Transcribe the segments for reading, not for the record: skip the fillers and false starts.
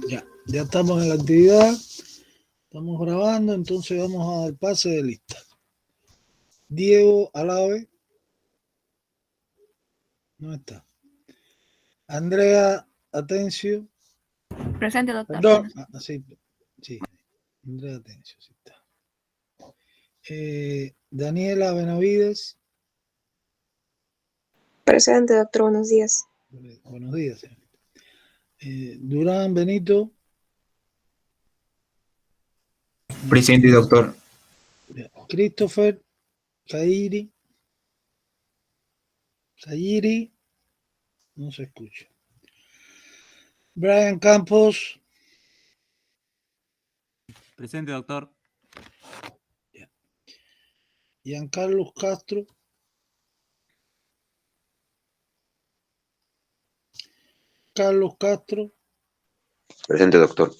Ya estamos en la actividad, estamos grabando, entonces vamos al pase de lista. Diego Alave, no está. Andrea Atencio, Presente, doctor. perdón, sí, Andrea Atencio, sí está. Daniela Benavides. Presente, doctor, buenos días. Buenos días. Durán Benito. Presente, doctor. Christopher Sayiri, no se escucha. Brian Campos. Presente, doctor. Giancarlos Castro. Carlos Castro. Presente, doctor.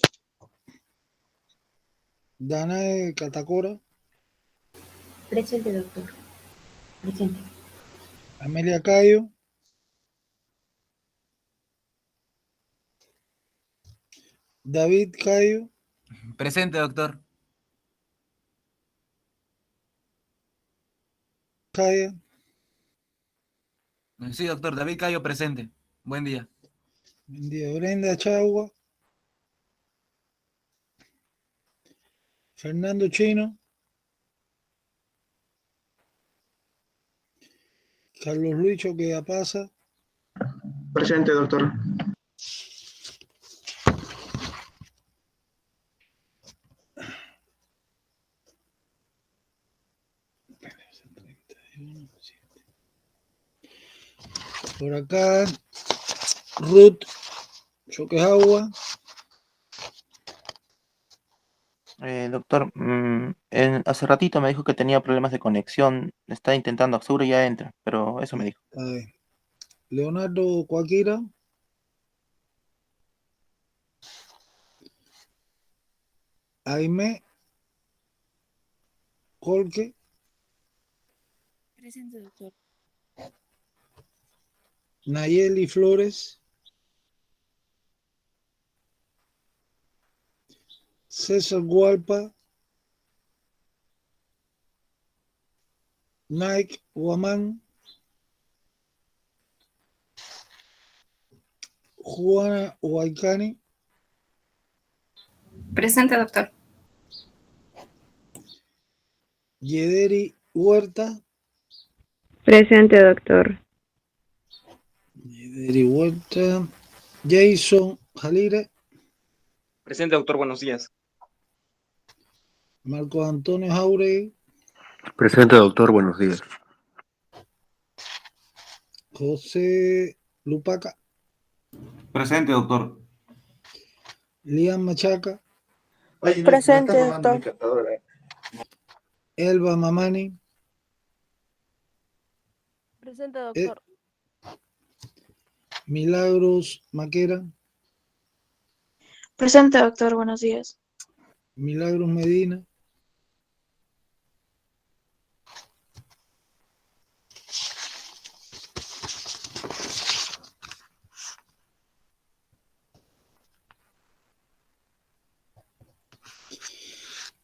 Danae Catacora. Presente, doctor. Presente. Amelia Cayo. David Cayo. Presente, doctor. Caya. Sí, doctor. David Cayo, presente. Buen día. Buen día. Brenda Chagua. Fernando Chino. Carlos Luicho que ya pasa. Presente, doctor. Por acá, Ruth Choquejagua. Doctor, hace ratito me dijo que tenía problemas de conexión. Está intentando, seguro ya entra, pero eso me dijo. Leonardo Coaquira. Aime Colque. Presente, doctor. Nayeli Flores. César Gualpa. Nike Guamán. Juana Huaycani. Presente, doctor. Yederi Huerta. Presente, doctor. Yederi Huerta. Jason Jalire. Presente, doctor, buenos días. Marco Antonio Jauregui. Presente, doctor, buenos días. José Lupaca. Presente, doctor. Liam Machaca. Oye, presente, doctor. Elba Mamani. Presente, doctor. Milagros Maquera. Presente, doctor, buenos días. Milagros Medina.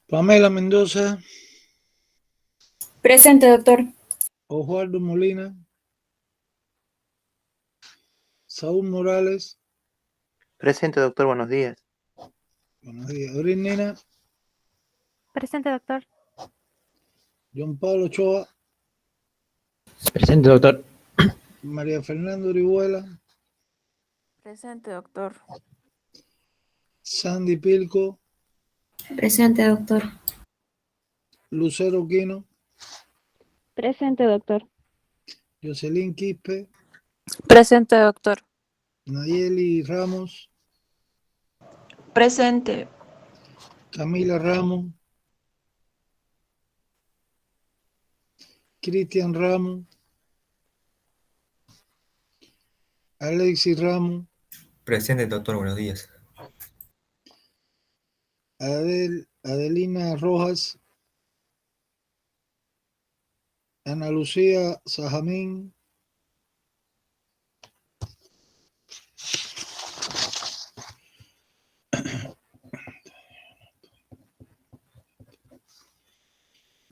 Pamela Mendoza. Presente, doctor. Osvaldo Molina. Saúl Morales. Presente, doctor, buenos días. Buenos días. Abril Nina. Presente, doctor. John Pablo Ochoa. Presente, doctor. María Fernanda Orihuela. Presente, doctor. Sandy Pilco. Presente, doctor. Lucero Quino. Presente, doctor. Jocelyn Quispe. Presente, doctor. Nayeli Ramos. Presente. Camila Ramos. Cristian Ramos. Alexis Ramos. Presente, doctor, buenos días. Adelina Rojas. Ana Lucía Sajamín.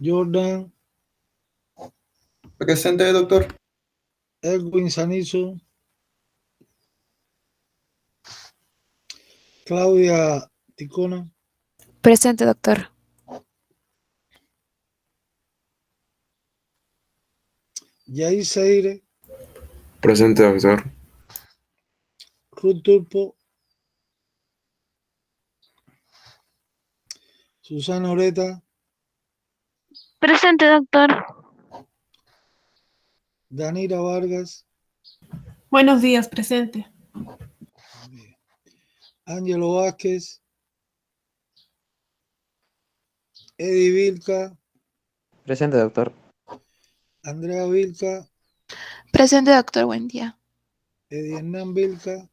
Jordan, Presente, doctor. Edwin Sanizo, Claudia Ticona, Presente, doctor. Yair Seire, Presente, doctor. Ruth Turpo, Susana Oreta, Presente, doctor. Danira Vargas, Buenos días, presente. Ángelo Vázquez, Eddie Vilca, Presente, doctor. Andrea Vilca, Presente, doctor. Buen día. Eddie Hernán Vilca,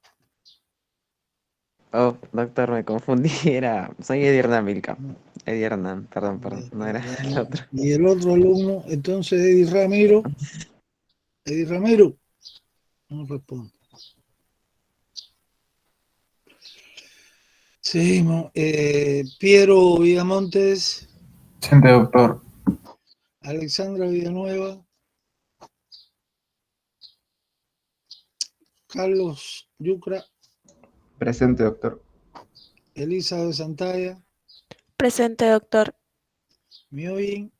Oh, doctor, me confundí. Soy Eddie Hernán Vilca. Eddie Hernán, perdón, no era el otro. y el otro alumno, entonces Eddie Ramiro. Eddie Ramiro, no responde. Seguimos. Piero Villamontes, Presente, doctor. Alexandra Villanueva, Carlos Yucra, Presente, doctor. Elizabeth Santalla, Presente, doctor. Mioyin,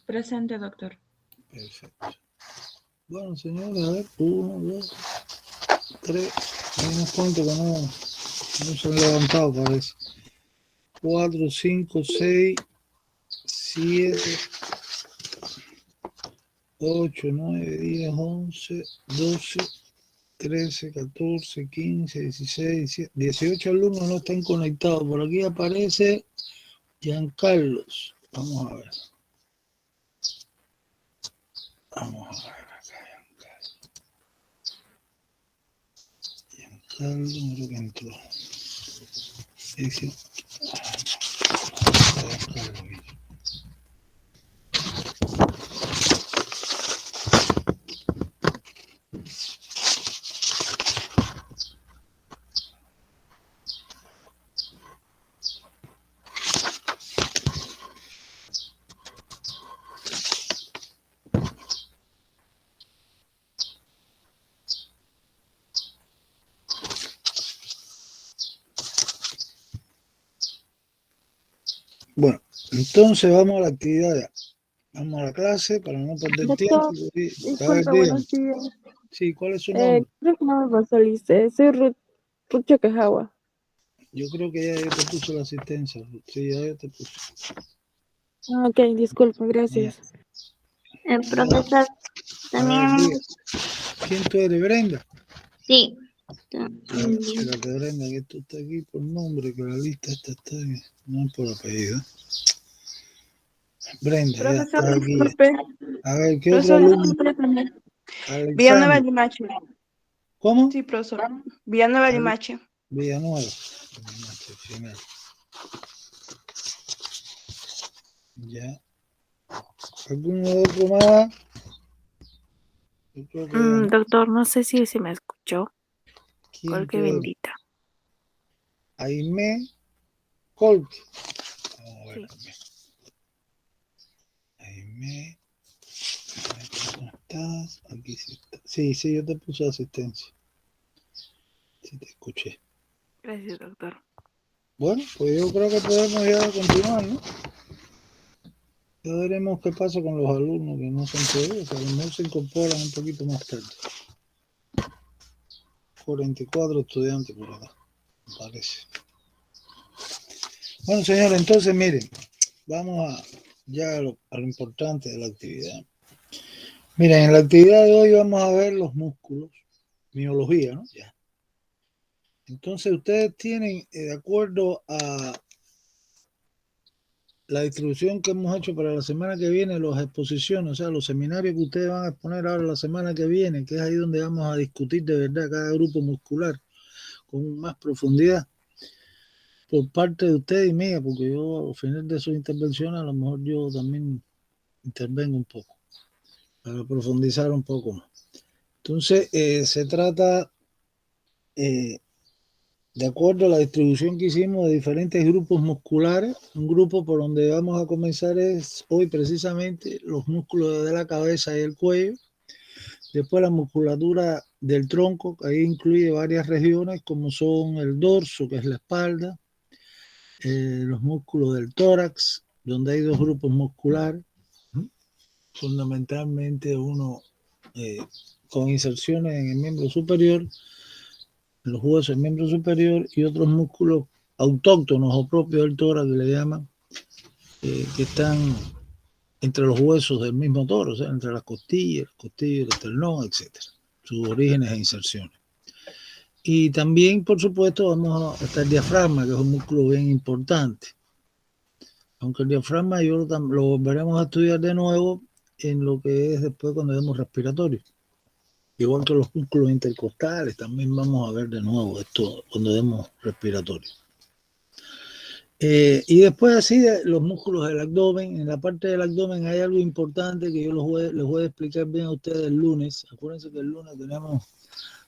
Presente, doctor. perfecto. Bueno, señores, a ver, 1, 2, 3, hay unos cuantos que no se han levantado, parece. 4, 5, 6, 7, 8, 9, 10, 11, 12, 13, 14, 15, 16, 18 alumnos no están conectados. Por aquí aparece Giancarlos. Vamos a ver. Vamos a ver acá, Giancarlos, creo que entró. Bueno, entonces vamos a la actividad ya. Vamos a la clase para no perder tiempo. Disculpe, buenos días. Sí, ¿cuál es su nombre? Creo que no me pasalice. Soy Ruth Choquejagua. Yo creo que ya yo te puse la asistencia. Sí, ya yo te puse. Ok, disculpe, gracias. Profesor, también, ¿Quién tú eres, Brenda? sí. Espérate, Brenda, que tú estás aquí por nombre, que la lista esta está bien. No es por apellido. Brenda, ya Profesor, estás aquí. disculpe. A ver, ¿qué otro Profesor, alumno? disculpe también. Alexander. Villanueva Limache. ¿Cómo? Sí, profesor. Villanueva Limache. Villanueva. Final. Ya. ¿Algún otro más? Yo creo que ya. Doctor, no sé si me escuchó. ¿Quién Colque tú eres? bendita. Aimé Colque. Vamos a ver. Aimé. ¿Cómo estás? Aquí sí está. Sí, yo te puse asistencia. Sí, te escuché. Gracias, doctor. Bueno, pues yo creo que podemos ya continuar, ¿no? Ya veremos qué pasa con los alumnos que no son todos, que a lo mejor se incorporan un poquito más tarde. 44 estudiantes por acá, me parece. Bueno, señores, entonces miren, vamos ya a lo importante de la actividad. Miren, en la actividad de hoy vamos a ver los músculos, miología, ¿no? Ya. Entonces ustedes tienen, de acuerdo a la distribución que hemos hecho para la semana que viene, las exposiciones, o sea, los seminarios que ustedes van a exponer ahora la semana que viene, que es ahí donde vamos a discutir de verdad cada grupo muscular con más profundidad por parte de ustedes y mía, porque yo al final de sus intervenciones a lo mejor yo también intervengo un poco para profundizar un poco más. Entonces se trata de acuerdo a la distribución que hicimos de diferentes grupos musculares. Un grupo por donde vamos a comenzar es hoy precisamente los músculos de la cabeza y el cuello. Después la musculatura del tronco, que ahí incluye varias regiones como son el dorso, que es la espalda, los músculos del tórax, donde hay dos grupos musculares, fundamentalmente uno con inserciones en el miembro superior, en los huesos del miembro superior, y otros músculos autóctonos o propios del tórax, que le llaman, que están entre los huesos del mismo tórax, o sea, entre las costillas, el esternón, etc. Sus orígenes e inserciones. Y también, por supuesto, vamos a estar el diafragma, que es un músculo bien importante. Aunque el diafragma yo lo volveremos a estudiar de nuevo en lo que es después cuando vemos respiratorio. Igual que los músculos intercostales, también vamos a ver de nuevo esto cuando vemos respiratorio. Y después así los músculos del abdomen. En la parte del abdomen hay algo importante que yo les voy a explicar bien a ustedes el lunes. Acuérdense que el lunes tenemos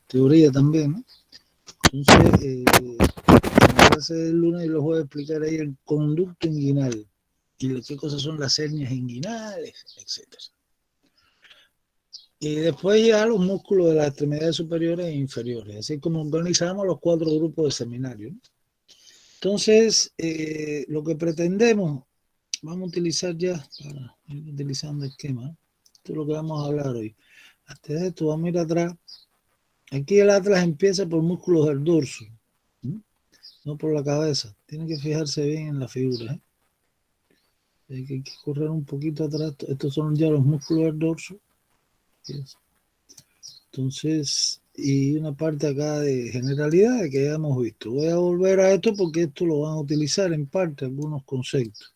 teoría también, ¿no? Entonces, en la clase del lunes yo les voy a explicar ahí el conducto inguinal y qué cosas son las hernias inguinales, etc. Y después ya los músculos de las extremidades superiores e inferiores, así como organizamos los 4 grupos de seminario, ¿no? Entonces, lo que pretendemos, vamos a utilizar ya, para ir utilizando esquema, ¿no? Esto es lo que vamos a hablar hoy. Antes de esto, vamos a ir atrás. Aquí el atlas empieza por músculos del dorso, no por la cabeza. Tienen que fijarse bien en la figura, ¿eh? Hay que correr un poquito atrás. Estos son ya los músculos del dorso. Entonces, y una parte acá de generalidades que ya hemos visto. Voy a volver a esto porque esto lo van a utilizar en parte algunos conceptos.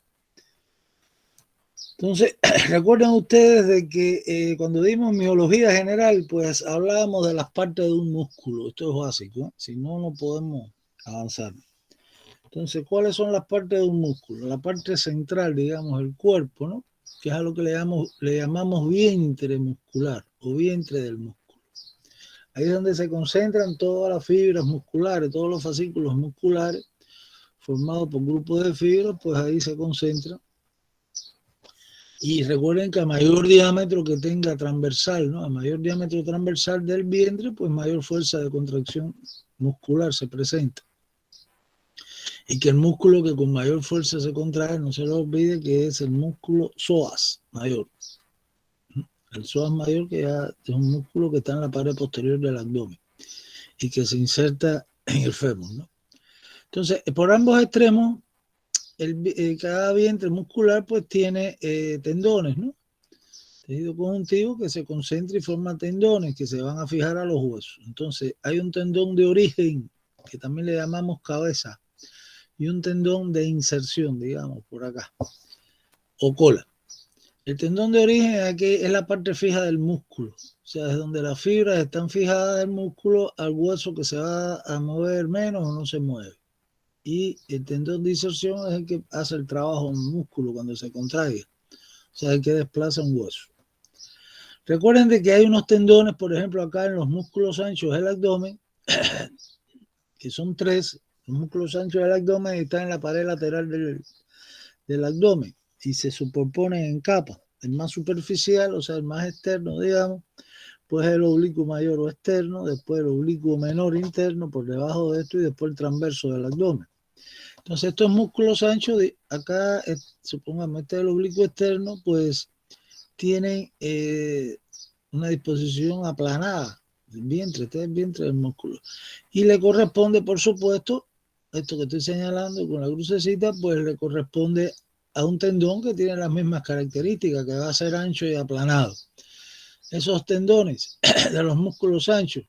Entonces, recuerden ustedes de que cuando dimos miología general, pues hablábamos de las partes de un músculo. Esto es básico, ¿eh? Si no, no podemos avanzar. Entonces, ¿cuáles son las partes de un músculo? La parte central, digamos, el cuerpo, ¿no? Que es a lo que le llamamos vientre muscular o vientre del músculo. Ahí es donde se concentran todas las fibras musculares, todos los fascículos musculares formados por grupos de fibras, pues ahí se concentran. Y recuerden que a mayor diámetro que tenga transversal, ¿no? A mayor diámetro transversal del vientre, pues mayor fuerza de contracción muscular se presenta. Y que el músculo que con mayor fuerza se contrae, no se lo olvide que es el músculo psoas mayor. El psoas mayor, que ya es un músculo que está en la pared posterior del abdomen y que se inserta en el fémur, ¿no? Entonces, por ambos extremos, cada vientre muscular pues tiene tendones, ¿no? Tejido conjuntivo que se concentra y forma tendones que se van a fijar a los huesos. Entonces, hay un tendón de origen, que también le llamamos cabeza, y un tendón de inserción, digamos, por acá, o cola. El tendón de origen aquí es la parte fija del músculo, o sea, es donde las fibras están fijadas del músculo al hueso que se va a mover menos o no se mueve. Y el tendón de inserción es el que hace el trabajo en el músculo cuando se contrae, o sea, el que desplaza un hueso. Recuerden de que hay unos tendones, por ejemplo, acá en los músculos anchos del abdomen, que son 3. Los músculos anchos del abdomen están en la pared lateral del abdomen y se superponen en capas. El más superficial, o sea, el más externo, digamos, pues el oblicuo mayor o externo, después el oblicuo menor interno por debajo de esto y después el transverso del abdomen. Entonces, estos músculos anchos, acá, supongamos, este es el oblicuo externo, pues tienen una disposición aplanada del vientre, este es el vientre del músculo. Y le corresponde, por supuesto, esto que estoy señalando con la crucecita, pues le corresponde a un tendón que tiene las mismas características, que va a ser ancho y aplanado. Esos tendones de los músculos anchos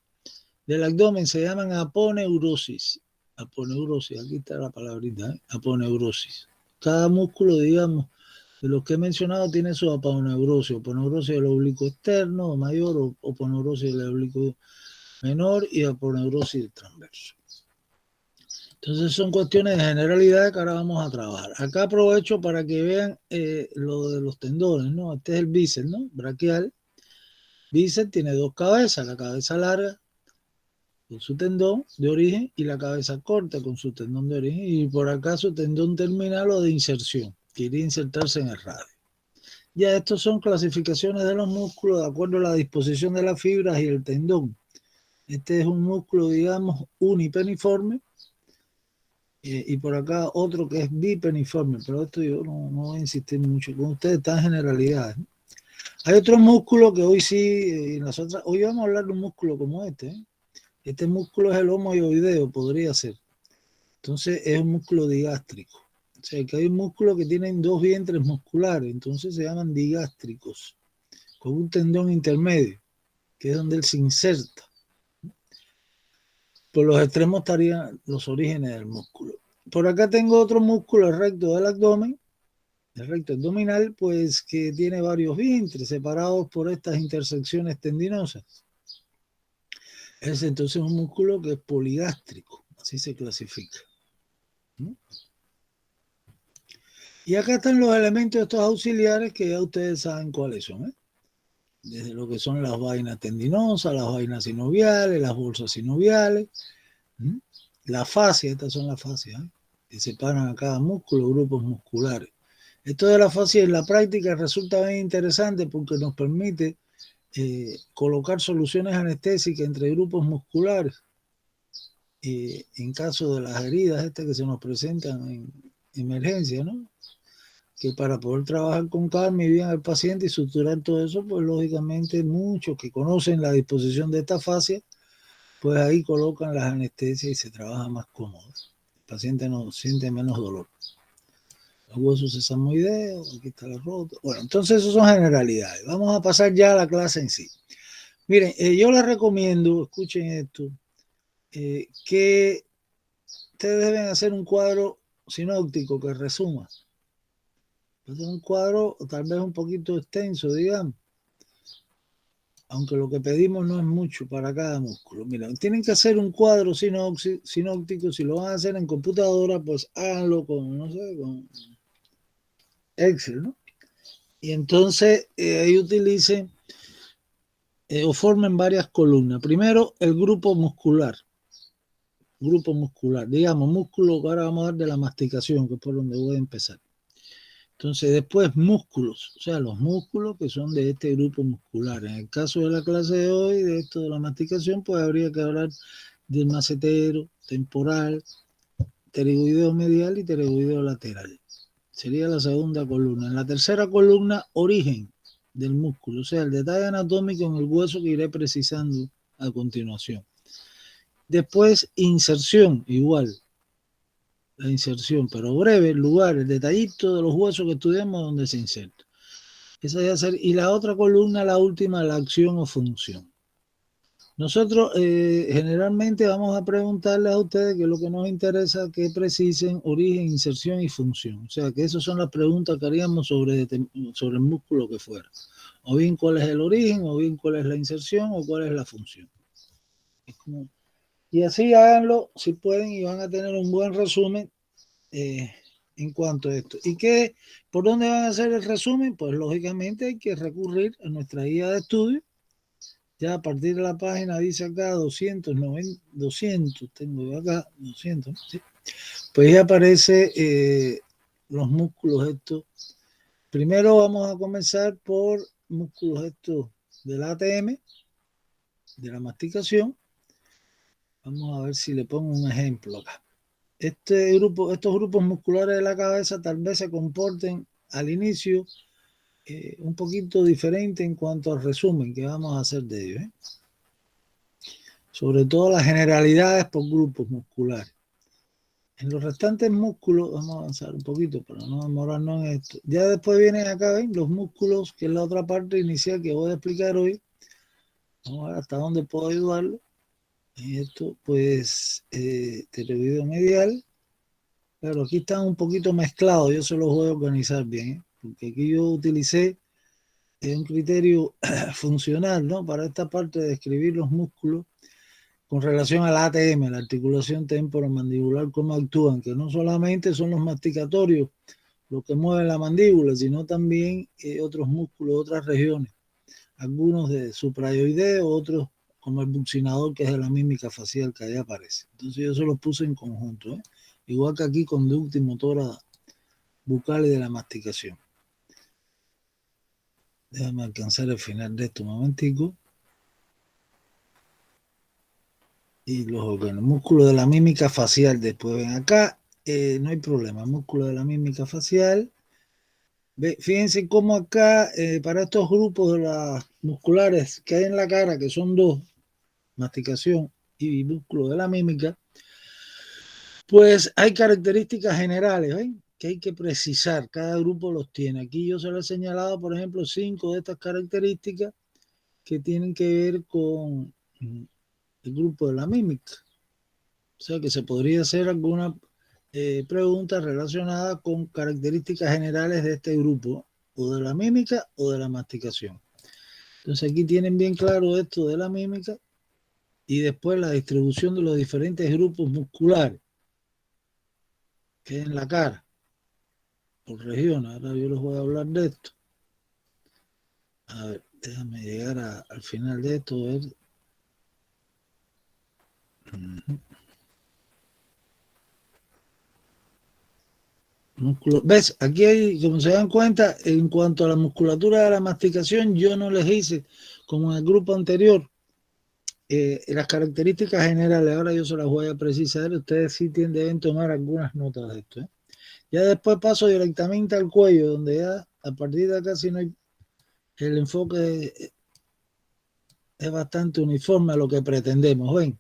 del abdomen se llaman aponeurosis. Aponeurosis, aquí está la palabrita, ¿eh? Aponeurosis. Cada músculo, digamos, de los que he mencionado tiene su aponeurosis. Aponeurosis del oblicuo externo o mayor, o aponeurosis del oblicuo menor y aponeurosis del transverso. Entonces son cuestiones de generalidad que ahora vamos a trabajar. Acá aprovecho para que vean lo de los tendones, ¿no? Este es el bíceps, ¿no? Braquial. Bíceps tiene 2 cabezas, la cabeza larga, con su tendón de origen, y la cabeza corta con su tendón de origen, y por acá su tendón terminal o de inserción, que iría a insertarse en el radio. Ya estos son clasificaciones de los músculos de acuerdo a la disposición de las fibras y el tendón. Este es un músculo, digamos, unipeniforme, y por acá otro que es bipeniforme, pero esto yo no voy a insistir mucho con ustedes, están generalidades. Hay otros músculos que hoy sí, hoy vamos a hablar de un músculo como este. Este músculo es el homoioideo, podría ser. Entonces es un músculo digástrico. O sea, que hay músculos que tienen dos vientres musculares, entonces se llaman digástricos, con un tendón intermedio, que es donde él se inserta. Por los extremos estarían los orígenes del músculo. Por acá tengo otro músculo, el recto del abdomen, el recto abdominal, pues que tiene varios vientres separados por estas intersecciones tendinosas. Es entonces un músculo que es poligástrico, así se clasifica. Y acá están los elementos estos auxiliares que ya ustedes saben cuáles son, desde lo que son las vainas tendinosas, las vainas sinoviales, las bolsas sinoviales, la fascia, estas son las fascias, que separan a cada músculo, grupos musculares. Esto de la fascia en la práctica resulta bien interesante porque nos permite colocar soluciones anestésicas entre grupos musculares en caso de las heridas estas que se nos presentan en emergencia, ¿no? Que para poder trabajar con calma y bien al paciente y suturar todo eso, pues lógicamente muchos que conocen la disposición de esta fascia, pues ahí colocan las anestesias y se trabaja más cómodo. El paciente no siente menos dolor. Los huesos sesamoideos, aquí está la rota. Bueno, entonces eso son generalidades. Vamos a pasar ya a la clase en sí. Miren, yo les recomiendo, escuchen esto, que ustedes deben hacer un cuadro sinóptico que resuma. Es un cuadro tal vez un poquito extenso, digamos, aunque lo que pedimos no es mucho para cada músculo. Miren, tienen que hacer un cuadro sinóptico. Si lo van a hacer en computadora, pues háganlo con, no sé, con Excel, ¿no? Y entonces ahí utilicen o formen varias columnas. Primero, el grupo muscular. Digamos, músculo que ahora vamos a dar de la masticación, que es por donde voy a empezar. Entonces, después músculos, o sea, los músculos que son de este grupo muscular. En el caso de la clase de hoy, de esto de la masticación, pues habría que hablar del macetero, temporal, pterygoideo medial y pterygoideo lateral. Sería la segunda columna. En la tercera columna, origen del músculo, o sea, el detalle anatómico en el hueso que iré precisando a continuación. Después, inserción, igual. La inserción, pero breve, el lugar, el detallito de los huesos que estudiamos donde se inserta. Esa debe ser. Y la otra columna, la última, la acción o función. Nosotros generalmente vamos a preguntarles a ustedes que es lo que nos interesa, que precisen origen, inserción y función. O sea, que esas son las preguntas que haríamos sobre el músculo que fuera. O bien cuál es el origen, o bien cuál es la inserción, o cuál es la función. Es como... Y así háganlo si pueden y van a tener un buen resumen en cuanto a esto. ¿Y por dónde van a hacer el resumen? Pues lógicamente hay que recurrir a nuestra guía de estudio. Ya a partir de la página dice acá 200, tengo yo acá 200, ¿sí? Pues ya aparece los músculos estos. Primero vamos a comenzar por músculos estos del ATM, de la masticación. Vamos a ver si le pongo un ejemplo acá. Estos grupos musculares de la cabeza tal vez se comporten al inicio un poquito diferente en cuanto al resumen que vamos a hacer de ellos. Sobre todo las generalidades por grupos musculares. En los restantes músculos, vamos a avanzar un poquito para no demorarnos en esto. Ya después vienen acá, ven, los músculos, que es la otra parte inicial que voy a explicar hoy. Vamos a ver hasta dónde puedo ayudarlo. Y esto, pues, pterygoideo medial. Claro, aquí están un poquito mezclados, yo se los voy a organizar bien, porque aquí yo utilicé un criterio funcional, ¿no? Para esta parte de describir los músculos con relación al ATM, la articulación temporomandibular, cómo actúan, que no solamente son los masticatorios los que mueven la mandíbula, sino también otros músculos, otras regiones, algunos de suprayoideo, otros como el buccinador, que es de la mímica facial, que ahí aparece. Entonces yo se los puse en conjunto, ¿eh? Igual que aquí, conducta y motora bucal y de la masticación. Déjame alcanzar el final de esto un momentico. Y los órganos, músculo de la mímica facial. Después ven acá, no hay problema, músculo de la mímica facial. Fíjense cómo acá, para estos grupos de las musculares que hay en la cara, que son dos, masticación y músculo de la mímica, pues hay características generales, ¿ven? Que hay que precisar, cada grupo los tiene. Aquí yo se lo he señalado, por ejemplo, 5 de estas características que tienen que ver con el grupo de la mímica. O sea que se podría hacer alguna pregunta relacionada con características generales de este grupo, o de la mímica o de la masticación. Entonces aquí tienen bien claro esto de la mímica y después la distribución de los diferentes grupos musculares que hay en la cara, por regiones. Ahora yo les voy a hablar de esto. A ver, déjame llegar al final de esto, a ver. ¿Ves? Aquí hay, como se dan cuenta, en cuanto a la musculatura de la masticación, yo no les hice, como en el grupo anterior, las características generales. Ahora yo se las voy a precisar. Ustedes sí deben tomar algunas notas de esto, ¿eh? Ya después paso directamente al cuello, donde ya a partir de acá, si no hay, el enfoque es bastante uniforme a lo que pretendemos. Ven,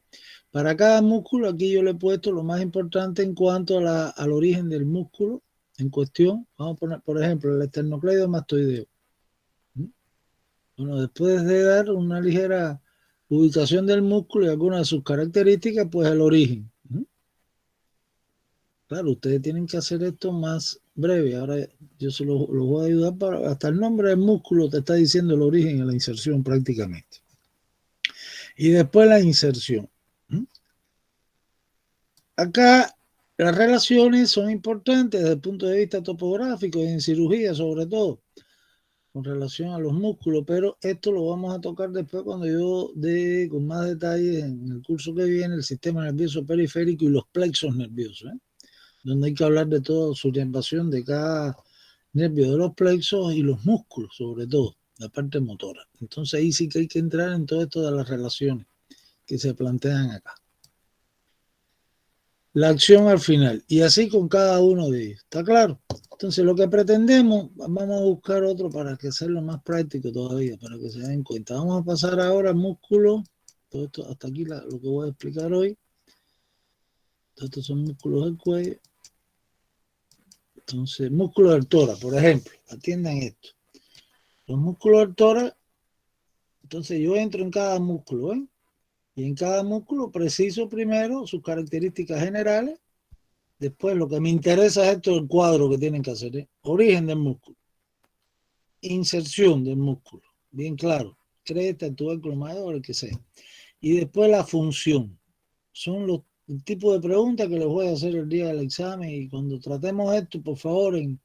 para cada músculo aquí yo le he puesto lo más importante en cuanto a al origen del músculo en cuestión. Vamos a poner, por ejemplo, el esternocleidomastoideo. Bueno, después de dar una ligera ubicación del músculo y algunas de sus características, pues el origen. Claro, ustedes tienen que hacer esto más breve. Ahora yo se los voy a ayudar para, hasta el nombre del músculo te está diciendo el origen y la inserción prácticamente. Y después la inserción. Acá las relaciones son importantes desde el punto de vista topográfico y en cirugía sobre todo, con relación a los músculos, pero esto lo vamos a tocar después cuando yo dé con más detalles en el curso que viene el sistema nervioso periférico y los plexos nerviosos, donde hay que hablar de toda su inervación de cada nervio de los plexos y los músculos, sobre todo, la parte motora. Entonces ahí sí que hay que entrar en todo esto de las relaciones que se plantean acá. La acción al final, y así con cada uno de ellos, ¿está claro? Entonces lo que pretendemos, vamos a buscar otro para que hacerlo más práctico todavía, para que se den cuenta. Vamos a pasar ahora al músculo, todo esto, hasta aquí lo que voy a explicar hoy. Estos son músculos del cuello. Entonces, músculo del tórax, por ejemplo, atiendan esto. Los músculos del tórax, entonces yo entro en cada músculo, ¿eh? Y en cada músculo preciso primero sus características generales. Después lo que me interesa es esto del cuadro que tienen que hacer, ¿eh? Origen del músculo. Inserción del músculo. Bien claro. Cresta, tubérculo mayor, el que sea. Y después la función. Son el tipo de preguntas que les voy a hacer el día del examen. Y cuando tratemos esto, por favor, en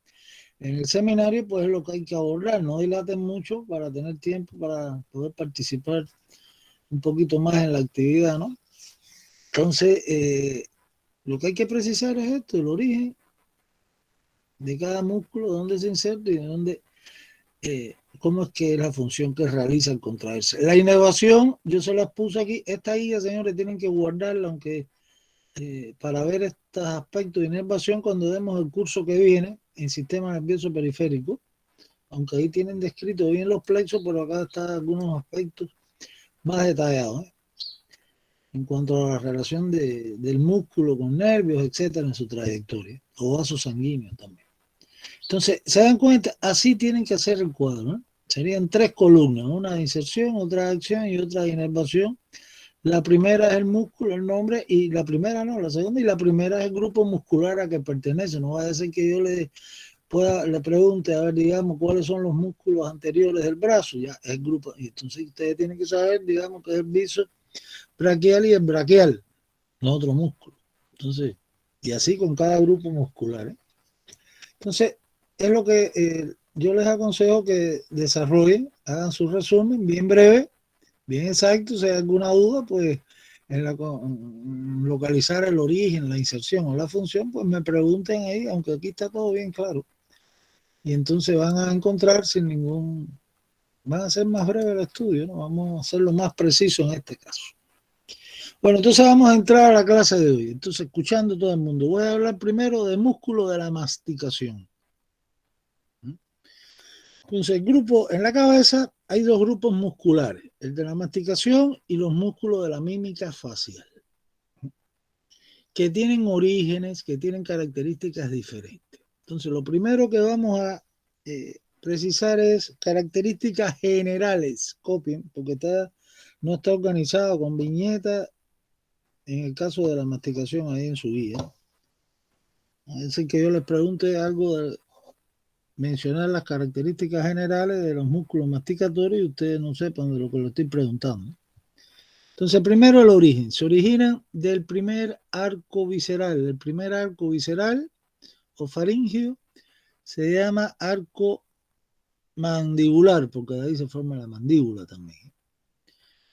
el seminario, pues es lo que hay que abordar. No dilaten mucho para tener tiempo para poder participar un poquito más en la actividad, ¿no? Entonces, lo que hay que precisar es esto, el origen de cada músculo, dónde se inserta y dónde, cómo es que es la función que realiza al contraerse. La inervación, yo se las puse aquí. Esta guía, señores, tienen que guardarla, aunque para ver estos aspectos de inervación cuando demos el curso que viene en sistema nervioso periférico, aunque ahí tienen descrito bien los plexos, pero acá están algunos aspectos más detallados, ¿eh? En cuanto a la relación del músculo con nervios, etcétera, en su trayectoria, o vasos sanguíneos también. Entonces, ¿se dan cuenta? Así tienen que hacer el cuadro, ¿no? Serían 3 columnas, una de inserción, otra de acción y otra de inervación. La primera es el músculo, el nombre, y la primera no, la segunda y la primera es el grupo muscular a que pertenece. No va a ser que yo le pregunte, a ver, digamos, cuáles son los músculos anteriores del brazo, ya es el grupo. Y entonces ustedes tienen que saber, digamos, que es el bíceps braquial y el braquial, los otros músculos. Entonces, y así con cada grupo muscular, ¿eh? Entonces, es lo que yo les aconsejo que desarrollen, hagan su resumen bien breve bien exacto. Si hay alguna duda, pues localizar el origen, la inserción o la función, pues me pregunten ahí, aunque aquí está todo bien claro. Y entonces van a encontrar van a hacer más breve el estudio, ¿no? Vamos a hacerlo más preciso en este caso. Bueno, entonces vamos a entrar a la clase de hoy. Entonces, escuchando todo el mundo, voy a hablar primero del músculo de la masticación. Entonces, en la cabeza hay dos grupos musculares, el de la masticación y los músculos de la mímica facial, que tienen orígenes, que tienen características diferentes. Entonces, lo primero que vamos a precisar es características generales. Copien, porque no está organizado con viñetas en el caso de la masticación ahí en su guía. A decir que yo les pregunte algo de mencionar las características generales de los músculos masticatorios y ustedes no sepan de lo que le estoy preguntando. Entonces, primero el origen. Se originan del primer arco visceral. El primer arco visceral o faríngeo se llama arco mandibular, porque de ahí se forma la mandíbula también.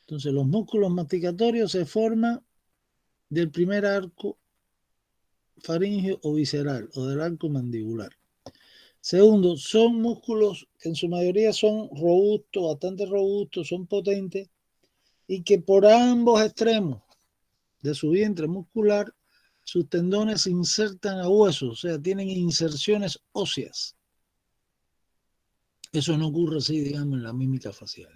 Entonces, los músculos masticatorios se forman del primer arco faríngeo o visceral o del arco mandibular. Segundo, son músculos que en su mayoría son robustos, bastante robustos, son potentes y que por ambos extremos de su vientre muscular sus tendones se insertan a huesos, o sea, tienen inserciones óseas. Eso no ocurre así, digamos, en la mímica facial,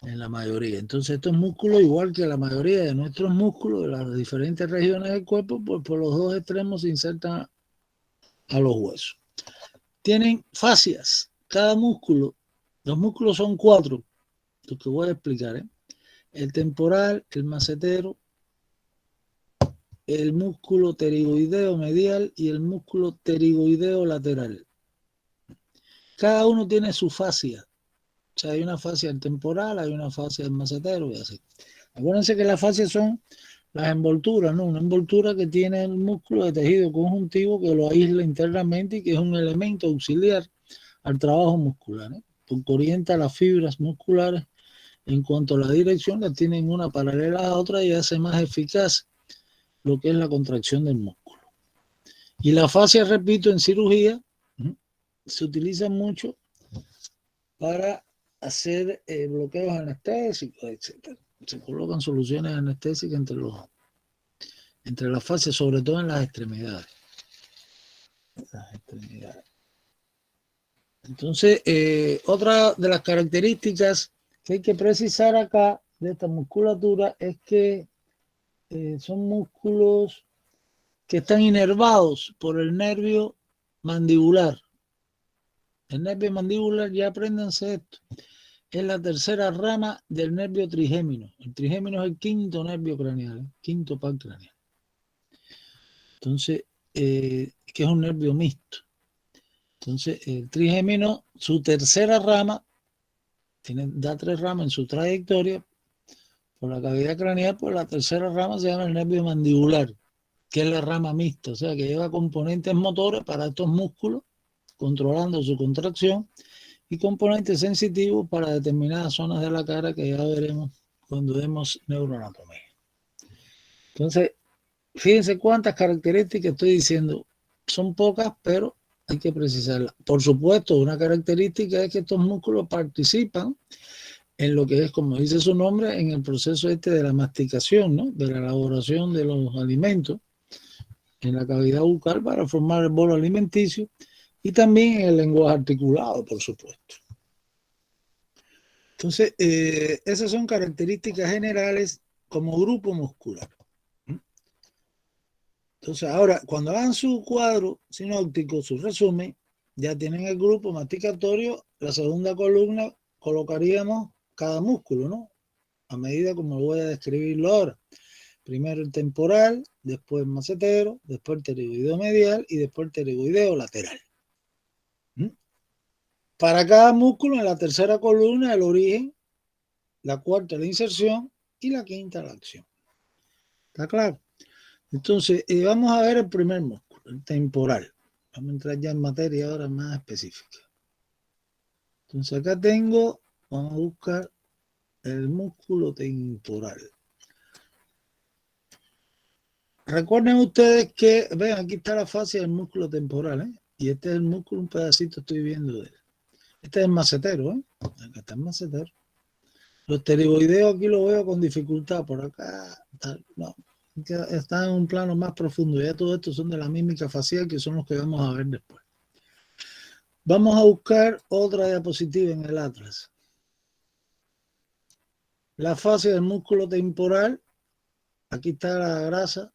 en la mayoría. Entonces, estos músculos, igual que la mayoría de nuestros músculos de las diferentes regiones del cuerpo, pues por los dos extremos se insertan a los huesos. Tienen fascias. Cada músculo, los músculos son 4, los que voy a explicar, el temporal, el macetero, el músculo pterigoideo medial y el músculo pterigoideo lateral. Cada uno tiene su fascia. O sea, hay una fascia del temporal, hay una fascia del macetero y así. Acuérdense que las fascias son las envolturas, ¿no? Una envoltura que tiene el músculo de tejido conjuntivo que lo aísla internamente y que es un elemento auxiliar al trabajo muscular, porque orienta las fibras musculares en cuanto a la dirección, las tienen una paralela a otra y hace más eficaz lo que es la contracción del músculo. Y la fascia, repito, en cirugía se utiliza mucho para hacer bloqueos anestésicos, etc. Se colocan soluciones anestésicas entre las fascias, sobre todo en las extremidades. Entonces, otra de las características que hay que precisar acá de esta musculatura es que son músculos que están inervados por el nervio mandibular. El nervio mandibular, ya apréndanse esto, es la tercera rama del nervio trigémino. El trigémino es el quinto nervio craneal, quinto par craneal. Entonces, que es un nervio mixto. Entonces, el trigémino, su tercera rama, da 3 ramas en su trayectoria por la cavidad craneal, pues la tercera rama se llama el nervio mandibular, que es la rama mixta, o sea, que lleva componentes motores para estos músculos, controlando su contracción, y componentes sensitivos para determinadas zonas de la cara que ya veremos cuando vemos neuroanatomía. Entonces, fíjense cuántas características estoy diciendo. Son pocas, pero hay que precisarlas. Por supuesto, una característica es que estos músculos participan en lo que es, como dice su nombre, en el proceso de la masticación, ¿no? De la elaboración de los alimentos en la cavidad bucal para formar el bolo alimenticio y también en el lenguaje articulado, por supuesto. Entonces, esas son características generales como grupo muscular. Entonces, ahora, cuando hagan su cuadro sinóptico, su resumen, ya tienen el grupo masticatorio, la segunda columna colocaríamos cada músculo, ¿no? A medida como voy a describirlo ahora. Primero el temporal, después el macetero, después el pterigoideo medial y después el pterigoideo lateral. Para cada músculo, en la tercera columna, el origen, la cuarta, la inserción y la quinta, la acción. ¿Está claro? Entonces, vamos a ver el primer músculo, el temporal. Vamos a entrar ya en materia ahora más específica. Entonces, acá tengo, vamos a buscar el músculo temporal. Recuerden ustedes que, ven, aquí está la fascia del músculo temporal, ¿eh? Y este es el músculo, un pedacito estoy viendo de él. Este es el macetero, ¿eh? Acá está el macetero. Los pterigoideos aquí lo veo con dificultad, por acá, tal, no. Está en un plano más profundo. Ya todo esto son de la mímica facial, que son los que vamos a ver después. Vamos a buscar otra diapositiva en el atlas. La fascia del músculo temporal. Aquí está la grasa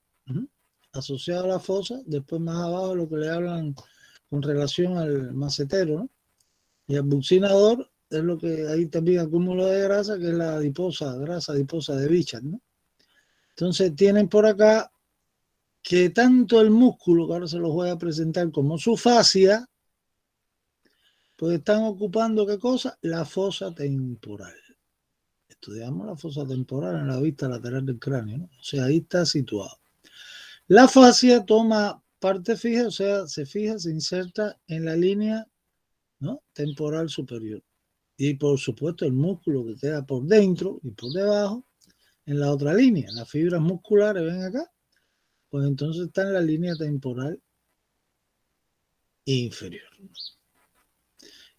asociada a la fosa. Después más abajo lo que le hablan con relación al macetero, ¿no? Y el buccinador es lo que ahí también acúmulo de grasa, que es la adiposa, grasa adiposa de Bichat, ¿no? Entonces tienen por acá que tanto el músculo, que ahora se los voy a presentar, como su fascia, pues están ocupando, ¿qué cosa? La fosa temporal. Estudiamos la fosa temporal en la vista lateral del cráneo, ¿no? O sea, ahí está situado. La fascia toma parte fija, o sea, se fija, se inserta en la línea, ¿no?, temporal superior. Y por supuesto el músculo que queda por dentro y por debajo en la otra línea. Las fibras musculares, ven acá, pues entonces está en la línea temporal inferior.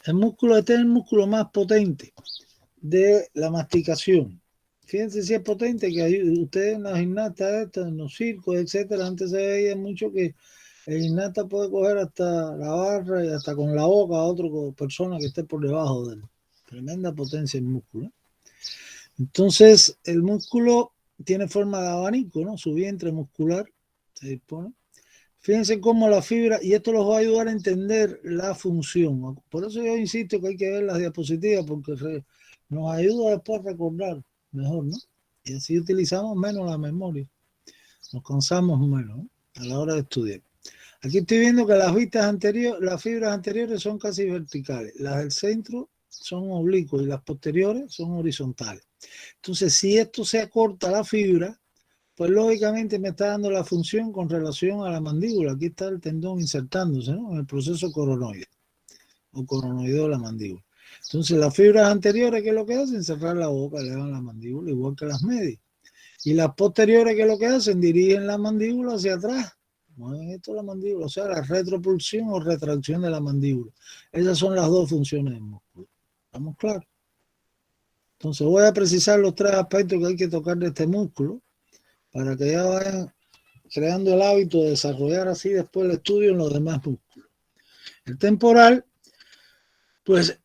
El músculo, este es el músculo más potente de la masticación. Fíjense si es potente, que ustedes en las gimnastas, en los circos, etcétera, antes se veía mucho que el gimnasta puede coger hasta la barra y hasta con la boca a otra persona que esté por debajo de él. Tremenda potencia el músculo. Entonces, el músculo tiene forma de abanico, ¿no? Su vientre muscular se dispone. Fíjense cómo la fibra, y esto los va a ayudar a entender la función. Por eso yo insisto que hay que ver las diapositivas, porque nos ayuda después a recordar mejor, ¿no? Y así utilizamos menos la memoria. Nos cansamos menos, ¿no?, a la hora de estudiar. Aquí estoy viendo que las vistas anteriores, las fibras anteriores son casi verticales. Las del centro son oblicuas y las posteriores son horizontales. Entonces, si esto se acorta la fibra, pues lógicamente me está dando la función con relación a la mandíbula. Aquí está el tendón insertándose, ¿no?, en el proceso coronoide o coronoideo de la mandíbula. Entonces, las fibras anteriores, ¿qué es lo que hacen? Cerrar la boca, elevan la mandíbula, igual que las medias. Y las posteriores, ¿qué es lo que hacen? Dirigen la mandíbula hacia atrás. Mueven esto la mandíbula, o sea, la retropulsión o retracción de la mandíbula. Esas son las dos funciones del músculo. ¿Estamos claros? Entonces voy a precisar los tres aspectos que hay que tocar de este músculo para que ya vayan creando el hábito de desarrollar así después el estudio en los demás músculos. El temporal, pues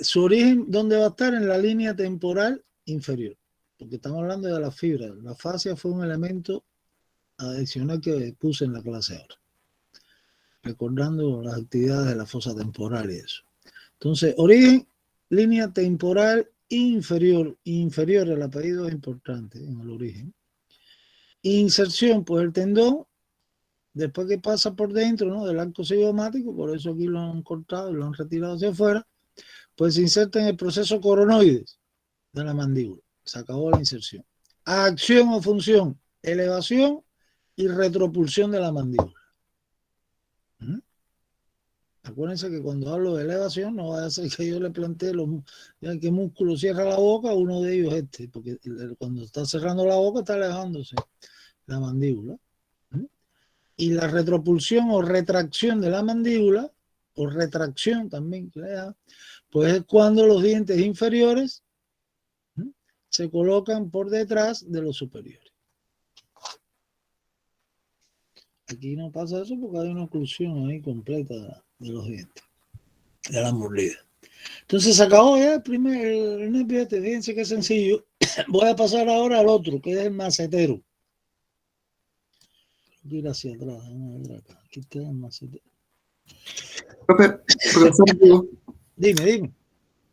su origen, ¿dónde va a estar? En la línea temporal inferior, porque estamos hablando de la fibra. La fascia fue un elemento adicional que puse en la clase ahora, recordando las actividades de la fosa temporal y eso. Entonces, origen, línea temporal inferior. Inferior, el apellido es importante en el origen. Inserción, pues el tendón, después que pasa por dentro, ¿no?, del arco cigomático, por eso aquí lo han cortado y lo han retirado hacia afuera, pues se inserta en el proceso coronoides de la mandíbula. Se acabó la inserción. Acción o función, elevación y retropulsión de la mandíbula. Acuérdense que cuando hablo de elevación no va a ser que yo le plantee qué músculo cierra la boca, uno de ellos es este, porque cuando está cerrando la boca está alejándose la mandíbula. Y la retropulsión o retracción de la mandíbula, o retracción también, pues es cuando los dientes inferiores se colocan por detrás de los superiores. Aquí no pasa eso porque hay una oclusión ahí completa de los dientes, de la mordida. Entonces se acabó ya el nervio este. Fíjense qué sencillo. Voy a pasar ahora al otro, que es el macetero. Voy a ir hacia atrás. Vamos a ver acá. Aquí está el macetero. Profesor, dime.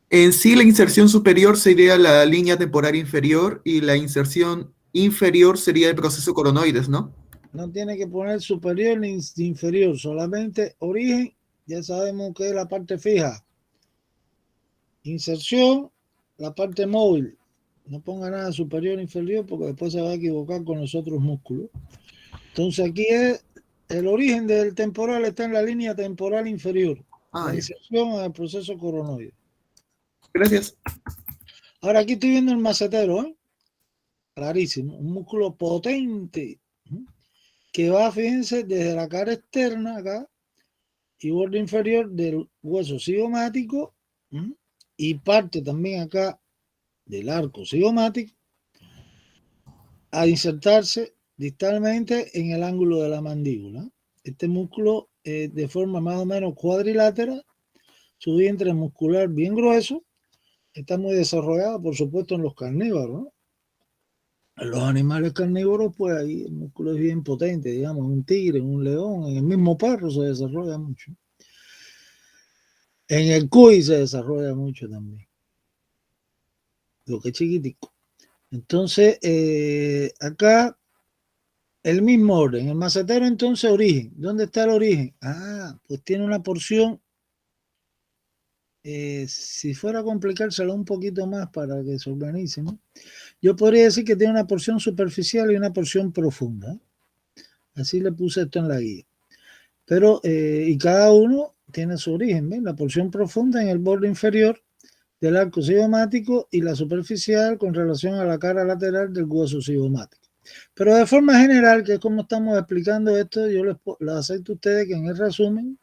En sí, la inserción superior sería la línea temporal inferior y la inserción inferior sería el proceso coronoides, ¿no? No tiene que poner superior ni inferior, solamente origen, ya sabemos que es la parte fija. Inserción, la parte móvil. No ponga nada superior ni inferior porque después se va a equivocar con los otros músculos. Entonces aquí es el origen del temporal, está en la línea temporal inferior. La inserción en el proceso coronoide. Gracias. Ahora aquí estoy viendo el macetero, ¿eh? Clarísimo, un músculo potente, que va, fíjense, desde la cara externa acá y borde inferior del hueso cigomático y parte también acá del arco cigomático a insertarse distalmente en el ángulo de la mandíbula. Este músculo de forma más o menos cuadrilátera, su vientre muscular bien grueso, está muy desarrollado, por supuesto, en los carnívoros, ¿no? En los animales carnívoros, pues ahí el músculo es bien potente, digamos, un tigre, un león, en el mismo perro se desarrolla mucho. En el cuy se desarrolla mucho también. Lo que es chiquitico. Entonces, acá el mismo orden. El macetero, entonces, origen. ¿Dónde está el origen? Ah, pues tiene una porción. Si fuera a complicárselo un poquito más para que se organice, ¿no? Yo podría decir que tiene una porción superficial y una porción profunda. Así le puse esto en la guía. Pero, y cada uno tiene su origen, ¿ven? La porción profunda en el borde inferior del arco cigomático y la superficial con relación a la cara lateral del hueso cigomático. Pero de forma general, que es como estamos explicando esto, yo les acepto a ustedes que en el resumen,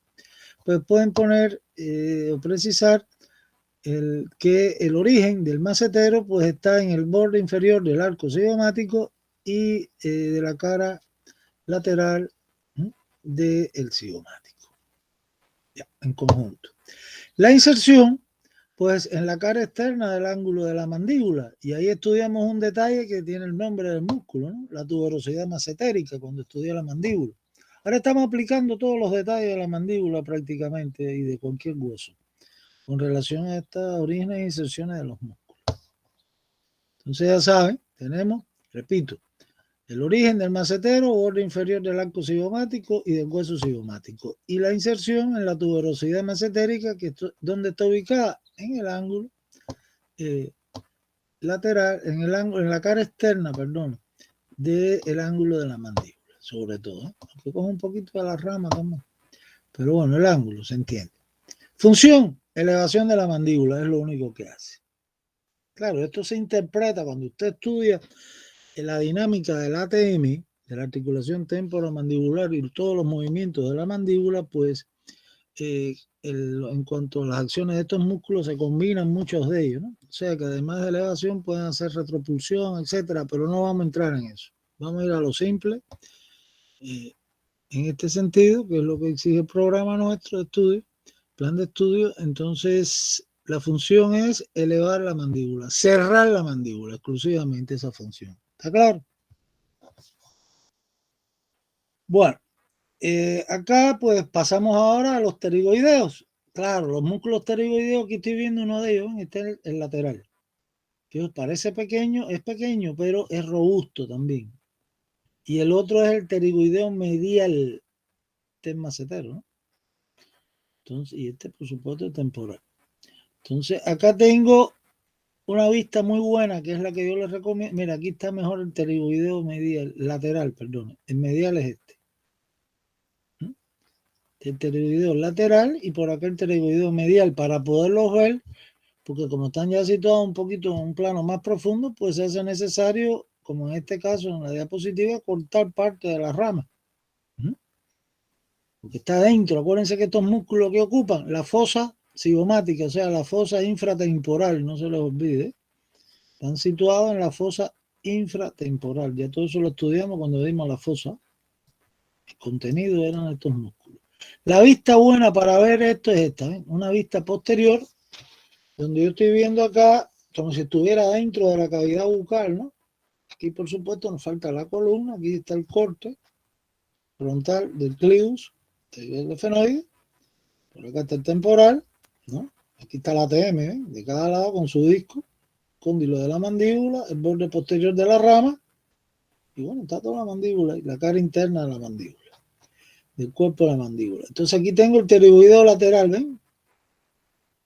pues pueden poner o precisar que el origen del macetero pues está en el borde inferior del arco cigomático y de la cara lateral del cigomático. Ya, en conjunto. La inserción, pues en la cara externa del ángulo de la mandíbula. Y ahí estudiamos un detalle que tiene el nombre del músculo, ¿no? La tuberosidad macetérica, cuando estudié la mandíbula. Ahora estamos aplicando todos los detalles de la mandíbula prácticamente y de cualquier hueso con relación a estas orígenes e inserciones de los músculos. Entonces ya saben, tenemos, repito, el origen del macetero, borde inferior del arco cigomático y del hueso cigomático. Y la inserción en la tuberosidad macetérica, que ¿dónde está ubicada? En el ángulo lateral, en la cara externa, perdón, del ángulo de la mandíbula, sobre todo. Aunque coge un poquito de la rama también. Pero bueno, el ángulo, se entiende. Función, elevación de la mandíbula, es lo único que hace. Claro, esto se interpreta cuando usted estudia la dinámica del ATM, de la articulación temporomandibular y todos los movimientos de la mandíbula, pues en cuanto a las acciones de estos músculos se combinan muchos de ellos, ¿no? O sea que además de elevación pueden hacer retropulsión, etcétera, pero no vamos a entrar en eso. Vamos a ir a lo simple en este sentido, que es lo que exige el programa nuestro de estudio, plan de estudio. Entonces la función es elevar la mandíbula, cerrar la mandíbula, exclusivamente esa función. ¿Está claro? Bueno, acá pues pasamos ahora a los pterigoideos. Claro, los músculos pterigoideos, aquí estoy viendo uno de ellos, este es el lateral. Que parece pequeño, es pequeño, pero es robusto también. Y el otro es el pterigoideo medial, este es macetero, ¿no? Entonces, y este por supuesto es temporal. Entonces, acá tengo una vista muy buena, que es la que yo les recomiendo. Mira, aquí está mejor el pterigoideo medial, lateral, perdón. El medial es este. El pterigoideo lateral y por acá el pterigoideo medial, para poderlos ver, porque como están ya situados un poquito en un plano más profundo, pues se hace necesario, como en este caso en la diapositiva, cortar parte de la rama. Porque está dentro. Acuérdense que estos músculos que ocupan la fosa cigomática, o sea, la fosa infratemporal, no se les olvide, están situados en la fosa infratemporal. Ya todo eso lo estudiamos cuando vimos la fosa. El contenido eran estos músculos. La vista buena para ver esto es esta, ¿eh? Una vista posterior, donde yo estoy viendo acá como si estuviera dentro de la cavidad bucal, ¿no? Aquí por supuesto nos falta la columna, aquí está el corte frontal del clivus, del efenoide, por acá está el temporal, ¿no? Aquí está la ATM, ¿eh? De cada lado con su disco, cóndilo de la mandíbula, el borde posterior de la rama, y bueno, está toda la mandíbula y la cara interna de la mandíbula, del cuerpo de la mandíbula. Entonces aquí tengo el pterigoideo lateral, ¿ven?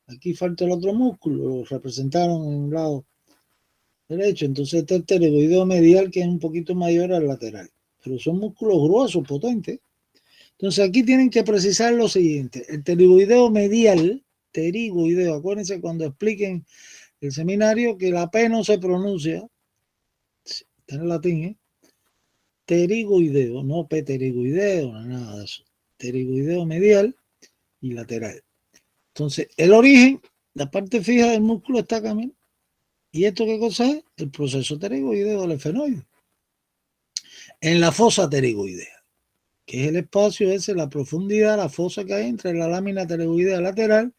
Aquí falta el otro músculo, lo representaron en un lado derecho, entonces este es el pterigoideo medial, que es un poquito mayor al lateral, pero son músculos gruesos, potentes. Entonces aquí tienen que precisar lo siguiente: el pterigoideo medial, pterigoideo, acuérdense cuando expliquen el seminario, que la P no se pronuncia, está en latín, pterigoideo, no pterigoideo, nada de eso. Pterigoideo medial y lateral. Entonces, el origen, la parte fija del músculo está acá, ¿no? ¿Y esto qué cosa es? El proceso pterigoideo del esfenoide. En la fosa pterigoidea, que es el espacio ese, la profundidad, la fosa que hay entre la lámina pterigoidea lateral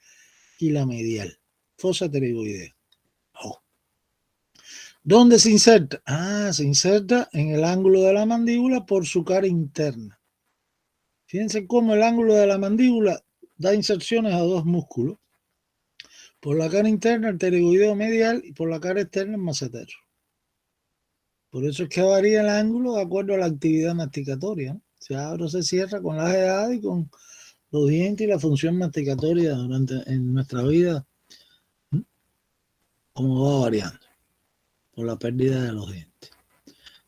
y la medial. Fosa pterigoidea. Oh. ¿Dónde se inserta? Se inserta en el ángulo de la mandíbula por su cara interna. Fíjense cómo el ángulo de la mandíbula da inserciones a dos músculos. Por la cara interna el pterigoideo medial y por la cara externa el macetero. Por eso es que varía el ángulo de acuerdo a la actividad masticatoria, ¿no? Se abre o se cierra con las edades y con los dientes y la función masticatoria en nuestra vida, ¿no? Como va variando por la pérdida de los dientes.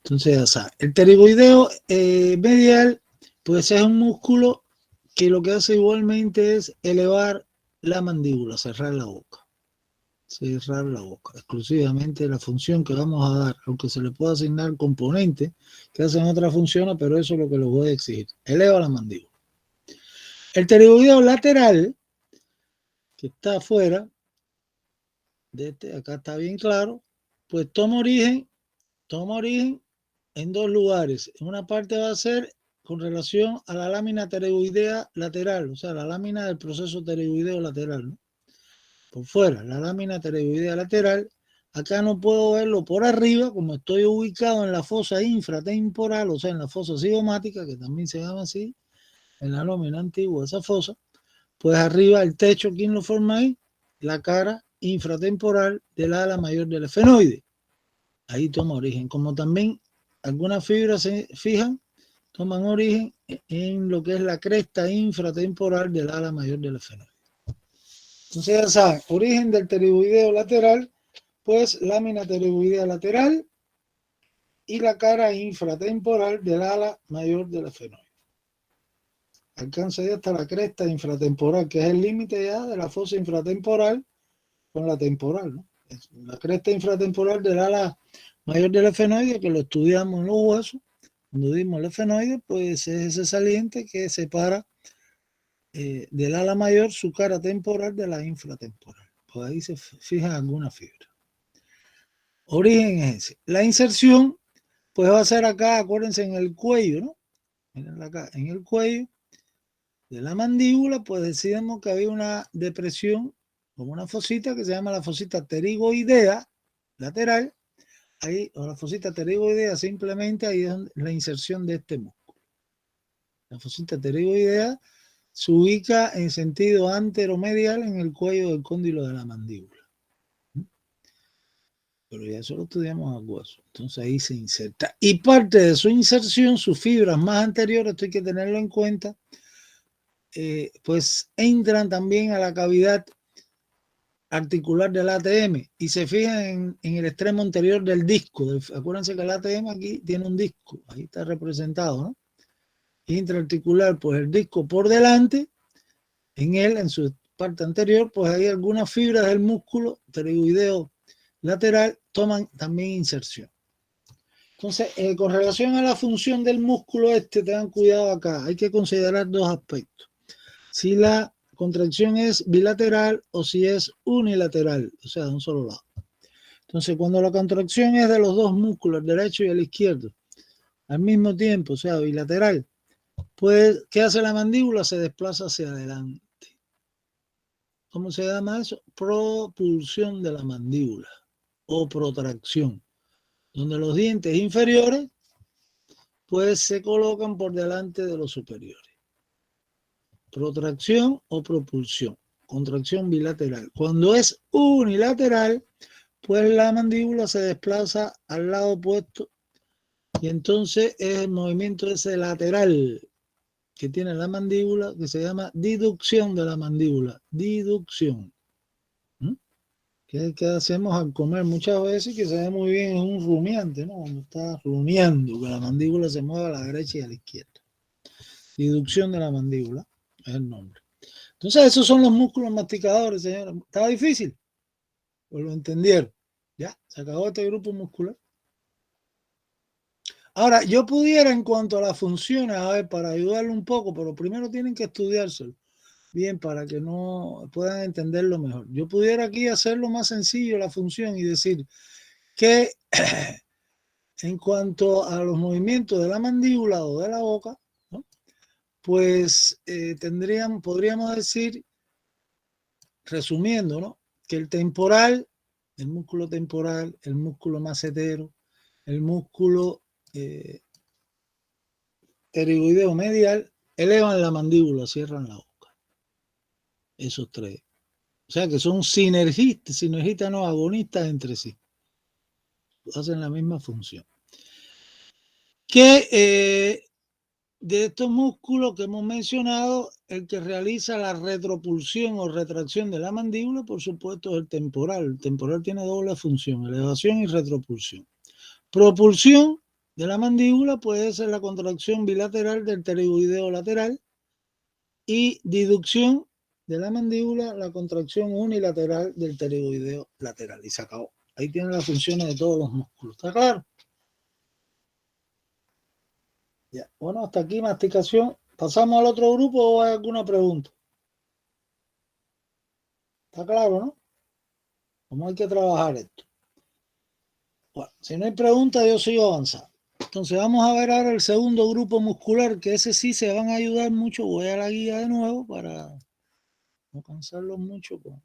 Entonces ya sabes, el pterigoideo medial pues es un músculo que lo que hace igualmente es elevar la mandíbula, cerrar la boca. Cerrar la boca. Exclusivamente la función que vamos a dar, aunque se le pueda asignar componentes que hacen otras funciones, pero eso es lo que les voy a exigir. Eleva la mandíbula. El pterigoideo lateral, que está afuera, de este, acá está bien claro, pues toma origen en dos lugares. En una parte va a ser con relación a la lámina pterigoidea lateral, o sea, la lámina del proceso pterigoideo lateral, ¿no? Por fuera, la lámina pterigoidea lateral. Acá no puedo verlo por arriba, como estoy ubicado en la fosa infratemporal, o sea, en la fosa cigomática, que también se llama así, en la nómina antigua, esa fosa. Pues arriba el techo, ¿quién lo forma ahí? La cara infratemporal del ala mayor del esfenoide. Ahí toma origen. Como también algunas fibras se fijan, toman origen en lo que es la cresta infratemporal del ala mayor del esfenoide. Entonces ya saben, origen del pterigoideo lateral, pues lámina pterigoidea lateral y la cara infratemporal del ala mayor del esfenoide. Alcanza ya hasta la cresta infratemporal, que es el límite ya de la fosa infratemporal con la temporal, ¿no? La cresta infratemporal del ala mayor del esfenoide, que lo estudiamos en los huesos, cuando dimos el esfenoide, pues es ese saliente que separa del ala mayor su cara temporal de la infratemporal. Pues ahí se fijan algunas fibras. Origen es ese. La inserción, pues va a ser acá, acuérdense, en el cuello, ¿no? Miren acá, en el cuello de la mandíbula, pues decíamos que había una depresión, como una fosita que se llama la fosita pterigoidea lateral. Ahí, o la fosita pterigoidea, simplemente ahí es la inserción de este músculo. La fosita pterigoidea se ubica en sentido anteromedial en el cuello del cóndilo de la mandíbula. Pero ya eso lo estudiamos a hueso. Entonces ahí se inserta. Y parte de su inserción, sus fibras más anteriores, esto hay que tenerlo en cuenta, pues entran también a la cavidad articular del ATM y se fijan en el extremo anterior del disco. Acuérdense que el ATM aquí tiene un disco, ahí está representado, ¿no? Intraarticular, pues el disco por delante, en él, en su parte anterior, pues hay algunas fibras del músculo pterigoideo lateral, toman también inserción. Entonces, con relación a la función del músculo tengan cuidado acá, hay que considerar dos aspectos. Si la contracción es bilateral o si es unilateral, o sea, de un solo lado. Entonces, cuando la contracción es de los dos músculos, el derecho y el izquierdo, al mismo tiempo, o sea, bilateral, pues, ¿qué hace la mandíbula? Se desplaza hacia adelante. ¿Cómo se llama eso? Propulsión de la mandíbula o protracción, donde los dientes inferiores pues se colocan por delante de los superiores. Protracción o propulsión, contracción bilateral. Cuando es unilateral, pues la mandíbula se desplaza al lado opuesto y entonces es el movimiento ese lateral que tiene la mandíbula, que se llama diducción de la mandíbula. Diducción. Que es el que hacemos al comer muchas veces, que se ve muy bien, es un rumiante, ¿no? Cuando está rumiando, que la mandíbula se mueve a la derecha y a la izquierda. Diducción de la mandíbula es el nombre. Entonces, esos son los músculos masticadores, señora. ¿Estaba difícil? Pues lo entendieron. Ya, se acabó este grupo muscular. Ahora, yo pudiera en cuanto a las funciones, a ver, para ayudarle un poco, pero primero tienen que estudiárselo bien para que no puedan entenderlo mejor. Yo pudiera aquí hacerlo más sencillo la función y decir que en cuanto a los movimientos de la mandíbula o de la boca, ¿no? Pues podríamos decir, resumiendo, ¿no? Que el temporal, el músculo temporal, el músculo macetero, el músculo pterigoideo medial, elevan la mandíbula, cierran la boca. Esos tres. O sea que son sinergistas no agonistas entre sí. Hacen la misma función. Que de estos músculos que hemos mencionado, el que realiza la retropulsión o retracción de la mandíbula, por supuesto, es el temporal. El temporal tiene doble función, elevación y retropulsión. Propulsión de la mandíbula puede ser la contracción bilateral del pterigoideo lateral y diducción de la mandíbula, la contracción unilateral del pterigoideo lateral. Y se acabó. Ahí tienen las funciones de todos los músculos. ¿Está claro? Ya. Bueno, hasta aquí masticación. ¿Pasamos al otro grupo o hay alguna pregunta? ¿Está claro, no? ¿Cómo hay que trabajar esto? Bueno, si no hay preguntas, yo sigo avanzando. Entonces vamos a ver ahora el segundo grupo muscular, que ese sí se van a ayudar mucho. Voy a la guía de nuevo para no cansarlos mucho con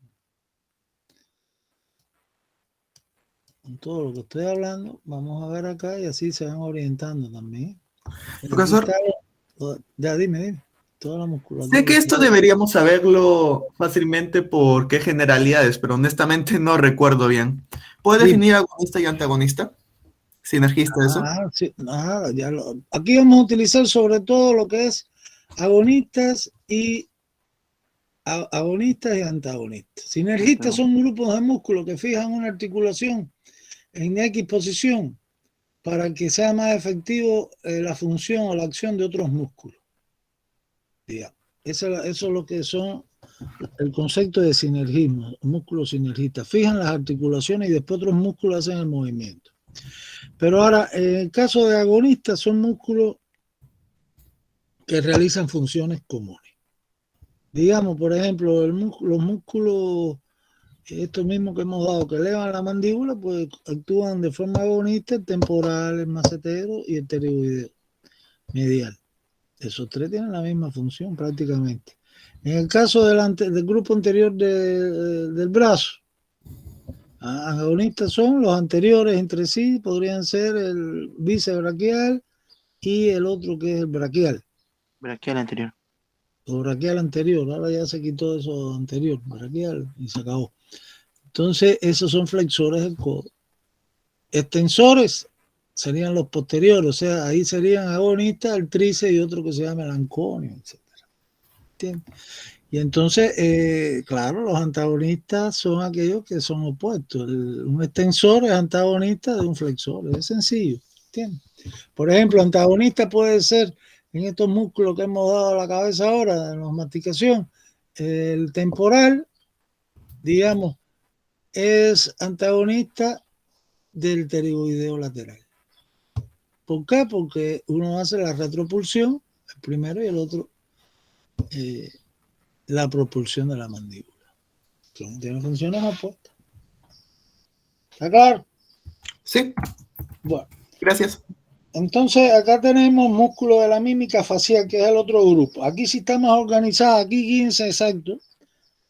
todo lo que estoy hablando. Vamos a ver acá y así se van orientando también. Profesor, ya dime. Toda la musculatura. sé que esto deberíamos saberlo fácilmente por qué generalidades, pero honestamente no recuerdo bien. ¿Puede definir agonista y antagonista? ¿Sinergista eso? Sí, aquí vamos a utilizar sobre todo lo que es agonistas y antagonistas. Sinergistas son grupos de músculos que fijan una articulación en X posición para que sea más efectivo la función o la acción de otros músculos. Eso es lo que son el concepto de sinergismo, músculos sinergistas. Fijan las articulaciones y después otros músculos hacen el movimiento. Pero ahora, en el caso de agonistas, son músculos que realizan funciones comunes. Digamos, por ejemplo, los músculos, estos mismos que hemos dado, que elevan la mandíbula, pues actúan de forma agonista, el temporal, el macetero y el pterigoideo medial. Esos tres tienen la misma función prácticamente. En el caso del grupo anterior del brazo, agonistas son los anteriores entre sí, podrían ser el bíceps braquial y el otro que es el braquial. Braquial anterior. O braquial anterior, ahora ya se quitó eso anterior, braquial, y se acabó. Entonces, esos son flexores del codo. Extensores serían los posteriores, o sea, ahí serían agonistas, el tríceps y otro que se llama el anconio, etc. ¿Entiendes? Y entonces, claro, los antagonistas son aquellos que son opuestos. Un extensor es antagonista de un flexor, es sencillo, ¿entiendes? Por ejemplo, antagonista puede ser en estos músculos que hemos dado a la cabeza ahora, en la masticación, el temporal, digamos, es antagonista del pterigoideo lateral. ¿Por qué? Porque uno hace la retropulsión, el primero, y el otro la propulsión de la mandíbula. Tiene funciones opuestas. ¿Está claro? Sí. Bueno. Gracias. Entonces, acá tenemos músculo de la mímica facial, que es el otro grupo. Aquí sí está más organizado, aquí 15 exacto.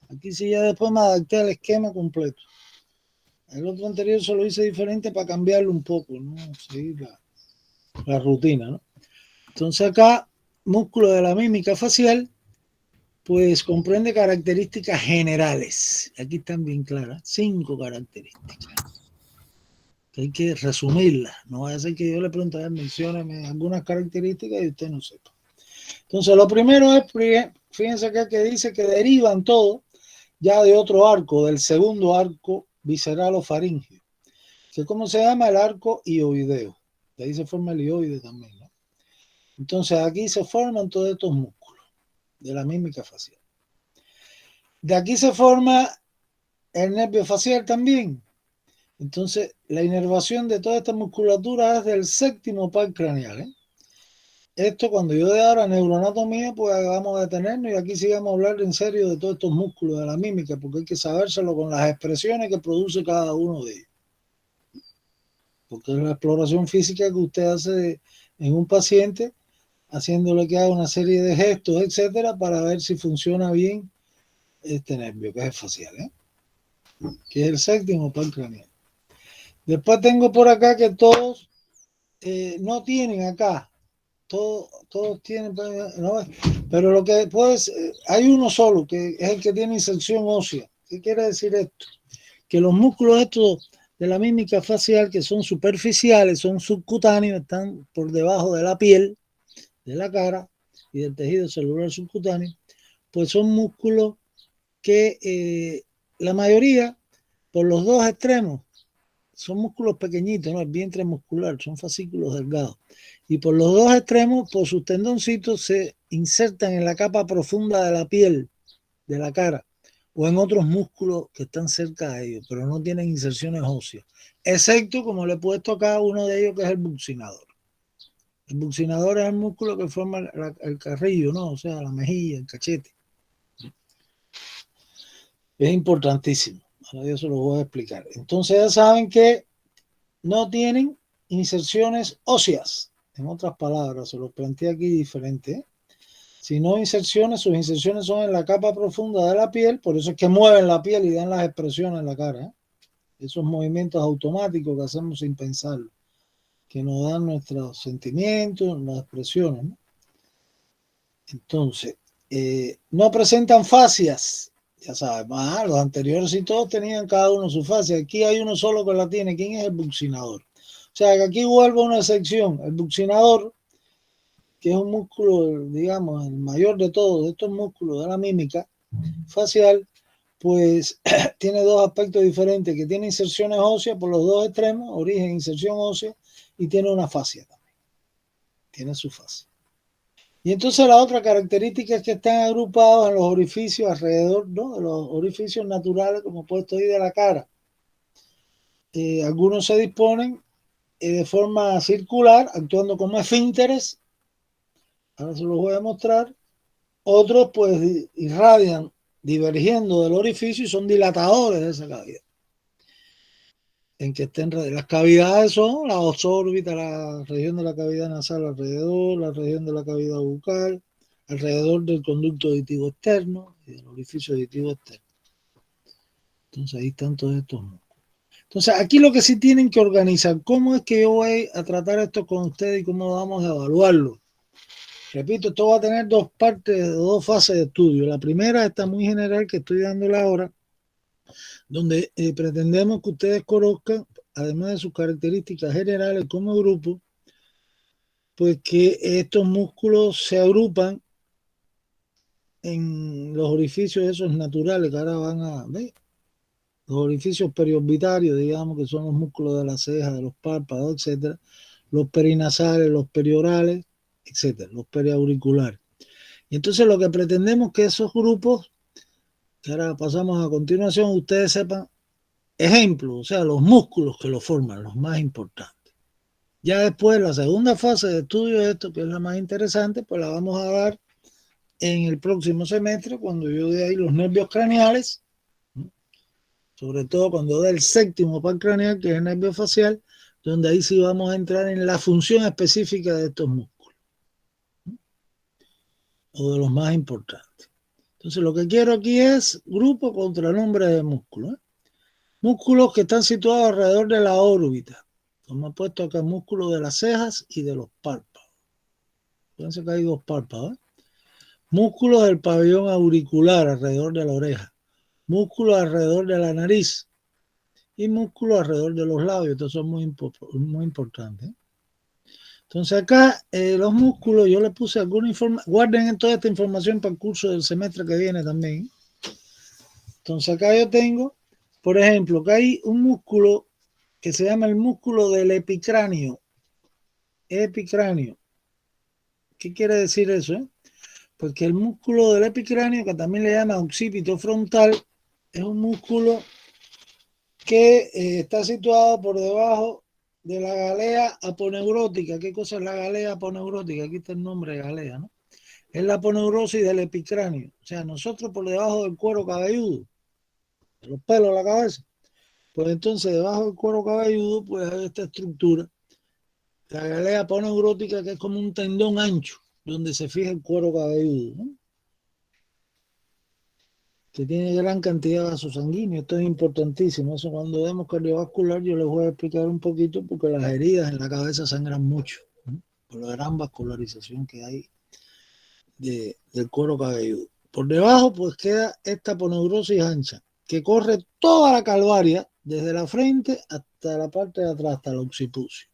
Aquí sí ya después me adapté al esquema completo. El otro anterior se lo hice diferente para cambiarlo un poco, ¿no? Seguir la rutina, ¿no? Entonces acá, músculo de la mímica facial, pues comprende características generales. Aquí están bien claras, 5 características. Hay que resumirlas. No vaya a ser que yo le pregunte, mencióneme algunas características y usted no sepa. Entonces, lo primero es, fíjense que dice que derivan todo ya de otro arco, del segundo arco visceral o faríngeo. ¿Cómo se llama? El arco hioideo. De ahí se forma el hioide también, ¿no? Entonces, aquí se forman todos estos músculos de la mímica facial. De aquí se forma el nervio facial también. Entonces, la inervación de toda esta musculatura es del séptimo par craneal, ¿eh? Esto cuando yo dé ahora neuroanatomía, pues vamos a detenernos y aquí sí vamos a hablar en serio de todos estos músculos de la mímica, porque hay que sabérselo con las expresiones que produce cada uno de ellos. Porque es la exploración física que usted hace en un paciente, haciéndole que haga una serie de gestos, etcétera, para ver si funciona bien este nervio, que es el facial, ¿eh? Que es el séptimo par craneal. Después tengo por acá que todos no tienen acá, todos tienen, ¿no? Pero lo que pues hay uno solo, que es el que tiene inserción ósea. ¿Qué quiere decir esto? Que los músculos estos de la mímica facial, que son superficiales, son subcutáneos, están por debajo de la piel, de la cara y del tejido celular subcutáneo, pues son músculos que la mayoría, por los dos extremos, son músculos pequeñitos, ¿no? El vientre muscular, son fascículos delgados. Y por los dos extremos, por sus tendoncitos, se insertan en la capa profunda de la piel, de la cara, o en otros músculos que están cerca de ellos, pero no tienen inserciones óseas. Excepto, como le he puesto acá, uno de ellos que es el buccinador. El buccinador es el músculo que forma el carrillo, ¿no? O sea, la mejilla, el cachete. Es importantísimo. Ahora yo se lo voy a explicar. Entonces ya saben que no tienen inserciones óseas. En otras palabras, se lo planteé aquí diferente, ¿eh? Si no inserciones, sus inserciones son en la capa profunda de la piel, por eso es que mueven la piel y dan las expresiones en la cara, ¿eh? Esos movimientos automáticos que hacemos sin pensarlo, que nos dan nuestros sentimientos, las expresiones, ¿no? Entonces, no presentan fascias. Ya sabes, los anteriores sí todos tenían cada uno su fascia. Aquí hay uno solo que la tiene. ¿Quién es el buccinador? O sea, que aquí vuelvo a una sección. El buccinador, que es un músculo, digamos, el mayor de todos estos músculos de la mímica facial, pues tiene dos aspectos diferentes, que tiene inserciones óseas por los dos extremos, origen, inserción ósea, y tiene una fascia también. Tiene su fascia. Y entonces la otra característica es que están agrupados en los orificios alrededor, ¿no? De los orificios naturales, como puesto ahí de la cara. Algunos se disponen de forma circular, actuando como esfínteres. Ahora se los voy a mostrar. Otros pues irradian divergiendo del orificio y son dilatadores de esa cavidad. En que estén las cavidades son la osórbita, la región de la cavidad nasal alrededor, la región de la cavidad bucal, alrededor del conducto auditivo externo y del orificio auditivo externo. Entonces ahí están todos estos músculos. Entonces aquí lo que sí tienen que organizar, cómo es que yo voy a tratar esto con ustedes y cómo vamos a evaluarlo. Repito, esto va a tener dos partes, dos fases de estudio. La primera está muy general, que estoy dándole ahora, donde pretendemos que ustedes conozcan, además de sus características generales como grupo, pues que estos músculos se agrupan en los orificios esos naturales que ahora van a ver, los orificios periorbitarios, digamos, que son los músculos de la ceja, de los párpados, etcétera, los perinasales, los periorales, etcétera, los periauriculares. Y entonces lo que pretendemos es que esos grupos, que ahora pasamos a continuación, ustedes sepan ejemplos, o sea, los músculos que lo forman, los más importantes. Ya después, la segunda fase de estudio de esto, que es la más interesante, pues la vamos a dar en el próximo semestre, cuando yo dé ahí los nervios craneales, sobre todo cuando dé el séptimo par craneal, que es el nervio facial, donde ahí sí vamos a entrar en la función específica de estos músculos, o de los más importantes. Entonces, lo que quiero aquí es grupo contra nombre de músculos, ¿eh? Músculos que están situados alrededor de la órbita. Como he puesto acá, músculos de las cejas y de los párpados. Fíjense que hay dos párpados, ¿eh? Músculos del pabellón auricular alrededor de la oreja. Músculos alrededor de la nariz. Y músculos alrededor de los labios. Estos son muy importantes, ¿eh? Entonces acá los músculos, yo le puse alguna información. Guarden toda esta información para el curso del semestre que viene también. Entonces acá yo tengo, por ejemplo, que hay un músculo que se llama el músculo del epicráneo. Epicráneo. ¿Qué quiere decir eso? Pues que el músculo del epicráneo, que también le llama occipito frontal, es un músculo que está situado por debajo de la galea aponeurótica. ¿Qué cosa es la galea aponeurótica? Aquí está el nombre de galea, ¿no? Es la aponeurosis del epicráneo. O sea, nosotros por debajo del cuero cabelludo, de los pelos de la cabeza, pues entonces debajo del cuero cabelludo pues hay esta estructura, la galea aponeurótica, que es como un tendón ancho donde se fija el cuero cabelludo, ¿no? Que tiene gran cantidad de vasos sanguíneos. Esto es importantísimo. Eso cuando vemos cardiovascular yo les voy a explicar un poquito, porque las heridas en la cabeza sangran mucho, ¿no? Por la gran vascularización que hay del cuero cabelludo. Por debajo pues queda esta aponeurosis ancha, que corre toda la calvaria, desde la frente hasta la parte de atrás, hasta el occipucio.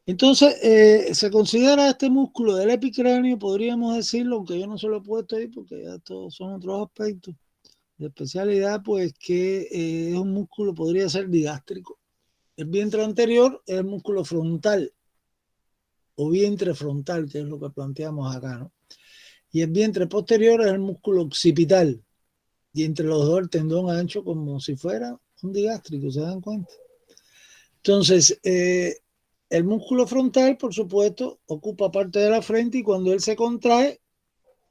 Entonces, se considera este músculo del epicráneo, podríamos decirlo, aunque yo no se lo he puesto ahí porque ya todos son otros aspectos de especialidad, pues que es un músculo, podría ser digástrico. El vientre anterior es el músculo frontal o vientre frontal, que es lo que planteamos acá, ¿no? Y el vientre posterior es el músculo occipital, y entre los dos el tendón ancho, como si fuera un digástrico, ¿se dan cuenta? Entonces, el músculo frontal, por supuesto, ocupa parte de la frente, y cuando él se contrae,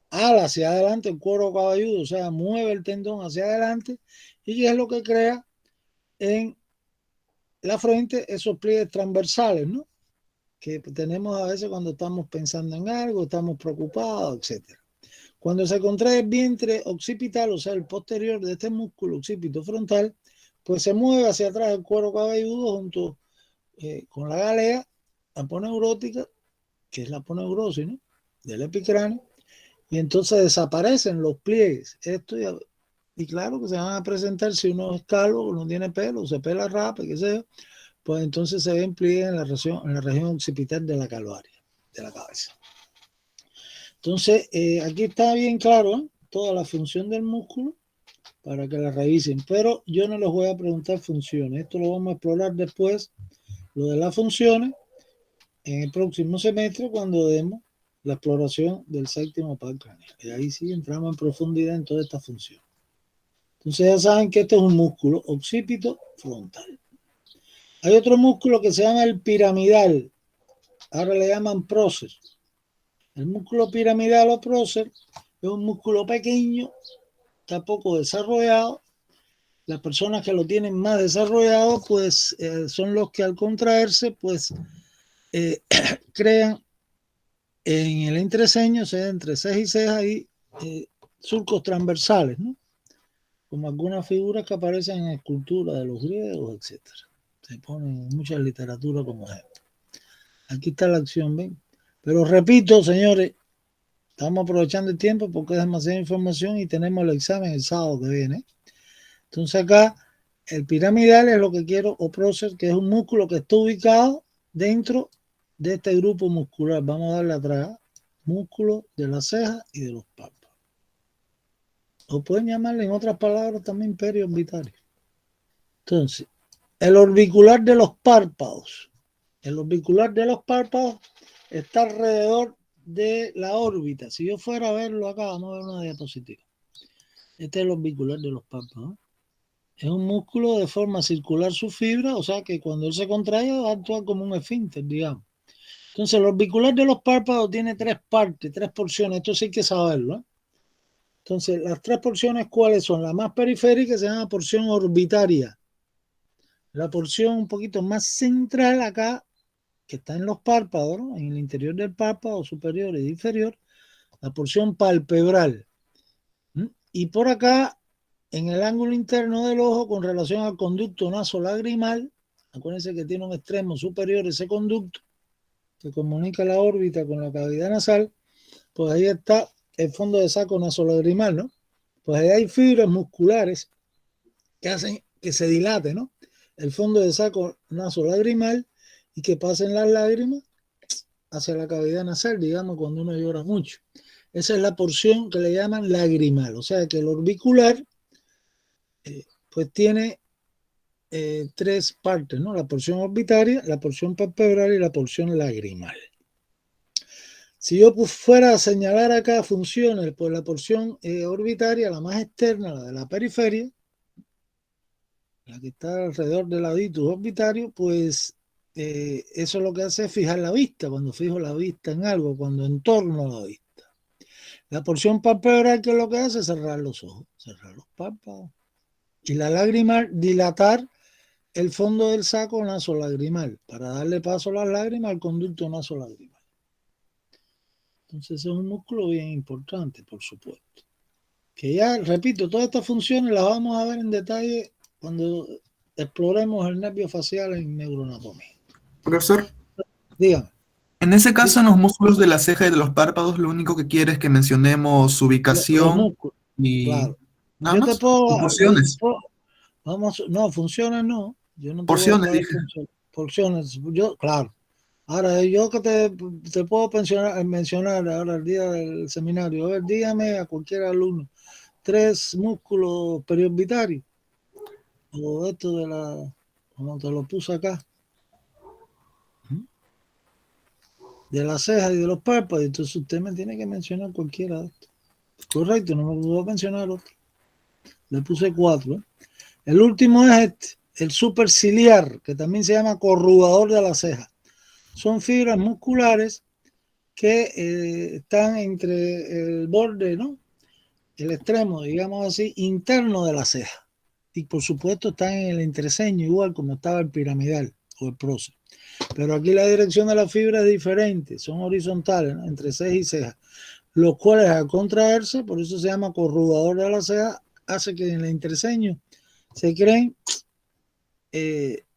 ala hacia adelante el cuero cabelludo, o sea, mueve el tendón hacia adelante, y es lo que crea en la frente esos pliegues transversales, ¿no? Que tenemos a veces cuando estamos pensando en algo, estamos preocupados, etc. Cuando se contrae el vientre occipital, o sea, el posterior de este músculo occipito frontal, pues se mueve hacia atrás el cuero cabelludo junto con la galea aponeurótica, que es la aponeurosis, ¿no?, del epicráneo, y entonces desaparecen los pliegues. Esto y claro que se van a presentar si uno es calvo, no tiene pelo, se pela rápido, qué sé yo, pues entonces se ven pliegues en la región occipital de la calvaria, de la cabeza. Entonces, aquí está bien claro, ¿eh?, toda la función del músculo para que la revisen, pero yo no les voy a preguntar funciones. Esto lo vamos a explorar después, lo de las funciones, en el próximo semestre, cuando demos la exploración del séptimo par craneal. Y ahí sí entramos en profundidad en toda esta función. Entonces ya saben que este es un músculo occipito frontal. Hay otro músculo que se llama el piramidal. Ahora le llaman prócer. El músculo piramidal o prócer es un músculo pequeño, está poco desarrollado. Las personas que lo tienen más desarrollado, pues son los que al contraerse, pues crean en el entreceño, o sea, entre ceja y ceja, y surcos transversales, ¿no? Como algunas figuras que aparecen en esculturas de los griegos, etc. Se ponen en mucha literatura como ejemplo. Aquí está la acción, ¿ven? Pero repito, señores, estamos aprovechando el tiempo porque es demasiada información y tenemos el examen el sábado que viene. Entonces acá el piramidal es lo que quiero, o prócer, que es un músculo que está ubicado dentro de este grupo muscular. Vamos a darle atrás, músculo de la ceja y de los párpados. O pueden llamarle en otras palabras también periorbitarios. Entonces, el orbicular de los párpados. El orbicular de los párpados está alrededor de la órbita. Si yo fuera a verlo acá, vamos a ver una diapositiva. Este es el orbicular de los párpados, ¿eh? Es un músculo de forma circular su fibra, o sea que cuando él se contrae va a actuar como un esfínter, digamos. Entonces el orbicular de los párpados tiene tres partes, tres porciones. Esto sí hay que saberlo, ¿eh? Entonces las tres porciones, ¿cuáles son? La más periférica se llama porción orbitaria. La porción un poquito más central acá, que está en los párpados, ¿no?, en el interior del párpado superior y inferior, la porción palpebral. Y por acá, en el ángulo interno del ojo, con relación al conducto nasolagrimal, acuérdense que tiene un extremo superior ese conducto que comunica la órbita con la cavidad nasal, pues ahí está el fondo de saco nasolagrimal, ¿no? Pues ahí hay fibras musculares que hacen que se dilate, ¿no?, el fondo de saco nasolagrimal y que pasen las lágrimas hacia la cavidad nasal, digamos, cuando uno llora mucho. Esa es la porción que le llaman lagrimal, o sea que el orbicular pues tiene tres partes, ¿no? La porción orbitaria, la porción palpebral y la porción lagrimal. Si yo fuera a señalar acá funciones, pues la porción orbitaria, la más externa, la de la periferia, la que está alrededor del ladito orbitario, pues eso lo que hace es fijar la vista. Cuando fijo la vista en algo, cuando entorno la vista. La porción palpebral, que es lo que hace es cerrar los ojos, cerrar los párpados. Y la lagrimal, dilatar el fondo del saco nasolagrimal para darle paso a las lágrimas al conducto nasolagrimal. Entonces es un músculo bien importante, por supuesto. Que ya, repito, todas estas funciones las vamos a ver en detalle cuando exploremos el nervio facial en neuroanatomía. Profesor, dígame. En ese caso, en los músculos de la ceja y de los párpados, lo único que quiere es que mencionemos su ubicación y claro. nada Yo más. te puedo, Proporciones. No, funciones no. Yo no te Porciones, voy a dije. porciones. Yo, claro. Ahora, yo que te puedo mencionar ahora el día del seminario, a ver, dígame a cualquier alumno 3 músculos periorbitarios. O esto de la, como te lo puse acá, de la ceja y de los párpados. Entonces usted me tiene que mencionar cualquiera de estos. Correcto, no me puedo mencionar otro. Le puse 4. El último es este, el superciliar, que también se llama corrugador de la ceja. Son fibras musculares que están entre el borde, ¿no? El extremo, digamos así, interno de la ceja. Y por supuesto están en el entreceño, igual como estaba el piramidal o el prócer. Pero aquí la dirección de la fibra es diferente, son horizontales, ¿no? Entre ceja y ceja, los cuales al contraerse, por eso se llama corrugador de la ceja, hace que en el entreceño se creen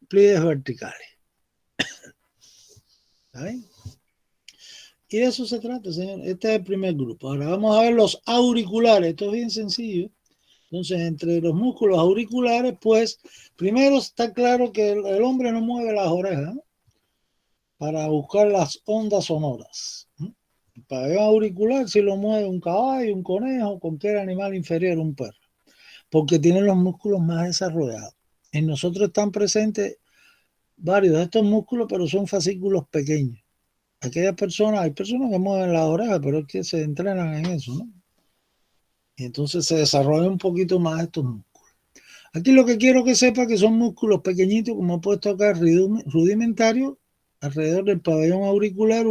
pliegues verticales. ¿Saben? Y de eso se trata, señor. Este es el primer grupo. Ahora vamos a ver los auriculares. Esto es bien sencillo. Entonces, entre los músculos auriculares, pues, primero está claro que el hombre no mueve las orejas, ¿no? Para buscar las ondas sonoras. El pabellón auricular si lo mueve un caballo, un conejo, cualquier animal inferior, un perro, porque tienen los músculos más desarrollados. En nosotros están presentes varios de estos músculos, pero son fascículos pequeños. Hay personas que mueven las orejas, pero es que se entrenan en eso, ¿no? Y entonces se desarrollan un poquito más estos músculos. Aquí lo que quiero que sepa que son músculos pequeñitos, como he puesto acá, rudimentarios, alrededor del pabellón auricular.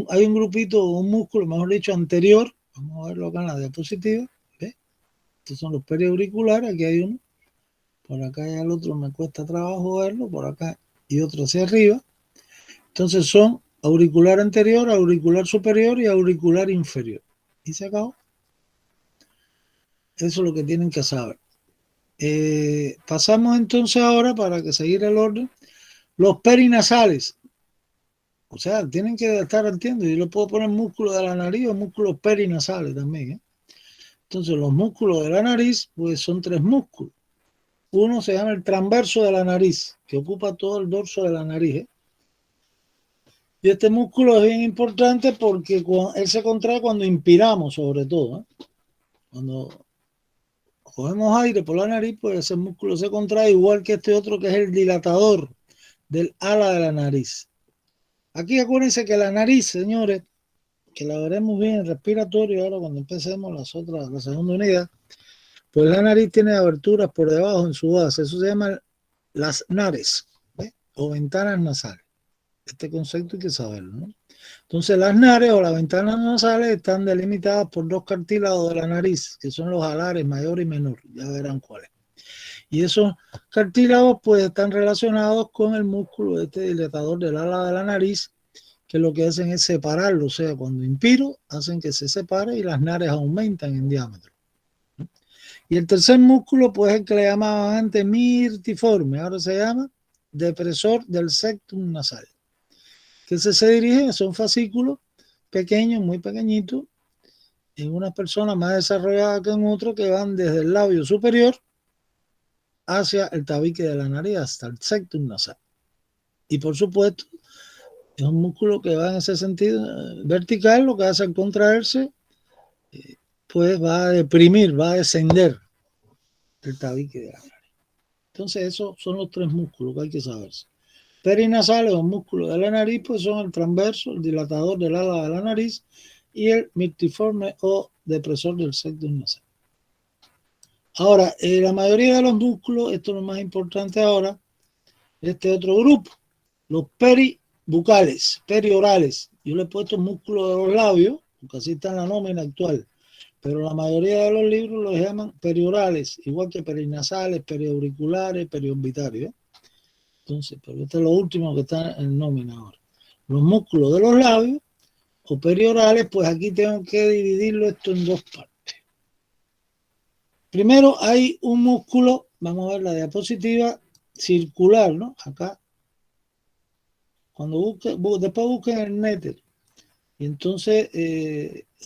Hay un grupito, un músculo, mejor dicho, anterior. Vamos a verlo acá en la diapositiva. ¿Ve? Estos son los periauriculares. Aquí hay uno. Por acá hay el otro, me cuesta trabajo verlo. Por acá y otro hacia arriba. Entonces son auricular anterior, auricular superior y auricular inferior. Y se acabó. Eso es lo que tienen que saber. Pasamos entonces ahora, para que seguir el orden, los perinasales. O sea, tienen que estar entiendo. Yo le puedo poner músculos de la nariz o músculos perinasales también, ¿eh? Entonces, los músculos de la nariz, pues son 3 músculos. Uno se llama el transverso de la nariz, que ocupa todo el dorso de la nariz, ¿eh? Y este músculo es bien importante porque él se contrae cuando inspiramos, sobre todo, ¿eh? Cuando cogemos aire por la nariz, pues ese músculo se contrae, igual que este otro que es el dilatador del ala de la nariz. Aquí acuérdense que la nariz, señores, que la veremos bien, el respiratorio, ahora cuando empecemos la segunda unidad, pues la nariz tiene aberturas por debajo en su base. Eso se llama las nares, ¿ve? O ventanas nasales. Este concepto hay que saberlo, ¿no? Entonces las nares o las ventanas nasales están delimitadas por 2 cartílagos de la nariz, que son los alares mayor y menor, ya verán cuáles. Y esos cartílagos pues están relacionados con el músculo este dilatador del ala de la nariz, que lo que hacen es separarlo, o sea, cuando inspiro hacen que se separe y las nares aumentan en diámetro. Y el tercer músculo pues es el que le llamaban antes mirtiforme, ahora se llama depresor del septum nasal, que se dirigen, son fascículos pequeños, muy pequeñitos, en unas personas más desarrolladas que en otros, que van desde el labio superior hacia el tabique de la nariz hasta el septum nasal. Y por supuesto, es un músculo que va en ese sentido vertical, lo que hace al contraerse, pues va a deprimir, va a descender el tabique de la nariz. Entonces esos son los 3 músculos que hay que saberse. Perinasales o músculos de la nariz, pues son el transverso, el dilatador del ala de la nariz y el mirtiforme o depresor del septum nasal. Ahora, la mayoría de los músculos, esto es lo más importante ahora, este otro grupo, los peribucales, periorales. Yo le he puesto músculos de los labios, porque así está en la nómina actual, pero la mayoría de los libros los llaman periorales, igual que perinasales, periauriculares, periorbitarios. Entonces, pero este es lo último que está en nómina ahora. Los músculos de los labios o periorales, pues aquí tengo que dividirlo esto en dos partes. Primero hay un músculo, vamos a ver la diapositiva, circular, ¿no? Acá. Cuando después busquen el Netter. Y entonces,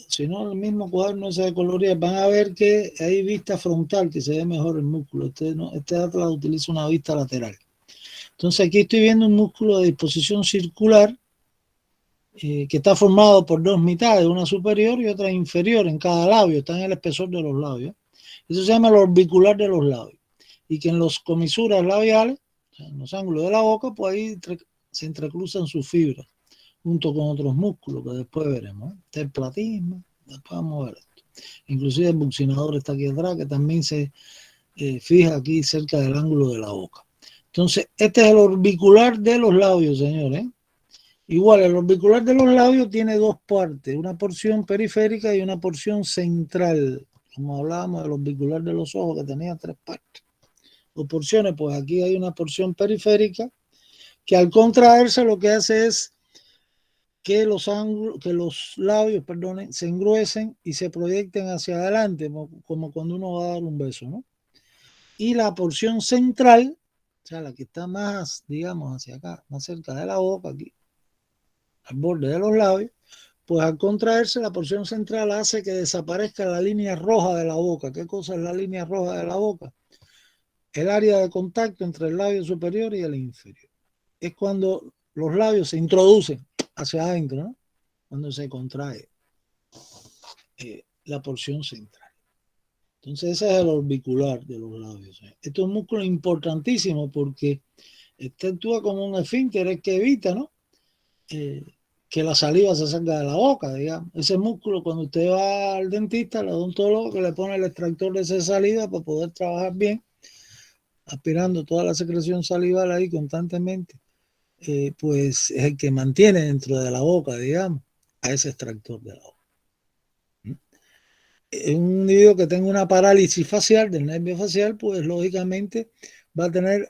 si no, el mismo cuaderno ese de colorear, van a ver que hay vista frontal, que se ve mejor el músculo. Este Atlas utiliza una vista lateral. Entonces aquí estoy viendo un músculo de disposición circular que está formado por dos mitades, una superior y otra inferior en cada labio, está en el espesor de los labios. Eso se llama el orbicular de los labios. Y que en los comisuras labiales, o sea, en los ángulos de la boca, pues ahí se entrecruzan sus fibras, junto con otros músculos que después veremos. Este es el platisma, después vamos a ver esto. Inclusive el buccinador está aquí atrás, que también se fija aquí cerca del ángulo de la boca. Entonces, este es el orbicular de los labios, señores. Igual, el orbicular de los labios tiene dos partes, una porción periférica y una porción central. Como hablábamos del orbicular de los ojos, que tenía tres partes. Dos porciones, pues aquí hay una porción periférica que al contraerse lo que hace es que los labios, se engruesen y se proyecten hacia adelante, como cuando uno va a dar un beso, ¿no? Y la porción central, o sea, la que está más, digamos, hacia acá, más cerca de la boca, aquí, al borde de los labios, pues al contraerse la porción central hace que desaparezca la línea roja de la boca. ¿Qué cosa es la línea roja de la boca? El área de contacto entre el labio superior y el inferior. Es cuando los labios se introducen hacia adentro, ¿no? Cuando se contrae la porción central. Entonces ese es el orbicular de los labios. Esto es un músculo importantísimo porque este actúa como un esfínter, es que evita, ¿no? Que la saliva se salga de la boca, digamos. Ese músculo, cuando usted va al dentista, al odontólogo, que le pone el extractor de esa saliva para poder trabajar bien, aspirando toda la secreción salival ahí constantemente, pues es el que mantiene dentro de la boca, digamos, a ese extractor de la boca. Un individuo que tenga una parálisis facial, del nervio facial, pues lógicamente va a tener,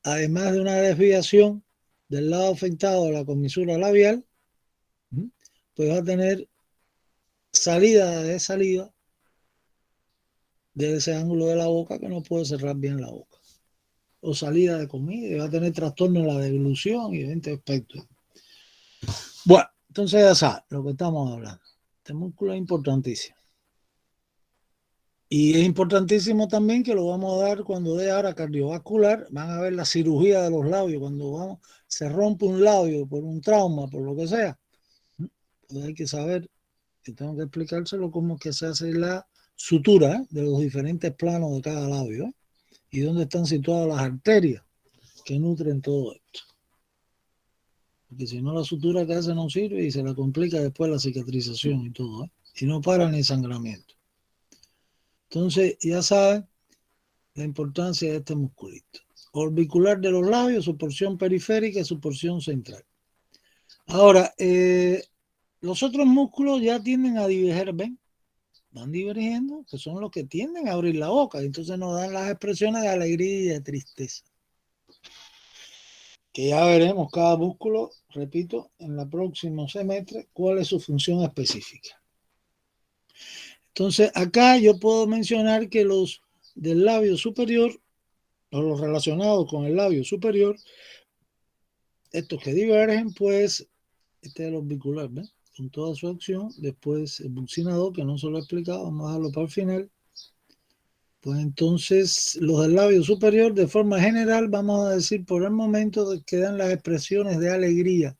además de una desviación del lado afectado de la comisura labial, pues va a tener salida de saliva de ese ángulo de la boca que no puede cerrar bien la boca. O salida de comida, y va a tener trastorno en la deglución y 20 aspectos. Bueno, entonces ya sabes lo que estamos hablando. Este músculo es importantísimo. Y es importantísimo también que lo vamos a dar cuando dé ahora cardiovascular. Van a ver la cirugía de los labios. Cuando se rompe un labio por un trauma, por lo que sea, pues hay que saber, que tengo que explicárselo cómo es que se hace la sutura de los diferentes planos de cada labio, y dónde están situadas las arterias que nutren todo esto. Porque si no, la sutura que hace no sirve y se la complica después la cicatrización y todo, y no para ni sangramiento. Entonces, ya saben la importancia de este musculito. Orbicular de los labios, su porción periférica y su porción central. Ahora, los otros músculos ya tienden a diverger, ¿ven? Van divergiendo, que son los que tienden a abrir la boca, y entonces nos dan las expresiones de alegría y de tristeza. Que ya veremos cada músculo, repito, en el próximo semestre, cuál es su función específica. Entonces, acá yo puedo mencionar que los del labio superior, o los relacionados con el labio superior, estos que divergen, pues, este es el orbicular, ¿ves? Con toda su acción. Después el buccinador, que no se lo he explicado, vamos a dejarlo para el final. Pues entonces, los del labio superior, de forma general, vamos a decir por el momento que dan las expresiones de alegría,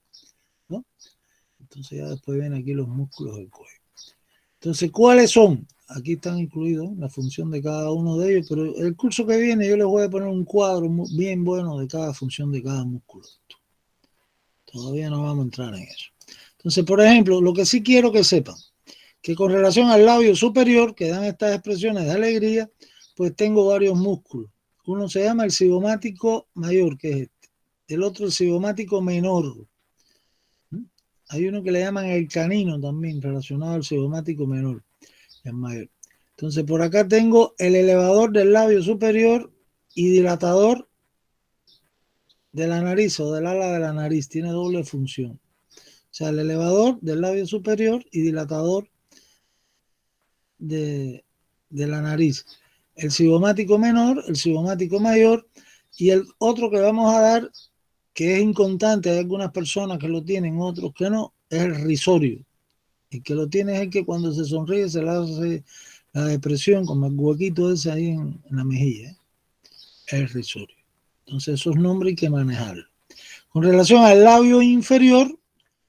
¿no? Entonces ya después ven aquí los músculos del cuello. Entonces, ¿cuáles son? Aquí están incluidos la función de cada uno de ellos, pero el curso que viene yo les voy a poner un cuadro bien bueno de cada función de cada músculo. Todavía no vamos a entrar en eso. Entonces, por ejemplo, lo que sí quiero que sepan, que con relación al labio superior, que dan estas expresiones de alegría, pues tengo varios músculos. Uno se llama el cigomático mayor, que es este. El otro el cigomático menor. Hay uno que le llaman el canino también, relacionado al cigomático menor, el mayor. Entonces, por acá tengo el elevador del labio superior y dilatador de la nariz o del ala de la nariz. Tiene doble función. O sea, el elevador del labio superior y dilatador de la nariz. El cigomático menor, el cigomático mayor y el otro que vamos a dar, que es inconstante, hay algunas personas que lo tienen, otros que no, es el risorio. El que lo tiene es el que cuando se sonríe se le hace la depresión, como el huequito ese ahí en la mejilla, ¿eh? Es el risorio. Entonces esos nombres hay que manejarlos. Con relación al labio inferior,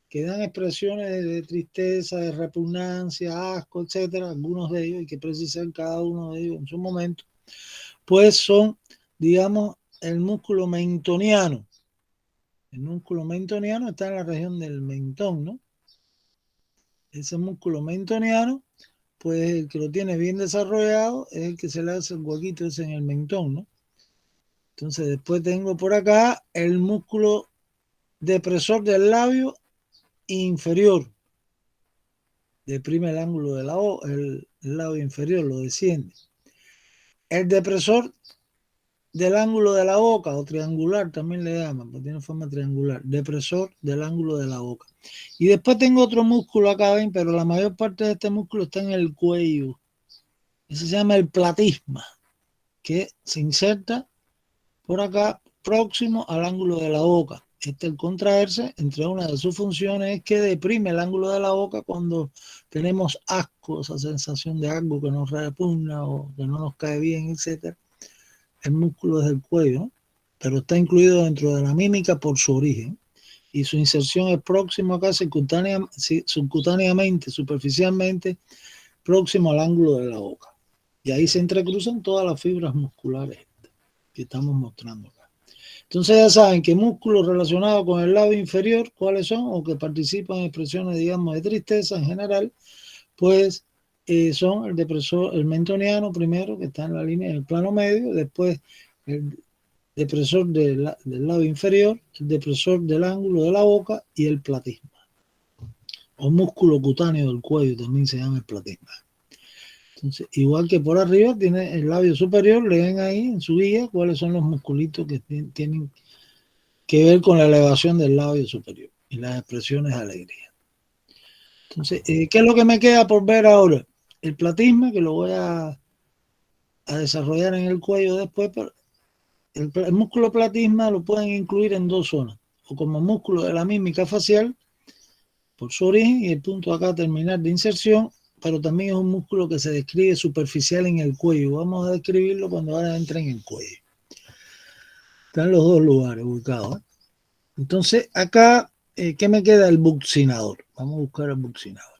que dan expresiones de tristeza, de repugnancia, asco, etcétera, algunos de ellos, hay que precisar cada uno de ellos en su momento, pues son, digamos, el músculo mentoniano. El músculo mentoniano está en la región del mentón, ¿no? Ese músculo mentoniano, pues el que lo tiene bien desarrollado es el que se le hace el huequito ese en el mentón, ¿no? Entonces después tengo por acá el músculo depresor del labio inferior. Deprime el ángulo de la boca, el labio inferior lo desciende. El depresor del ángulo de la boca, o triangular también le llaman, porque tiene forma triangular. Depresor del ángulo de la boca. Y después tengo otro músculo acá, ven, pero la mayor parte de este músculo está en el cuello. Ese se llama el platisma, que se inserta por acá, próximo al ángulo de la boca. El contraerse, entre una de sus funciones, es que deprime el ángulo de la boca cuando tenemos asco, esa sensación de algo que nos repugna o que no nos cae bien, etc. El músculo es del cuello, ¿no? Pero está incluido dentro de la mímica por su origen. Y su inserción es próximo acá, subcutáneamente, superficialmente, próximo al ángulo de la boca. Y ahí se entrecruzan todas las fibras musculares que estamos mostrando acá. Entonces ya saben que músculos relacionados con el labio inferior, ¿cuáles son? O que participan en expresiones, digamos, de tristeza en general, pues son el depresor, el mentoniano primero, que está en la línea del plano medio, después el depresor del labio inferior, el depresor del ángulo de la boca y el platisma. O músculo cutáneo del cuello también se llama el platisma. Entonces, igual que por arriba tiene el labio superior, leen ahí en su guía cuáles son los musculitos que tienen que ver con la elevación del labio superior y las expresiones de alegría. Entonces, ¿qué es lo que me queda por ver ahora? El platisma, que lo voy a desarrollar en el cuello después, pero el músculo platisma lo pueden incluir en dos zonas, o como músculo de la mímica facial, por su origen, y el punto acá terminar de inserción, pero también es un músculo que se describe superficial en el cuello. Vamos a describirlo cuando ahora entre en el cuello. Están los dos lugares ubicados, ¿eh? Entonces, acá, ¿qué me queda? El buccinador. Vamos a buscar el buccinador.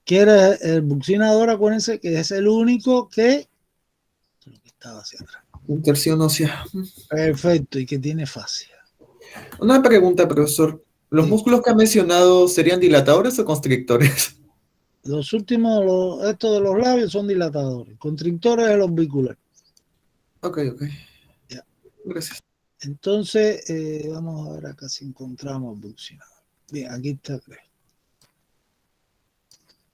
¿Qué era el buccinador? Acuérdense que es el único que estaba hacia atrás. Inserción ósea. Perfecto, y que tiene fascia. Una pregunta, profesor. ¿Los músculos que ha mencionado serían dilatadores o constrictores? Los últimos, estos de los labios son dilatadores. Constrictores es el orbicular. Ok. Ya. Gracias. Entonces, vamos a ver acá si encontramos el buccinador. Bien, aquí está, creo.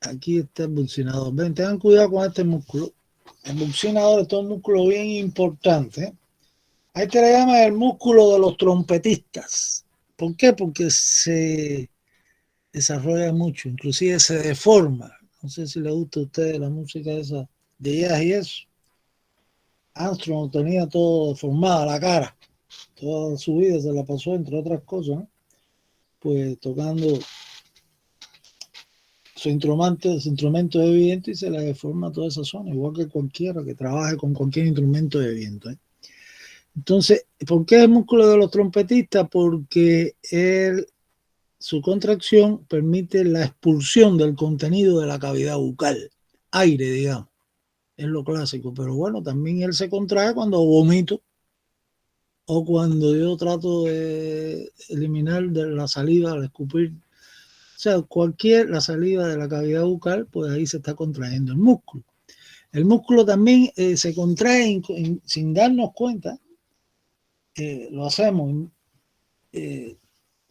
Aquí está el buccinador. Ven, tengan cuidado con este músculo. El buccinador es un músculo bien importante, ¿eh? A este le llaman el músculo de los trompetistas. ¿Por qué? Porque se desarrolla mucho, inclusive se deforma. No sé si le gusta a ustedes la música esa de jazz y eso. Armstrong tenía todo deformado, la cara. Toda su vida se la pasó, entre otras cosas, ¿no? Pues tocando su instrumento de viento, y se le deforma toda esa zona, igual que cualquiera que trabaje con cualquier instrumento de viento, ¿eh? Entonces, ¿por qué el músculo de los trompetistas? Porque su contracción permite la expulsión del contenido de la cavidad bucal, aire, digamos, es lo clásico, pero bueno, también él se contrae cuando vomito o cuando yo trato de eliminar de la saliva al escupir. O sea, la saliva de la cavidad bucal, pues ahí se está contrayendo el músculo. El músculo también se contrae sin darnos cuenta. Lo hacemos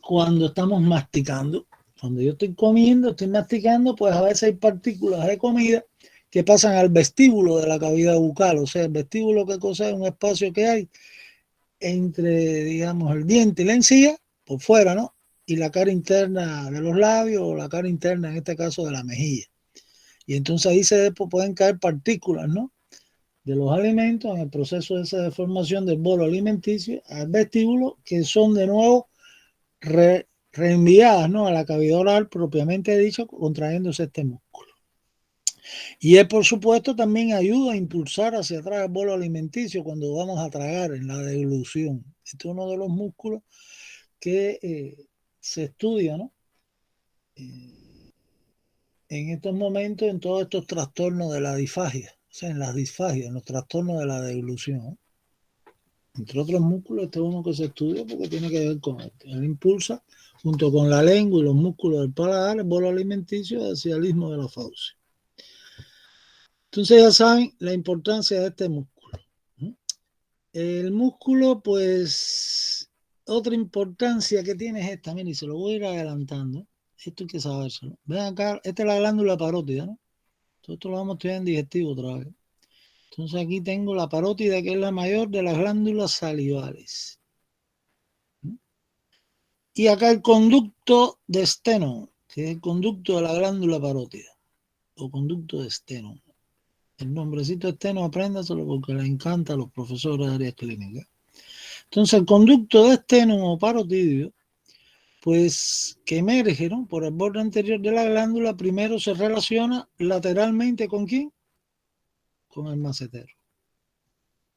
cuando estamos masticando. Cuando yo estoy comiendo, estoy masticando, pues a veces hay partículas de comida que pasan al vestíbulo de la cavidad bucal. O sea, el vestíbulo, ¿qué cosa es? Un espacio que hay entre, digamos, el diente y la encía, por fuera, ¿no? Y la cara interna de los labios, o la cara interna, en este caso, de la mejilla. Y entonces ahí pueden caer partículas, ¿no?, de los alimentos en el proceso de esa deformación del bolo alimenticio al vestíbulo, que son de nuevo reenviadas, ¿no?, a la cavidad oral propiamente dicho, contrayéndose este músculo. Y él, por supuesto, también ayuda a impulsar hacia atrás el bolo alimenticio cuando vamos a tragar en la deglución. Este es uno de los músculos que se estudia, ¿no?, en estos momentos en todos estos trastornos de la disfagia, o sea, en las disfagias, en los trastornos de la deglución. Entre otros músculos, este es uno que se estudia porque tiene que ver con esto. Él impulsa, junto con la lengua y los músculos del paladar, el bolo alimenticio hacia el istmo de la fauce. Entonces ya saben la importancia de este músculo. El músculo, pues, otra importancia que tiene es esta, miren, y se lo voy a ir adelantando. Esto hay que sabérselo. Ven acá, esta es la glándula parótida, ¿no? Todo esto lo vamos a estudiar en digestivo otra vez. Entonces aquí tengo la parótida, que es la mayor de las glándulas salivales. Y acá el conducto de Stenone, que es el conducto de la glándula parótida, o conducto de Stenone. El nombrecito Stenone, apréndaselo porque le encanta a los profesores de áreas clínicas. Entonces el conducto de Stenone o parotidio, pues que emerge, ¿no?, por el borde anterior de la glándula, primero se relaciona lateralmente ¿con quién? Con el macetero.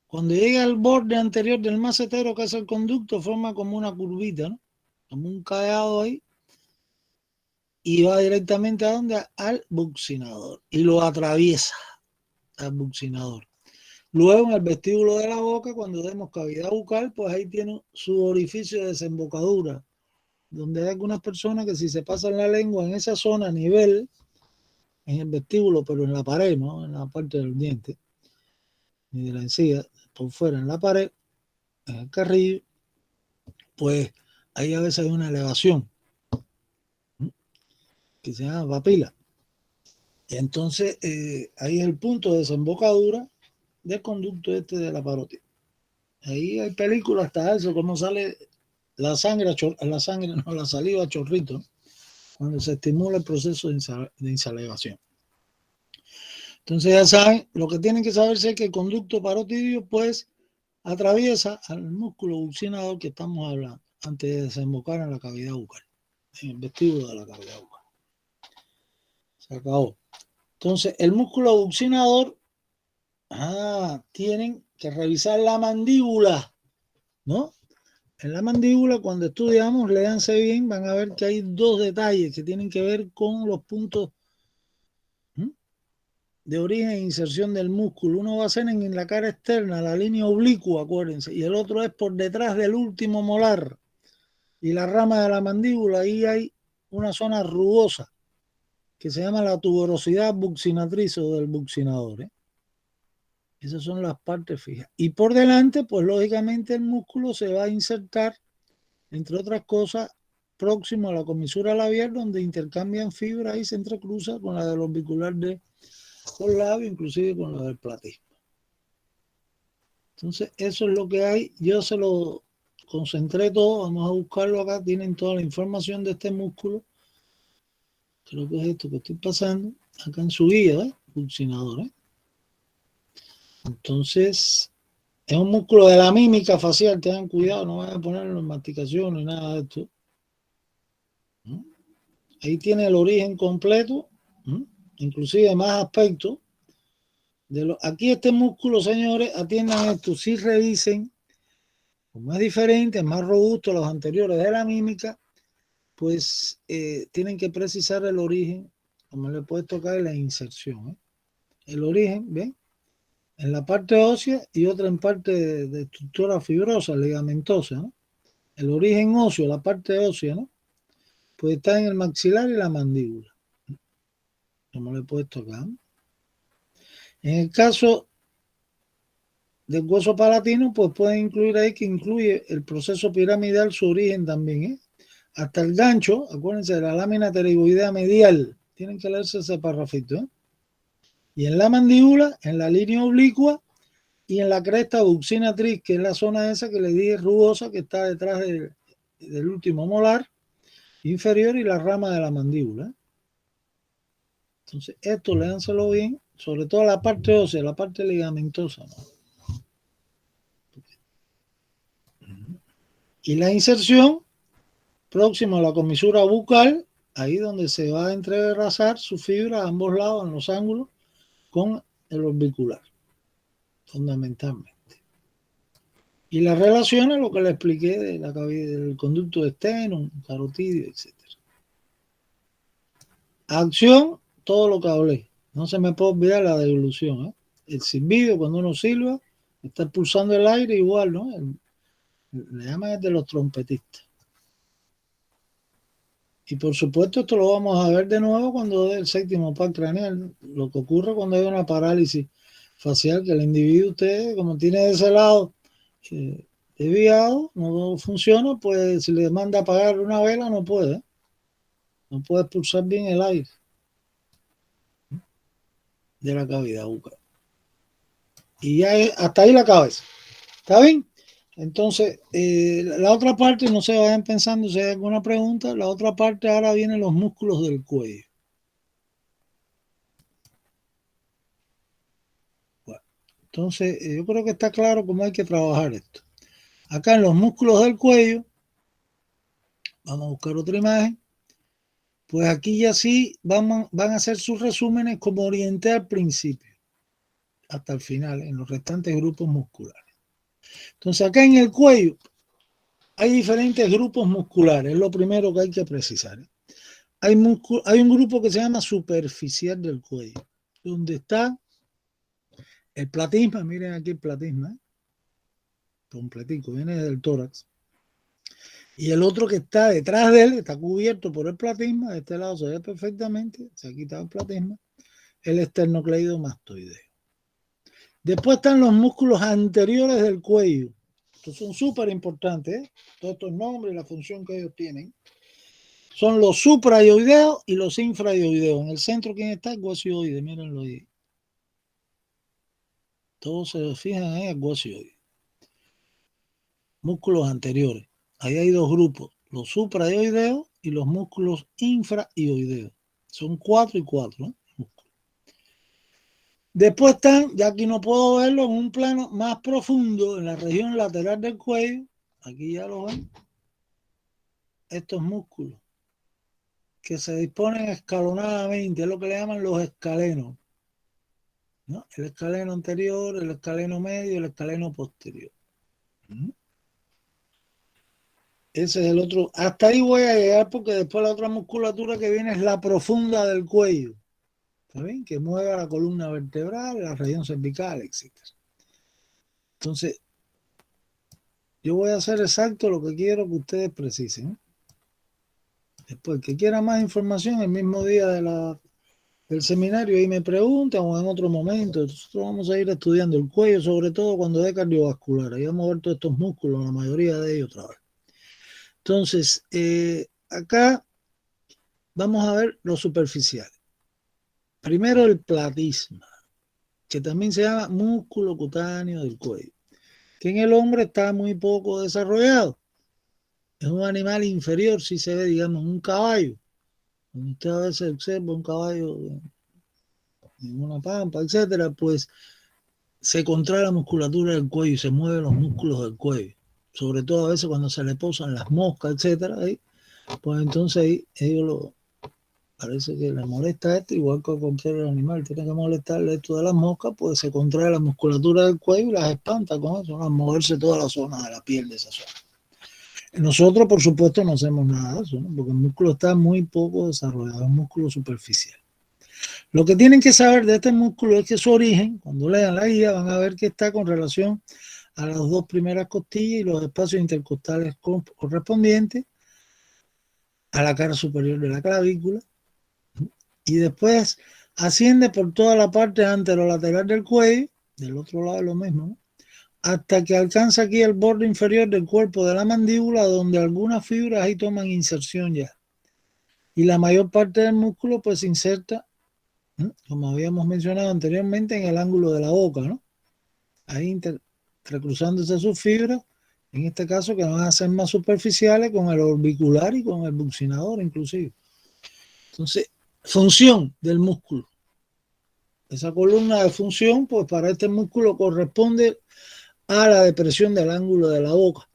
Cuando llega al borde anterior del macetero, que es el conducto, forma como una curvita, ¿no?, como un cadeado ahí, y va directamente ¿a dónde? Al buccinador, y lo atraviesa al buccinador. Luego en el vestíbulo de la boca, cuando demos cavidad bucal, pues ahí tiene su orificio de desembocadura, donde hay algunas personas que si se pasan la lengua en esa zona a nivel, en el vestíbulo, pero en la pared, ¿no?, en la parte del diente, y de la encía, por fuera en la pared, en el carrillo, pues ahí a veces hay una elevación que se llama papila. Y entonces ahí es el punto de desembocadura del conducto este de la parótida. Ahí hay películas hasta eso, cómo sale la sangre, la saliva a chorrito, cuando se estimula el proceso de insalivación. Entonces ya saben, lo que tienen que saberse es que el conducto parotidio pues atraviesa al músculo buccinador que estamos hablando, antes de desembocar en la cavidad bucal, en el vestíbulo de la cavidad bucal. Se acabó. Entonces, el músculo buccinador, tienen que revisar la mandíbula, ¿no? En la mandíbula, cuando estudiamos, léanse bien, van a ver que hay dos detalles que tienen que ver con los puntos de origen e inserción del músculo. Uno va a ser en la cara externa, la línea oblicua, acuérdense, y el otro es por detrás del último molar y la rama de la mandíbula. Ahí hay una zona rugosa que se llama la tuberosidad buccinatriz o del buccinador. Esas son las partes fijas. Y por delante, pues lógicamente el músculo se va a insertar, entre otras cosas, próximo a la comisura labial, donde intercambian fibra y se entrecruza con la del orbicular de los labios, inclusive con la del platismo. Entonces, eso es lo que hay. Yo se lo concentré todo. Vamos a buscarlo acá. Tienen toda la información de este músculo. Creo que es esto que estoy pasando acá en su guía, buccinador. Entonces, es un músculo de la mímica facial. Tengan cuidado, no vayan a ponerlo en masticación ni nada de esto. Ahí tiene el origen completo, inclusive más aspectos. Aquí este músculo, señores, atiendan esto. Si revisen, como es diferente, es más robusto a los anteriores de la mímica, pues tienen que precisar el origen, como le puede tocar la inserción. El origen, ¿ven? En la parte ósea y otra en parte de estructura fibrosa, ligamentosa, ¿no? El origen óseo, la parte ósea, ¿no? Pues está en el maxilar y la mandíbula, como le puede tocar. En el caso del hueso palatino, pues pueden incluir ahí que incluye el proceso piramidal, su origen también, ¿eh? Hasta el gancho, acuérdense de la lámina pterygoidea medial, tienen que leerse ese parrafito, ¿eh? Y en la mandíbula, en la línea oblicua y en la cresta buccinatriz, que es la zona esa que le dije rugosa, que está detrás del último molar inferior y la rama de la mandíbula, ¿eh? Entonces, esto léanselo bien, sobre todo la parte ósea, la parte ligamentosa, ¿no? Y la inserción próximo a la comisura bucal, ahí donde se va a entrelazar su fibra a ambos lados, en los ángulos, con el orbicular, fundamentalmente. Y las relaciones, lo que le expliqué de la cavidad, del conducto externo, carotidio, etc. Acción, todo lo que hablé. No se me puede olvidar la devolución, ¿eh? El silbido, cuando uno silba, está expulsando el aire igual, ¿no? Le llaman el de los trompetistas. Y por supuesto esto lo vamos a ver de nuevo cuando dé el séptimo par craneal. Lo que ocurre cuando hay una parálisis facial, que el individuo, usted, como tiene de ese lado desviado, no funciona, pues si le manda a apagar una vela no puede. No puede expulsar bien el aire de la cavidad bucal. Y ya hasta ahí la cabeza. ¿Está bien? Entonces, la otra parte, no se vayan pensando si hay alguna pregunta, la otra parte ahora vienen los músculos del cuello. Bueno, entonces, yo creo que está claro cómo hay que trabajar esto. Acá en los músculos del cuello, vamos a buscar otra imagen, pues aquí ya sí van a hacer sus resúmenes como orienté al principio, hasta el final, en los restantes grupos musculares. Entonces acá en el cuello hay diferentes grupos musculares, es lo primero que hay que precisar. Hay un grupo que se llama superficial del cuello, donde está el platisma, miren aquí el platisma, completico, viene del tórax. Y el otro que está detrás de él, está cubierto por el platisma, de este lado se ve perfectamente, se ha quitado el platisma, el esternocleidomastoideo. Después están los músculos anteriores del cuello. Estos son súper importantes, ¿eh? Todos estos nombres y la función que ellos tienen. Son los suprayoideos y los infrayoideos. En el centro, ¿quién está? El guasioide, mírenlo ahí. Todos se fijan ahí, el guasioide. Músculos anteriores. Ahí hay dos grupos, los suprayoideos y los músculos infrayoideos. Son 4 y 4, ¿no? Después están, ya aquí no puedo verlo, en un plano más profundo, en la región lateral del cuello, aquí ya lo ven, estos músculos que se disponen escalonadamente, es lo que le llaman los escalenos, ¿no? El escaleno anterior, el escaleno medio, el escaleno posterior. Ese es el otro. Hasta ahí voy a llegar porque después la otra musculatura que viene es la profunda del cuello. ¿Está bien? Que mueva la columna vertebral, la región cervical, etc. Entonces, yo voy a hacer exacto lo que quiero que ustedes precisen. Después, que quiera más información, el mismo día del seminario, ahí me preguntan o en otro momento. Nosotros vamos a ir estudiando el cuello, sobre todo cuando dé cardiovascular. Ahí vamos a ver todos estos músculos, la mayoría de ellos otra vez. Entonces, acá vamos a ver lo superficial. Primero el platisma, que también se llama músculo cutáneo del cuello, que en el hombre está muy poco desarrollado. Es un animal inferior, si se ve, digamos, un caballo. Usted a veces observa un caballo en una pampa, etcétera, pues se contrae la musculatura del cuello y se mueven los músculos del cuello. Sobre todo a veces cuando se le posan las moscas, etcétera, ahí, pues entonces ahí ellos parece que le molesta esto, igual que cualquier animal tiene que molestarle esto de las moscas, pues se contrae la musculatura del cuello y las espanta con eso, ¿no? A moverse toda la zona de la piel de esa zona. Nosotros, por supuesto, no hacemos nada de eso, ¿no? Porque el músculo está muy poco desarrollado, es un músculo superficial. Lo que tienen que saber de este músculo es que su origen, cuando lean la guía, van a ver que está con relación a las dos primeras costillas y los espacios intercostales correspondientes a la cara superior de la clavícula. Y después asciende por toda la parte anterolateral del cuello, del otro lado es lo mismo, ¿no? Hasta que alcanza aquí el borde inferior del cuerpo de la mandíbula, donde algunas fibras ahí toman inserción ya. Y la mayor parte del músculo pues se inserta, como habíamos mencionado anteriormente, en el ángulo de la boca, ¿no? Ahí entrecruzándose sus fibras, en este caso que van a ser más superficiales con el orbicular y con el buccinador inclusive. Entonces, función del músculo. Esa columna de función, pues para este músculo corresponde a la depresión del ángulo de la boca.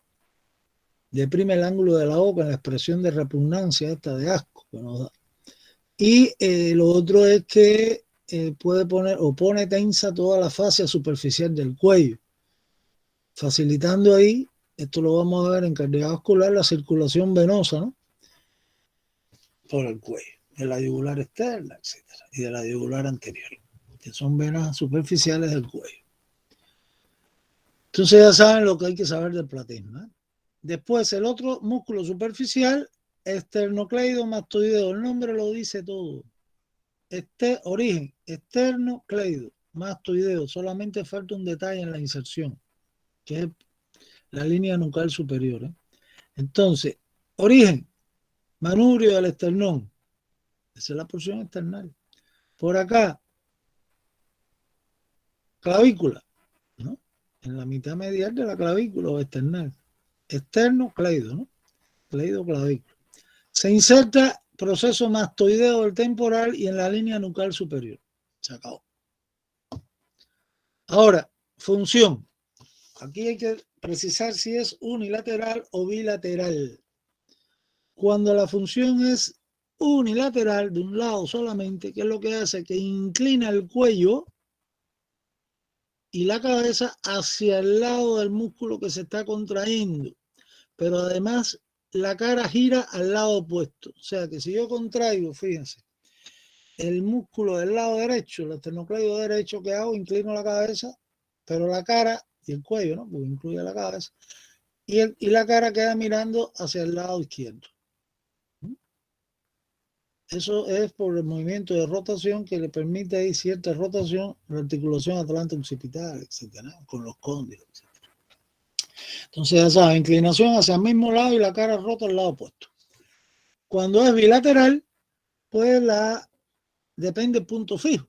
Deprime el ángulo de la boca en la expresión de repugnancia esta de asco que nos da. Y lo otro es que puede poner o pone tensa toda la fascia superficial del cuello, facilitando ahí, esto lo vamos a ver en cardiovascular, la circulación venosa, ¿no? Por el cuello, de la yugular externa, etcétera, y de la yugular anterior, que son venas superficiales del cuello. Entonces ya saben lo que hay que saber del platismo, ¿eh? Después el otro músculo superficial, esternocleidomastoideo, el nombre lo dice todo. Origen, esternocleidomastoideo, solamente falta un detalle en la inserción, que es la línea nucal superior, ¿eh? Entonces, origen, manubrio del esternón, esa es la porción external. Por acá, clavícula, ¿no? En la mitad medial de la clavícula o external. Esternocleido, ¿no? Cleido-clavícula. Se inserta proceso mastoideo del temporal y en la línea nucal superior. Se acabó. Ahora, función. Aquí hay que precisar si es unilateral o bilateral. Cuando la función es unilateral, de un lado solamente, ¿qué es lo que hace? Que inclina el cuello y la cabeza hacia el lado del músculo que se está contrayendo. Pero además la cara gira al lado opuesto. O sea que si yo contraigo, fíjense, el músculo del lado derecho, el esternocleido derecho, que hago, inclino la cabeza, pero la cara y el cuello, ¿no? Porque incluye la cabeza, y la cara queda mirando hacia el lado izquierdo. Eso es por el movimiento de rotación que le permite ahí cierta rotación, la articulación atlántico-occipital, etcétera, con los cóndilos, etcétera. Entonces ya saben, inclinación hacia el mismo lado y la cara rota al lado opuesto. Cuando es bilateral, pues depende del punto fijo.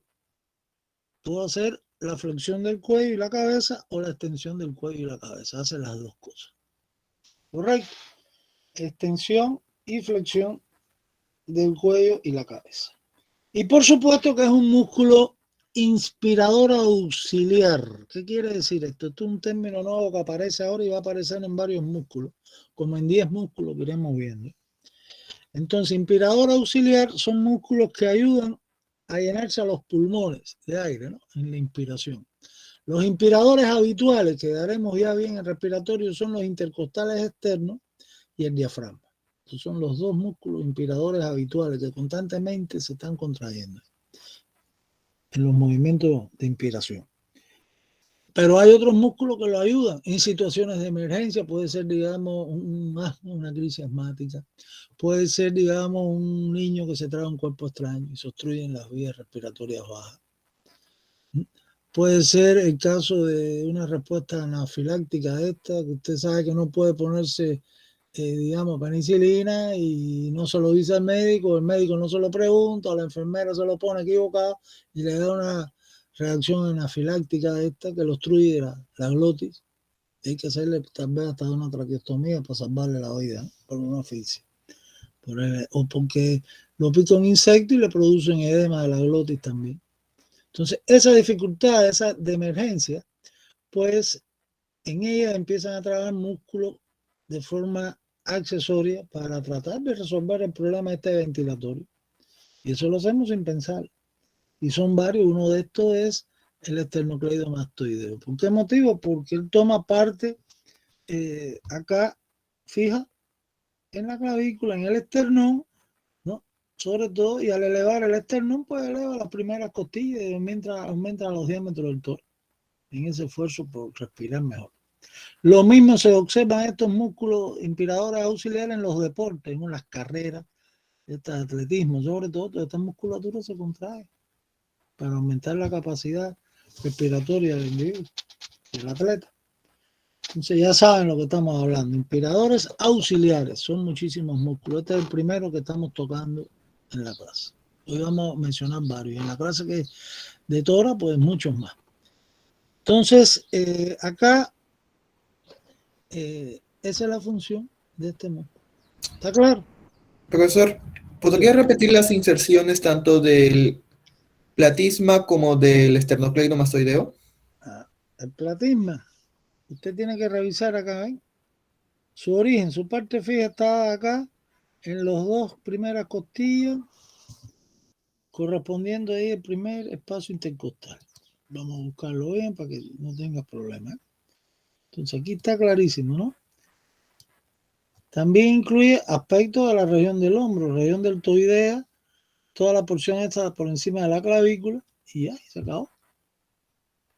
Puedo hacer la flexión del cuello y la cabeza o la extensión del cuello y la cabeza. Hace las dos cosas. ¿Correcto? Extensión y flexión del cuello y la cabeza. Y por supuesto que es un músculo inspirador auxiliar. ¿Qué quiere decir esto? Esto es un término nuevo que aparece ahora y va a aparecer en varios músculos, como en 10 músculos que iremos viendo. Entonces, inspirador auxiliar son músculos que ayudan a llenarse a los pulmones de aire, ¿no? En la inspiración. Los inspiradores habituales, que daremos ya bien en respiratorio, son los intercostales externos y el diafragma. Estos son los dos músculos inspiradores habituales que constantemente se están contrayendo en los movimientos de inspiración. Pero hay otros músculos que lo ayudan en situaciones de emergencia. Puede ser, digamos, un asma, una crisis asmática. Puede ser, digamos, un niño que se trae un cuerpo extraño y se obstruyen las vías respiratorias bajas. Puede ser el caso de una respuesta anafiláctica esta, que usted sabe que no puede ponerse, digamos, penicilina y no se lo dice al médico, el médico no se lo pregunta, o la enfermera se lo pone equivocado y le da una reacción anafiláctica esta que lo obstruye la glotis. Hay que hacerle tal vez hasta una traqueostomía para salvarle la vida, ¿no? Por una asfixia. O porque lo pica un insecto y le producen edema de la glotis también. Entonces, esa dificultad, esa de emergencia, pues en ella empiezan a trabajar músculos de forma accesoria para tratar de resolver el problema este ventilatorio. Y eso lo hacemos sin pensar. Y son varios. Uno de estos es el esternocleidomastoideo. ¿Por qué motivo? Porque él toma parte acá, fija, en la clavícula, en el esternón, ¿no? Sobre todo, y al elevar el esternón, pues eleva las primeras costillas y aumenta los diámetros del tórax en ese esfuerzo por respirar mejor. Lo mismo se observan estos músculos inspiradores auxiliares en los deportes, en las carreras, este atletismo, sobre todo, toda esta musculatura se contrae. para aumentar la capacidad respiratoria del individuo, del atleta. Entonces ya saben lo que estamos hablando. Inspiradores auxiliares, son muchísimos músculos. Este es el primero que estamos tocando en la clase. Hoy vamos a mencionar varios. En la clase que de Tora, pues muchos más. Entonces, acá, esa es la función de este músculo. ¿Está claro? Profesor, ¿podría repetir las inserciones tanto del platisma como del esternocleidomastoideo? El platisma, usted tiene que revisar acá, ¿ven? Su origen, su parte fija está acá, en los dos primeras costillas, correspondiendo ahí el primer espacio intercostal. Vamos a buscarlo bien para que no tenga problemas. Entonces aquí está clarísimo, ¿no? También incluye aspectos de la región del hombro, región deltoidea, toda la porción esta por encima de la clavícula y ya, se acabó.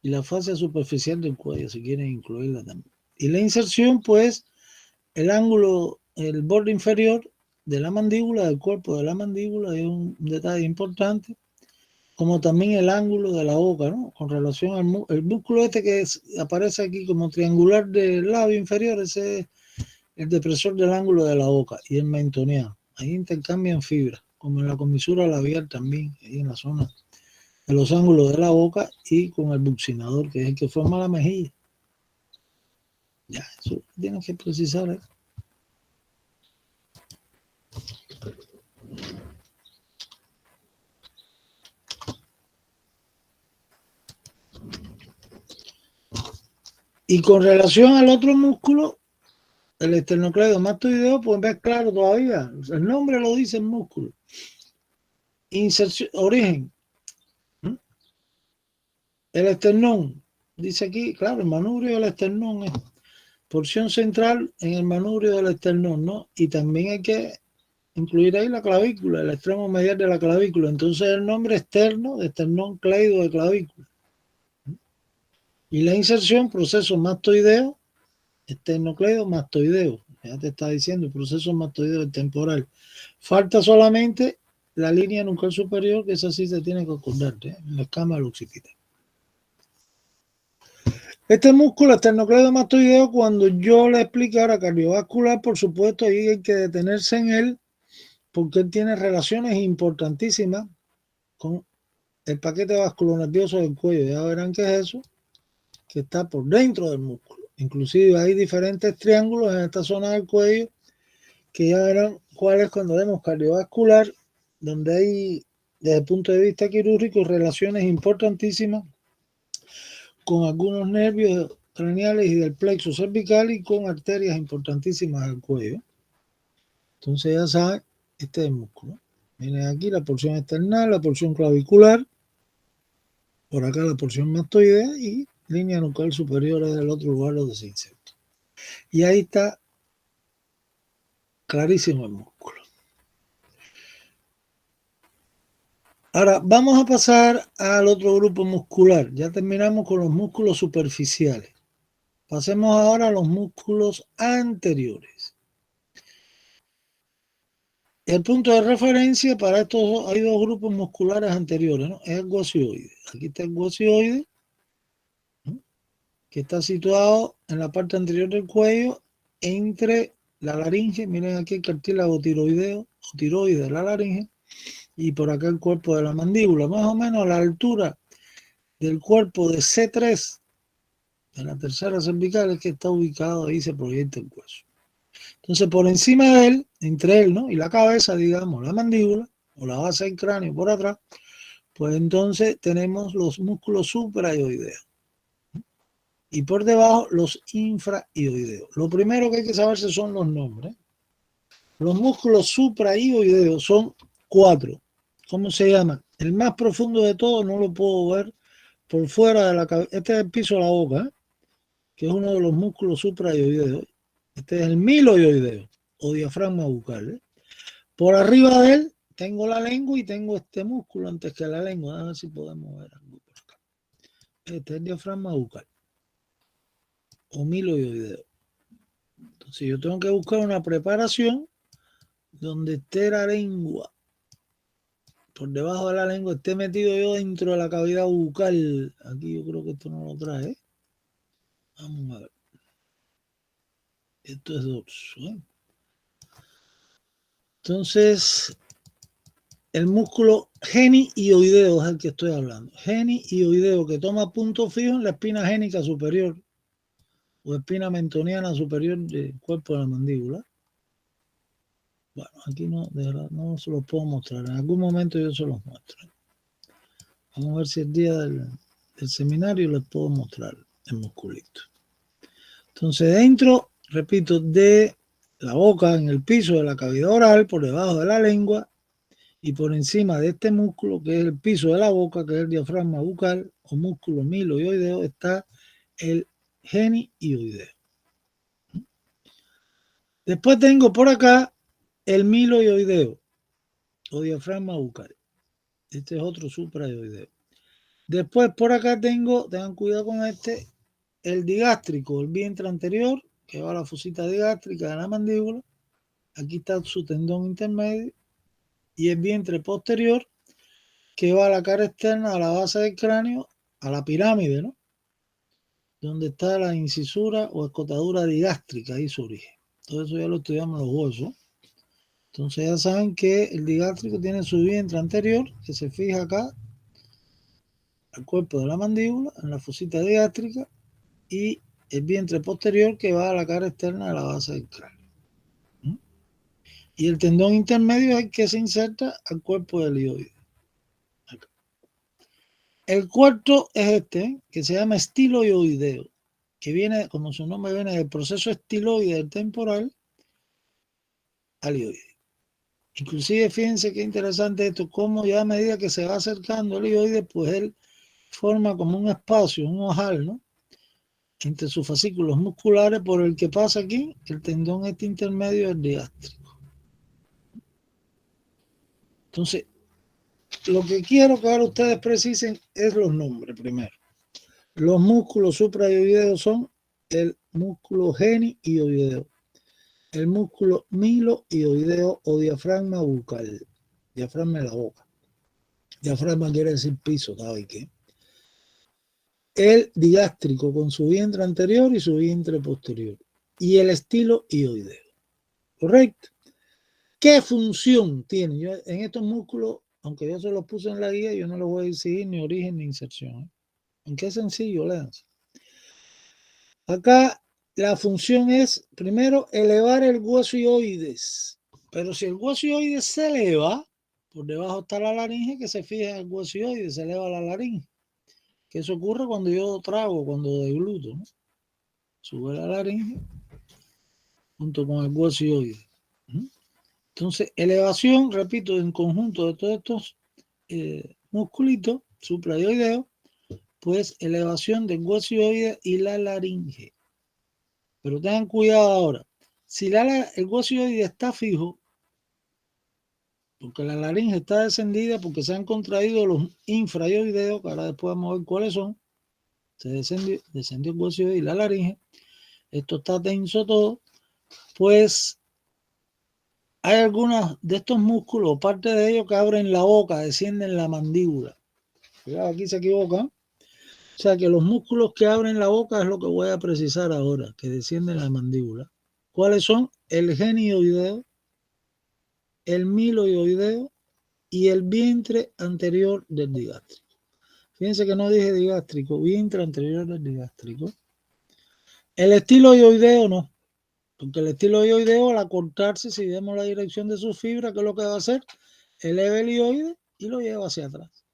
Y la fascia superficial del cuello, si quieren incluirla también. Y la inserción, pues, el ángulo, el borde inferior de la mandíbula, del cuerpo de la mandíbula, es un detalle importante, como también el ángulo de la boca, ¿no? Con relación al el músculo este que aparece aquí como triangular del labio inferior, ese es el depresor del ángulo de la boca y el mentoneado. Ahí intercambian fibras, como en la comisura labial también, ahí en la zona de los ángulos de la boca y con el buccinador, que es el que forma la mejilla. Ya, eso tienen que precisar, ¿eh? Y con relación al otro músculo, el esternocleidomastoideo, pues ver claro todavía. El nombre lo dice el músculo. Inserción, origen. El esternón, dice aquí, claro, el manubrio del esternón es porción central en el manubrio del esternón, ¿no? Y también hay que incluir ahí la clavícula, el extremo medial de la clavícula. Entonces el nombre externo de esternón cleido de clavícula. Y la inserción, proceso mastoideo, esternocleidomastoideo. Ya te está diciendo, proceso mastoideo temporal. Falta solamente la línea nucal superior, que esa sí se tiene que acordarte, en la escama del occipital. Este músculo esternocleidomastoideo, cuando yo le explique ahora cardiovascular, por supuesto, ahí hay que detenerse en él, porque él tiene relaciones importantísimas con el paquete vasculonervioso del cuello. Ya verán qué es eso, que está por dentro del músculo. Inclusive hay diferentes triángulos en esta zona del cuello, que ya verán cuáles cuando vemos cardiovascular, donde hay, desde el punto de vista quirúrgico, relaciones importantísimas con algunos nervios craneales y del plexo cervical y con arterias importantísimas del cuello. Entonces ya saben, este es el músculo. Miren aquí la porción external, la porción clavicular, por acá la porción mastoidea y línea nucal superior es el otro lugar donde se inserta. Y ahí está clarísimo el músculo. Ahora vamos a pasar al otro grupo muscular. Ya terminamos con los músculos superficiales. Pasemos ahora a los músculos anteriores. El punto de referencia para estos hay dos grupos musculares anteriores, ¿no? Es el glocioide. Aquí está el glocioide, ¿no? Que está situado en la parte anterior del cuello entre la laringe. Miren aquí el cartílago tiroideo o tiroide de la laringe y por acá el cuerpo de la mandíbula, más o menos a la altura del cuerpo de C3 de la tercera cervical, es que está ubicado ahí, se proyecta el hueso. Entonces, por encima de él, entre él, ¿no? Y la cabeza, digamos, la mandíbula, o la base del cráneo por atrás, pues entonces tenemos los músculos supraioideos. Y por debajo, los infraioideos. Lo primero que hay que saberse son los nombres. Los músculos supraioideos son 4. ¿Cómo se llaman? El más profundo de todos, no lo puedo ver por fuera de la cabeza. Este es el piso de la boca, ¿eh? Que es uno de los músculos supraioideos. Este es el miloioideo o diafragma bucal, ¿eh? Por arriba de él tengo la lengua y tengo este músculo antes que la lengua. A ver si podemos ver algo por acá. Este es el diafragma bucal o miloioideo. Entonces yo tengo que buscar una preparación donde esté la lengua por debajo de la lengua, esté metido yo dentro de la cavidad bucal. Aquí yo creo que esto no lo trae. Vamos a ver. Esto es dorso. Entonces, el músculo genioideo es el que estoy hablando. Genioideo, que toma punto fijo en la espina génica superior o espina mentoniana superior del cuerpo de la mandíbula. Bueno, aquí no, de verdad, no se los puedo mostrar. En algún momento yo se los muestro. Vamos a ver si el día del seminario les puedo mostrar el musculito. Entonces, dentro, repito, de la boca, en el piso de la cavidad oral, por debajo de la lengua y por encima de este músculo, que es el piso de la boca, que es el diafragma bucal o músculo miloioideo, está el genioideo. Después tengo por acá el miloioideo o diafragma bucal. Este es otro supraioideo. Después por acá tengo, tengan cuidado con este, el digástrico, el vientre anterior, que va a la fosita digástrica de la mandíbula. Aquí está su tendón intermedio. Y el vientre posterior, que va a la cara externa, a la base del cráneo, a la pirámide, ¿no? Donde está la incisura o escotadura digástrica, ahí su origen. Todo eso ya lo estudiamos en los huesos. Entonces ya saben que el digástrico tiene su vientre anterior, que se fija acá, al cuerpo de la mandíbula, en la fosita digástrica, y el vientre posterior que va a la cara externa de la base del cráneo. Y el tendón intermedio es el que se inserta al cuerpo del hioide. Acá. El cuarto es este, que se llama estiloioideo, que viene, como su nombre viene, del proceso estiloide del temporal al hioide. Inclusive, fíjense qué interesante esto, cómo ya a medida que se va acercando el hioide, pues él forma como un espacio, un ojal, ¿no? Entre sus fascículos musculares por el que pasa aquí el tendón este intermedio del digástrico. Entonces, lo que quiero que ahora ustedes precisen es los nombres primero. Los músculos supraioideos son el músculo genioideo, el músculo miloioideo o diafragma bucal, diafragma de la boca. Diafragma quiere decir piso, ¿sabe qué? El digástrico con su vientre anterior y su vientre posterior. Y el estiloioideo. ¿Correcto? ¿Qué función tiene? Yo, en estos músculos, aunque yo se los puse en la guía, yo no les voy a decir ni origen ni inserción. Aunque es sencillo, léanse. Acá la función es, primero, elevar el hueso hioides. Pero si el hueso hioides se eleva, por debajo está la laringe, que se fija en el hueso hioides, se eleva la laringe. Que eso ocurre cuando yo trago, cuando degluto, ¿no? Sube la laringe junto con el hueso hioides. Entonces, elevación, repito, en conjunto de todos estos musculitos supraioideos, pues elevación del hueso hioides y la laringe. Pero tengan cuidado ahora. Si el hueso hioides está fijo, porque la laringe está descendida, porque se han contraído los infraioideos, que ahora después vamos a ver cuáles son, se descendió el hueso hioides y la laringe, esto está tenso todo, pues hay algunos de estos músculos, o parte de ellos, que abren la boca, descienden la mandíbula. Cuidado, aquí se equivocan. O sea que los músculos que abren la boca es lo que voy a precisar ahora, que descienden la mandíbula. ¿Cuáles son? El genioideo, el miloioideo y el vientre anterior del digástrico. Fíjense que no dije digástrico, vientre anterior del digástrico. El estiloioideo no, porque el estiloioideo al acortarse, si vemos la dirección de sus fibras, ¿qué es lo que va a hacer? Eleva el hioide y lo lleva hacia atrás.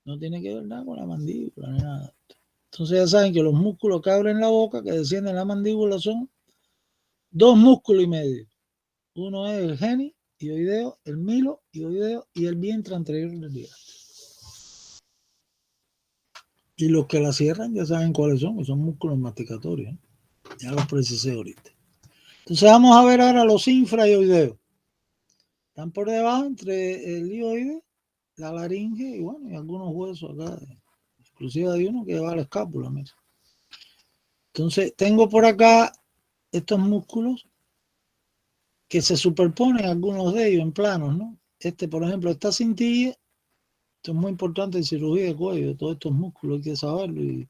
No tiene que ver nada con la mandíbula ni nada. Entonces ya saben que los músculos que abren la boca, que descienden la mandíbula, son dos músculos y medio. Uno es el genioideo, el miloioideo y el vientre anterior del digástrico. Y los que la cierran ya saben cuáles son, que son músculos masticatorios. Ya los precisé ahorita. Entonces vamos a ver ahora los infraioideos. Están por debajo entre el hioide, la laringe y bueno, y algunos huesos acá. Inclusive hay uno que va a la escápula. Mira. Entonces tengo por acá estos músculos que se superponen algunos de ellos en planos, ¿no? Este, por ejemplo, esta cintilla Esto es muy importante en cirugía de cuello, todos estos músculos hay que saberlo. Y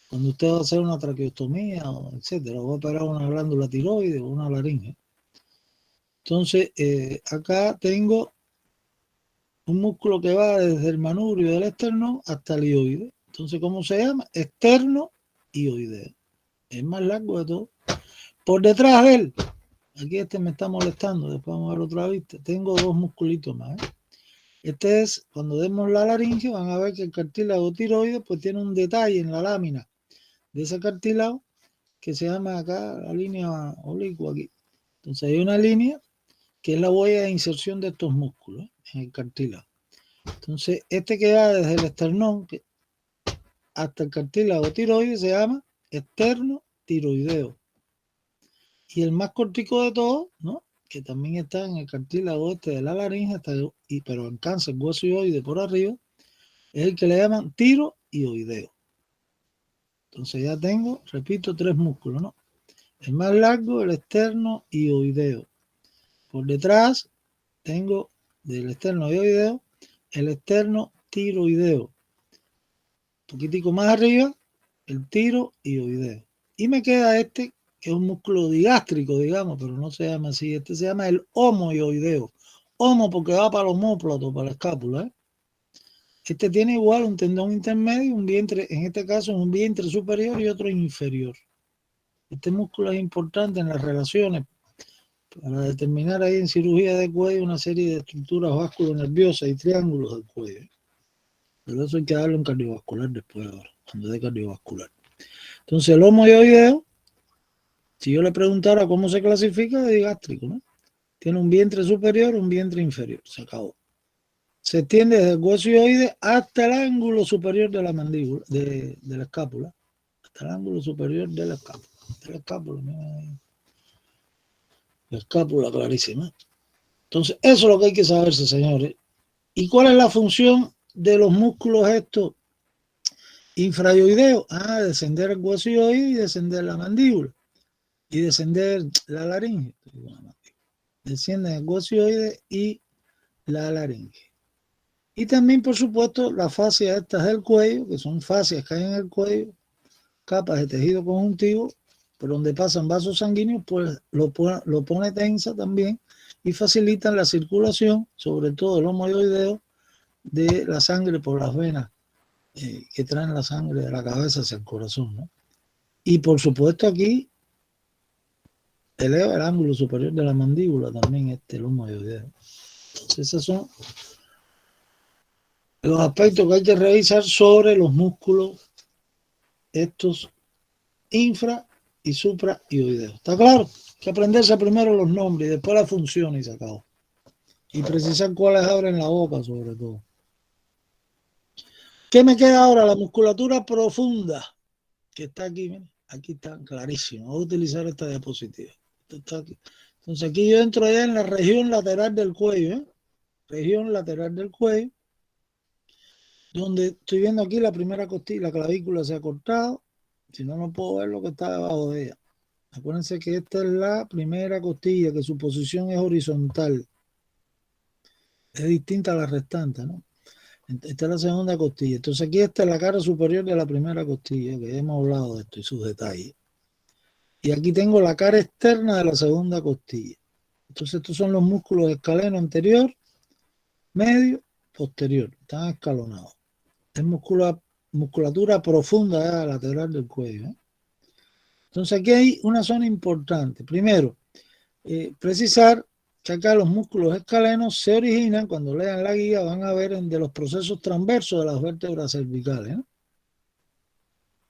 cuando usted va a hacer una traqueostomía, etcétera, va a operar una glándula tiroides o una laringe. Entonces, acá tengo un músculo que va desde el manubrio del esternón hasta el hioide. Entonces, ¿cómo se llama? Esterno-hioideo. Es más largo de todo. Por detrás de él, aquí este me está molestando, después vamos a ver otra vista. Tengo dos musculitos más. Este es, cuando demos la laringe, van a ver que el cartílago tiroides pues tiene un detalle en la lámina de ese cartílago que se llama acá la línea oblicua aquí. Entonces hay una línea que es la huella de inserción de estos músculos en el cartílago. Entonces este que va desde el esternón hasta el cartílago tiroides se llama esterno-tiroideo. Y el más cortico de todos, ¿no?, que también está en el cartílago este de la laringe, pero alcanza el hueso hioide por arriba, es el que le llaman tiroideo. Entonces ya tengo, repito, 3 músculos, ¿no? El más largo, el esterno-hioideo. Por detrás tengo del esterno-hioideo el esterno-tiroideo. Un poquitico más arriba, el tiroideo. Y me queda este, que es un músculo digástrico, digamos, pero no se llama así. Este se llama el homohioideo. Homo porque va para el omóplato, para la escápula, ¿eh? Este tiene igual un tendón intermedio, un vientre, en este caso un vientre superior y otro inferior. Este músculo es importante en las relaciones para determinar ahí en cirugía de cuello una serie de estructuras vasculonerviosas y triángulos del cuello. Pero eso hay que darle un cardiovascular después ahora, cuando dé cardiovascular. Entonces el homohioideo, si yo le preguntara cómo se clasifica, es digástrico, ¿no? Tiene un vientre superior, un vientre inferior. Se acabó. Se extiende desde el hueso hioide hasta el ángulo superior de la mandíbula, de la escápula. Hasta el ángulo superior de la escápula. De la escápula, la escápula clarísima. Entonces, eso es lo que hay que saberse, señores. ¿Y cuál es la función de los músculos estos infrahioideos? Descender el hueso hioide y descender la mandíbula. Y descender la laringe. Descienden el hueso hioide y la laringe. Y también, por supuesto, las fascias estas del cuello, que son fascias que hay en el cuello, capas de tejido conjuntivo, por donde pasan vasos sanguíneos, pues lo pone tensa también y facilitan la circulación, sobre todo el homohioideo, de la sangre por las venas que traen la sangre de la cabeza hacia el corazón, ¿no? Y por supuesto aquí eleva el ángulo superior de la mandíbula también el homohioideo. Entonces esos son los aspectos que hay que revisar sobre los músculos estos infra y suprahioideos. ¿Está claro? Hay que aprenderse primero los nombres y después la función y se acabó. Y precisar cuáles abren la boca sobre todo. ¿Qué me queda ahora? La musculatura profunda, que está aquí, miren, aquí está clarísimo. Voy a utilizar esta diapositiva. Esto está aquí. Entonces aquí yo entro ya en la región lateral del cuello, ¿eh? Región lateral del cuello, donde estoy viendo aquí la primera costilla, la clavícula se ha cortado. Si no, no puedo ver lo que está debajo de ella. Acuérdense que esta es la primera costilla, que su posición es horizontal. Es distinta a la restante, ¿no? Esta es la segunda costilla. Entonces aquí está la cara superior de la primera costilla, que hemos hablado de esto y sus detalles. Y aquí tengo la cara externa de la segunda costilla. Entonces estos son los músculos escaleno anterior, medio, posterior. Están escalonados. Es musculatura profunda lateral del cuello, ¿eh? Entonces aquí hay una zona importante. Primero, precisar que acá los músculos escalenos se originan, cuando lean la guía van a ver de los procesos transversos de las vértebras cervicales, ¿no?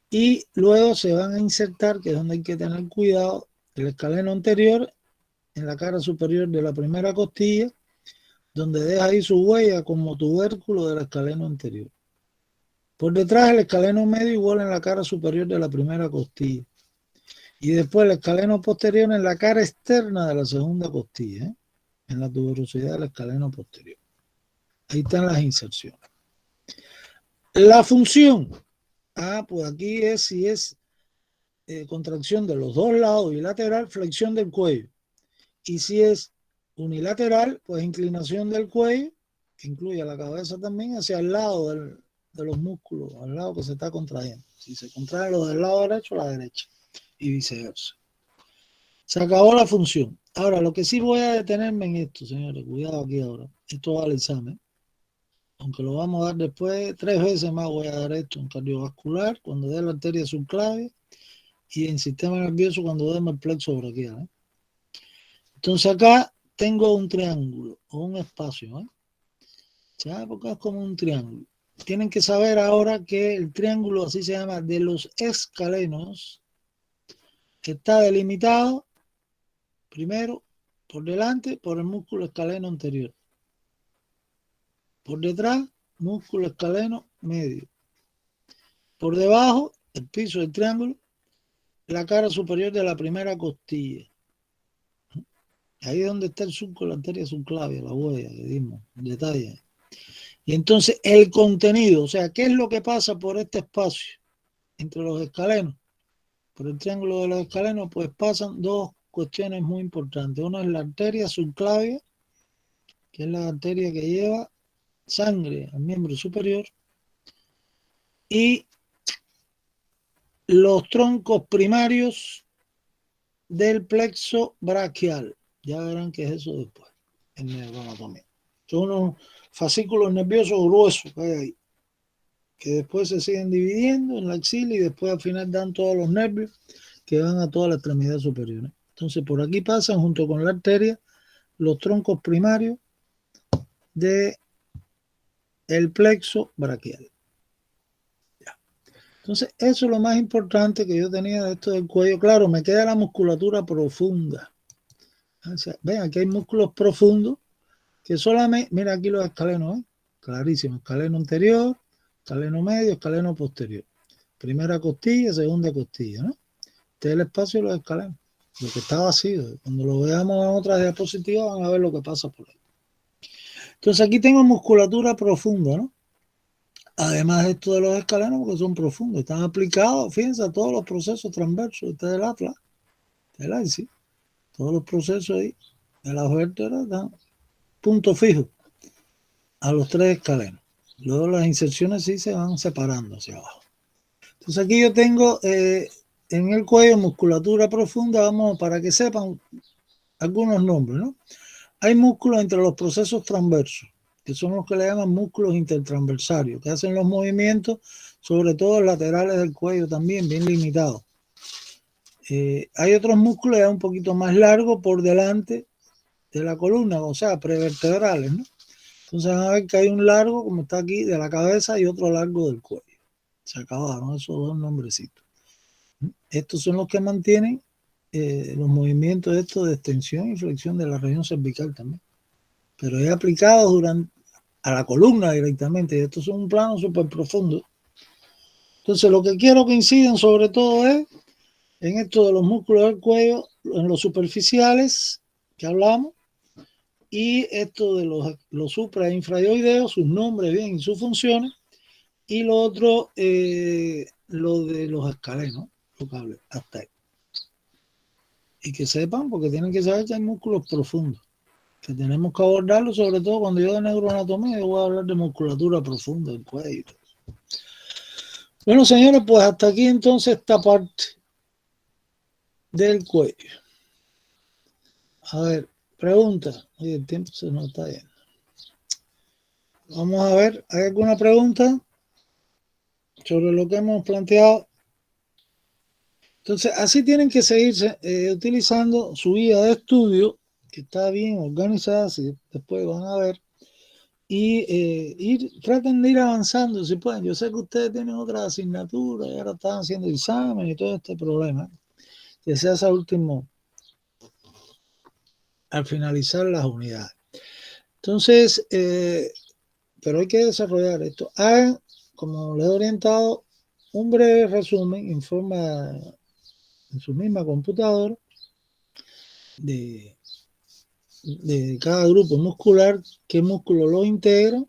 Y luego se van a insertar, que es donde hay que tener cuidado, el escaleno anterior en la cara superior de la primera costilla, donde deja ahí su huella como tubérculo del escaleno anterior. Por detrás el escaleno medio igual en la cara superior de la primera costilla. Y después el escaleno posterior en la cara externa de la segunda costilla, ¿eh? En la tuberosidad del escaleno posterior. Ahí están las inserciones. La función. Pues aquí es si es contracción de los dos lados bilateral, flexión del cuello. Y si es unilateral, pues inclinación del cuello que incluye la cabeza también, hacia el lado de los músculos, al lado que se está contrayendo. Si se contraen los del lado derecho, la derecha, y viceversa. Se acabó la función. Ahora, lo que sí voy a detenerme en esto, señores, cuidado aquí ahora. Esto va al examen. Aunque lo vamos a dar después, 3 veces más voy a dar esto en cardiovascular, cuando dé la arteria subclavia, y en sistema nervioso cuando demos el plexo braquial. Entonces acá tengo un triángulo o un espacio. ¿Sabes? Porque es como un triángulo. Tienen que saber ahora que el triángulo, así se llama, de los escalenos, está delimitado primero por delante por el músculo escaleno anterior. Por detrás, músculo escaleno medio. Por debajo, el piso del triángulo, la cara superior de la primera costilla. Ahí es donde está el surco, la arteria subclavia, la huella que dimos, el detalle. Y entonces el contenido, o sea, ¿qué es lo que pasa por este espacio entre los escalenos? Por el triángulo de los escalenos, pues pasan 2 cuestiones muy importantes. Una es la arteria subclavia, que es la arteria que lleva sangre al miembro superior, y los troncos primarios del plexo braquial. Ya verán qué es eso después, en neuroanatomía. Son unos fascículos nerviosos gruesos que hay ahí, que después se siguen dividiendo en la axila y después al final dan todos los nervios que van a toda la extremidad superior. Entonces por aquí pasan junto con la arteria los troncos primarios de el plexo braquial. Ya. Entonces eso es lo más importante que yo tenía de esto del cuello. Claro, me queda la musculatura profunda. O sea, ven, aquí hay músculos profundos que solamente, mira aquí los escalenos, clarísimo, escaleno anterior, escaleno medio, escaleno posterior. Primera costilla, segunda costilla, ¿no? Este es el espacio de los escalenos, lo que está vacío. Cuando lo veamos en otras diapositivas van a ver lo que pasa por ahí. Entonces aquí tengo musculatura profunda, ¿no? Además de esto de los escalenos, porque son profundos, están aplicados, fíjense, a todos los procesos transversos. Este es el atlas, el ICI, todos los procesos ahí de las vértebras dan punto fijo a los 3 escalenos. Luego las inserciones sí se van separando hacia abajo. Entonces aquí yo tengo en el cuello musculatura profunda, vamos, para que sepan algunos nombres, ¿no? Hay músculos entre los procesos transversos, que son los que le llaman músculos intertransversarios, que hacen los movimientos, sobre todo laterales del cuello también, bien limitados. Hay otros músculos ya un poquito más largos por delante de la columna, o sea, prevertebrales, ¿no? Entonces van a ver que hay un largo, como está aquí, de la cabeza y otro largo del cuello. Se acabaron esos 2 nombrecitos. Estos son los que mantienen los movimientos estos de extensión y flexión de la región cervical también. Pero es aplicado a la columna directamente. Y estos son un plano súper profundo. Entonces lo que quiero que incidan sobre todo es en esto de los músculos del cuello, en los superficiales que hablamos, y esto de los supra e infrayoideos, sus nombres bien y sus funciones, y lo otro, lo de los escalenos, lo que hablé, hasta ahí. Y que sepan, porque tienen que saber que hay músculos profundos, que tenemos que abordarlos, sobre todo cuando yo de neuroanatomía, yo voy a hablar de musculatura profunda del cuello. Bueno, señores, pues hasta aquí entonces esta parte del cuello. A ver, pregunta. Oye, el tiempo se nos está yendo. Vamos a ver, ¿hay alguna pregunta sobre lo que hemos planteado? Entonces, así tienen que seguirse utilizando su guía de estudio, que está bien organizada, así después van a ver, y traten de ir avanzando si pueden. Yo sé que ustedes tienen otras asignaturas y ahora están haciendo examen y todo este problema, que se hace al finalizar las unidades. Entonces, pero hay que desarrollar esto. Hagan, como les he orientado, un breve resumen en su misma computadora de cada grupo muscular, qué músculo lo integra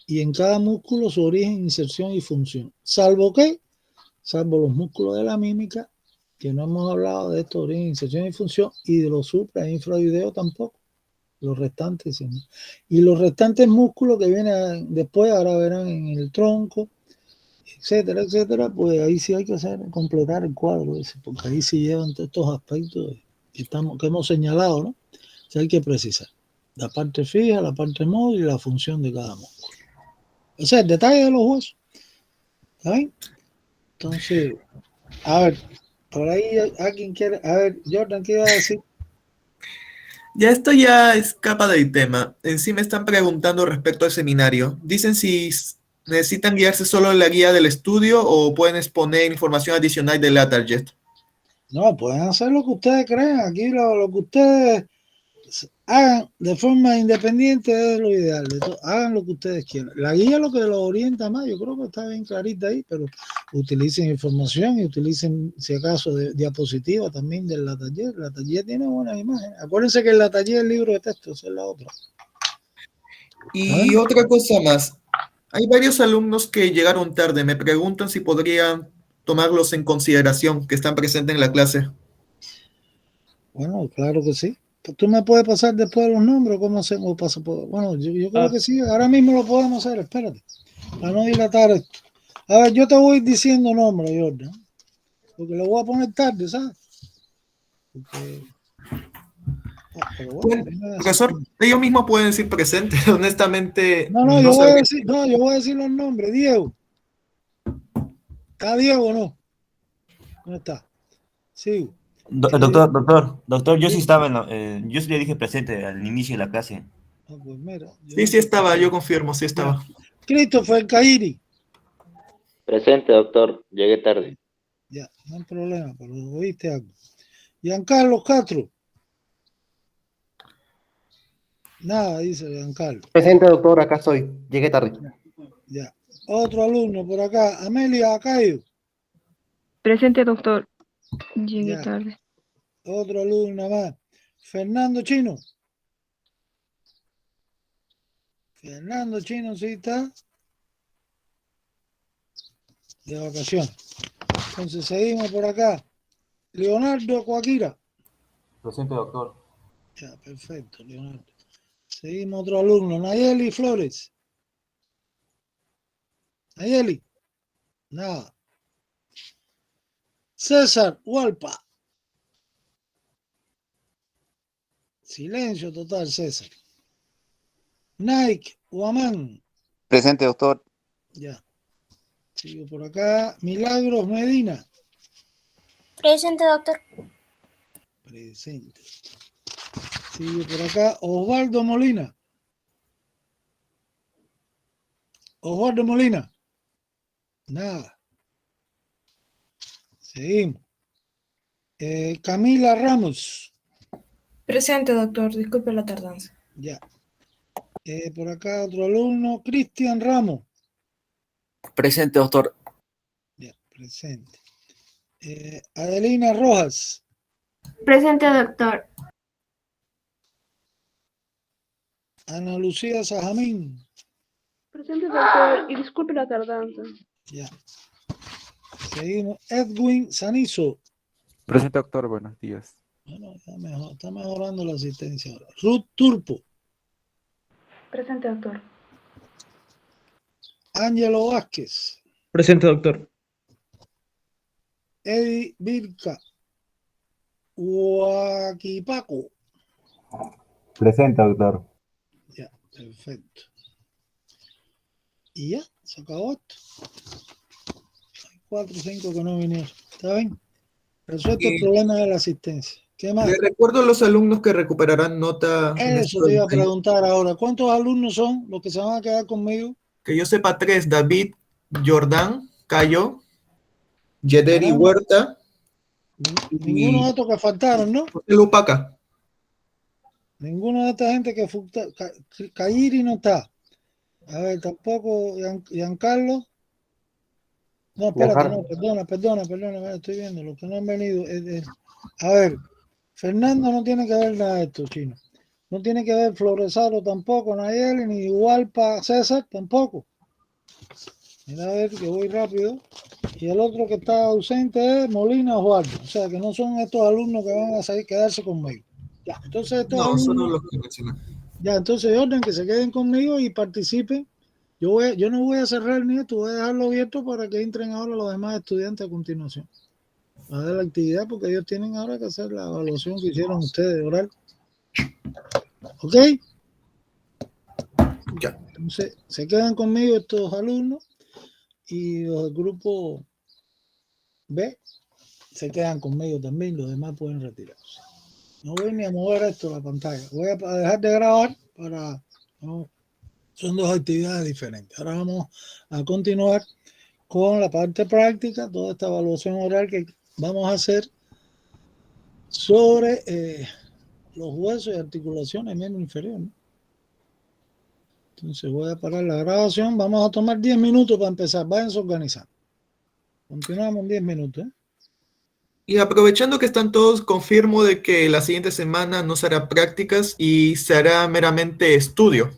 y en cada músculo su origen, inserción y función. Salvo los músculos de la mímica, que no hemos hablado de esto, origen, inserción y función, y de los supra e infrayoideos tampoco. Los restantes, sí, ¿no? Y los restantes músculos que vienen después, ahora verán en el tronco, etcétera, etcétera, pues ahí sí hay que completar el cuadro ese, porque ahí sí llevan todos estos aspectos que hemos señalado, ¿no? O sea, hay que precisar la parte fija, la parte móvil y la función de cada músculo. O sea, el detalle de los huesos. ¿Está bien? Entonces, a ver, por ahí alguien quiere, a ver, Jordan, ¿qué iba a decir? Ya esto ya escapa del tema. En sí me están preguntando respecto al seminario. Dicen si necesitan guiarse solo en la guía del estudio o pueden exponer información adicional del Datajet. No, pueden hacer lo que ustedes crean. Aquí lo que ustedes hagan de forma independiente es lo ideal. Hagan lo que ustedes quieran. La guía es lo que los orienta más. Yo creo que está bien clarita ahí, pero utilicen información y utilicen, si acaso, diapositiva también del Datajet. El Datajet tiene buenas imágenes. Acuérdense que el Datajet es el libro de texto, esa es la otra. Y otra cosa más. Hay varios alumnos que llegaron tarde. Me preguntan si podrían tomarlos en consideración, que están presentes en la clase. Bueno, claro que sí. ¿Tú me puedes pasar después los nombres? ¿Cómo hacemos? Bueno, yo creo que sí. Ahora mismo lo podemos hacer. Espérate. Para no dilatar esto. A ver, yo te voy diciendo nombres, Jordan. Porque lo voy a poner tarde, ¿sabes? Porque... Bueno, profesor, ellos mismos pueden decir presente. Honestamente. No, yo voy a decir los nombres. Diego. ¿Está Diego o no? ¿Dónde está? Sigo. Doctor, yo sí estaba yo sí le dije presente al inicio de la clase. Pues mira, sí estaba, yo confirmo, sí estaba. Christopher Cairi. Presente, doctor, llegué tarde. Ya, no hay problema, pero oíste algo. Giancarlo Castro. Nada, dice Giancarlo. Presente, doctor, acá estoy, llegué tarde. Ya. Otro alumno por acá, Amelia Acayo. Presente, doctor. Llegué tarde. Otro alumno más. Fernando Chino. Fernando Chino, sí está. De vacaciones. Entonces seguimos por acá. Leonardo Coaquira. Presente, doctor. Ya, perfecto, Leonardo. Seguimos otro alumno. Nayeli Flores. Nayeli. Nada. César Hualpa. Silencio total, César. Nike Huamán. Presente, doctor. Ya. Sigo por acá. Milagros Medina. Presente, doctor. Presente. Sigo por acá. Osvaldo Molina. Osvaldo Molina. Nada. Seguimos. Camila Ramos. Presente, doctor. Disculpe la tardanza. Ya. Por acá otro alumno. Cristian Ramos. Presente, doctor. Ya, presente. Adelina Rojas. Presente, doctor. Ana Lucía Sajamín. Presente, doctor, y disculpe la tardanza. Ya. Seguimos. Edwin Sanizo. Presente, doctor, buenos días. Bueno, está mejorando la asistencia ahora. Ruth Turpo. Presente, doctor. Ángelo Vázquez. Presente, doctor. Eddie Virca. Huaquipaco. Presente, doctor. Ya, perfecto. Y ya, se acabó esto. Hay 4 o 5 que no vinieron. ¿Está bien? Resuelto el problema de la asistencia. ¿Qué más? Les recuerdo a los alumnos que recuperarán nota. Eso te iba a preguntar ahora. ¿Cuántos alumnos son los que se van a quedar conmigo? Que yo sepa 3, David, Jordán, Cayo, Yederi Huerta. Ninguno de estos que faltaron, ¿no? Lupaca. Ninguno de esta gente que falta. Cairi no está. A ver, tampoco Giancarlo. No, espérate, no, perdona, estoy viendo, los que no han venido. A ver, Fernando no tiene que ver nada de esto, chino. No tiene que ver Floresaro tampoco, Nayeli, ni Hualpa César tampoco. Mira a ver que voy rápido. Y el otro que está ausente es Molina Osvaldo. O sea que no son estos alumnos que van a quedarse conmigo. Ya, entonces estos No, solo alumnos, los que mencioné. ya, entonces orden que se queden conmigo y participen. Yo no voy a cerrar ni esto, voy a dejarlo abierto para que entren ahora los demás estudiantes a continuación. A ver la actividad, porque ellos tienen ahora que hacer la evaluación que hicieron ustedes oral. ¿Ok? Ya. Entonces, se quedan conmigo estos alumnos y los del grupo B se quedan conmigo también, los demás pueden retirarse. No voy ni a mover esto la pantalla. Voy a dejar de grabar para... No, son dos actividades diferentes. Ahora vamos a continuar con la parte práctica, toda esta evaluación oral que vamos a hacer sobre los huesos y articulaciones miembro inferior, ¿no? Entonces voy a parar la grabación. Vamos a tomar 10 minutos para empezar. Váyanse organizando. Continuamos en 10 minutos. Y aprovechando que están todos, confirmo de que la siguiente semana no se hará prácticas y se hará meramente estudio,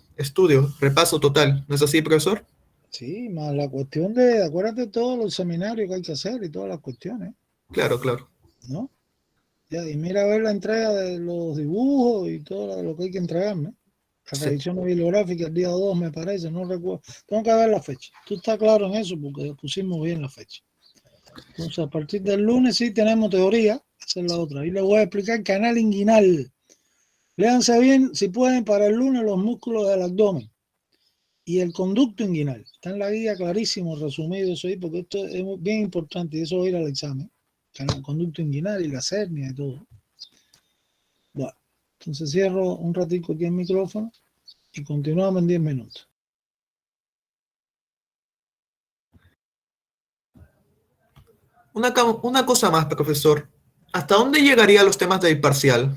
repaso total. ¿No es así, profesor? Sí, más la cuestión de, acuérdate de todos los seminarios que hay que hacer y todas las cuestiones, Claro, claro. ¿no? Ya, y mira a ver la entrega de los dibujos y todo lo que hay que entregarme. La Sí. revisión bibliográfica el día 2 me parece, no recuerdo. Tengo que ver la fecha. Tú estás claro en eso porque pusimos bien la fecha. Entonces, a partir del lunes sí tenemos teoría, esa es la otra. Ahí les voy a explicar canal inguinal. Léanse bien, si pueden, para el lunes los músculos del abdomen y el conducto inguinal. Está en la guía clarísimo, resumido eso ahí, porque esto es bien importante y eso va a ir al examen. El conducto inguinal y la hernia y todo. Bueno, entonces cierro un ratico aquí el micrófono y continuamos en 10 minutos. Una cosa más, profesor. ¿Hasta dónde llegarían los temas del parcial?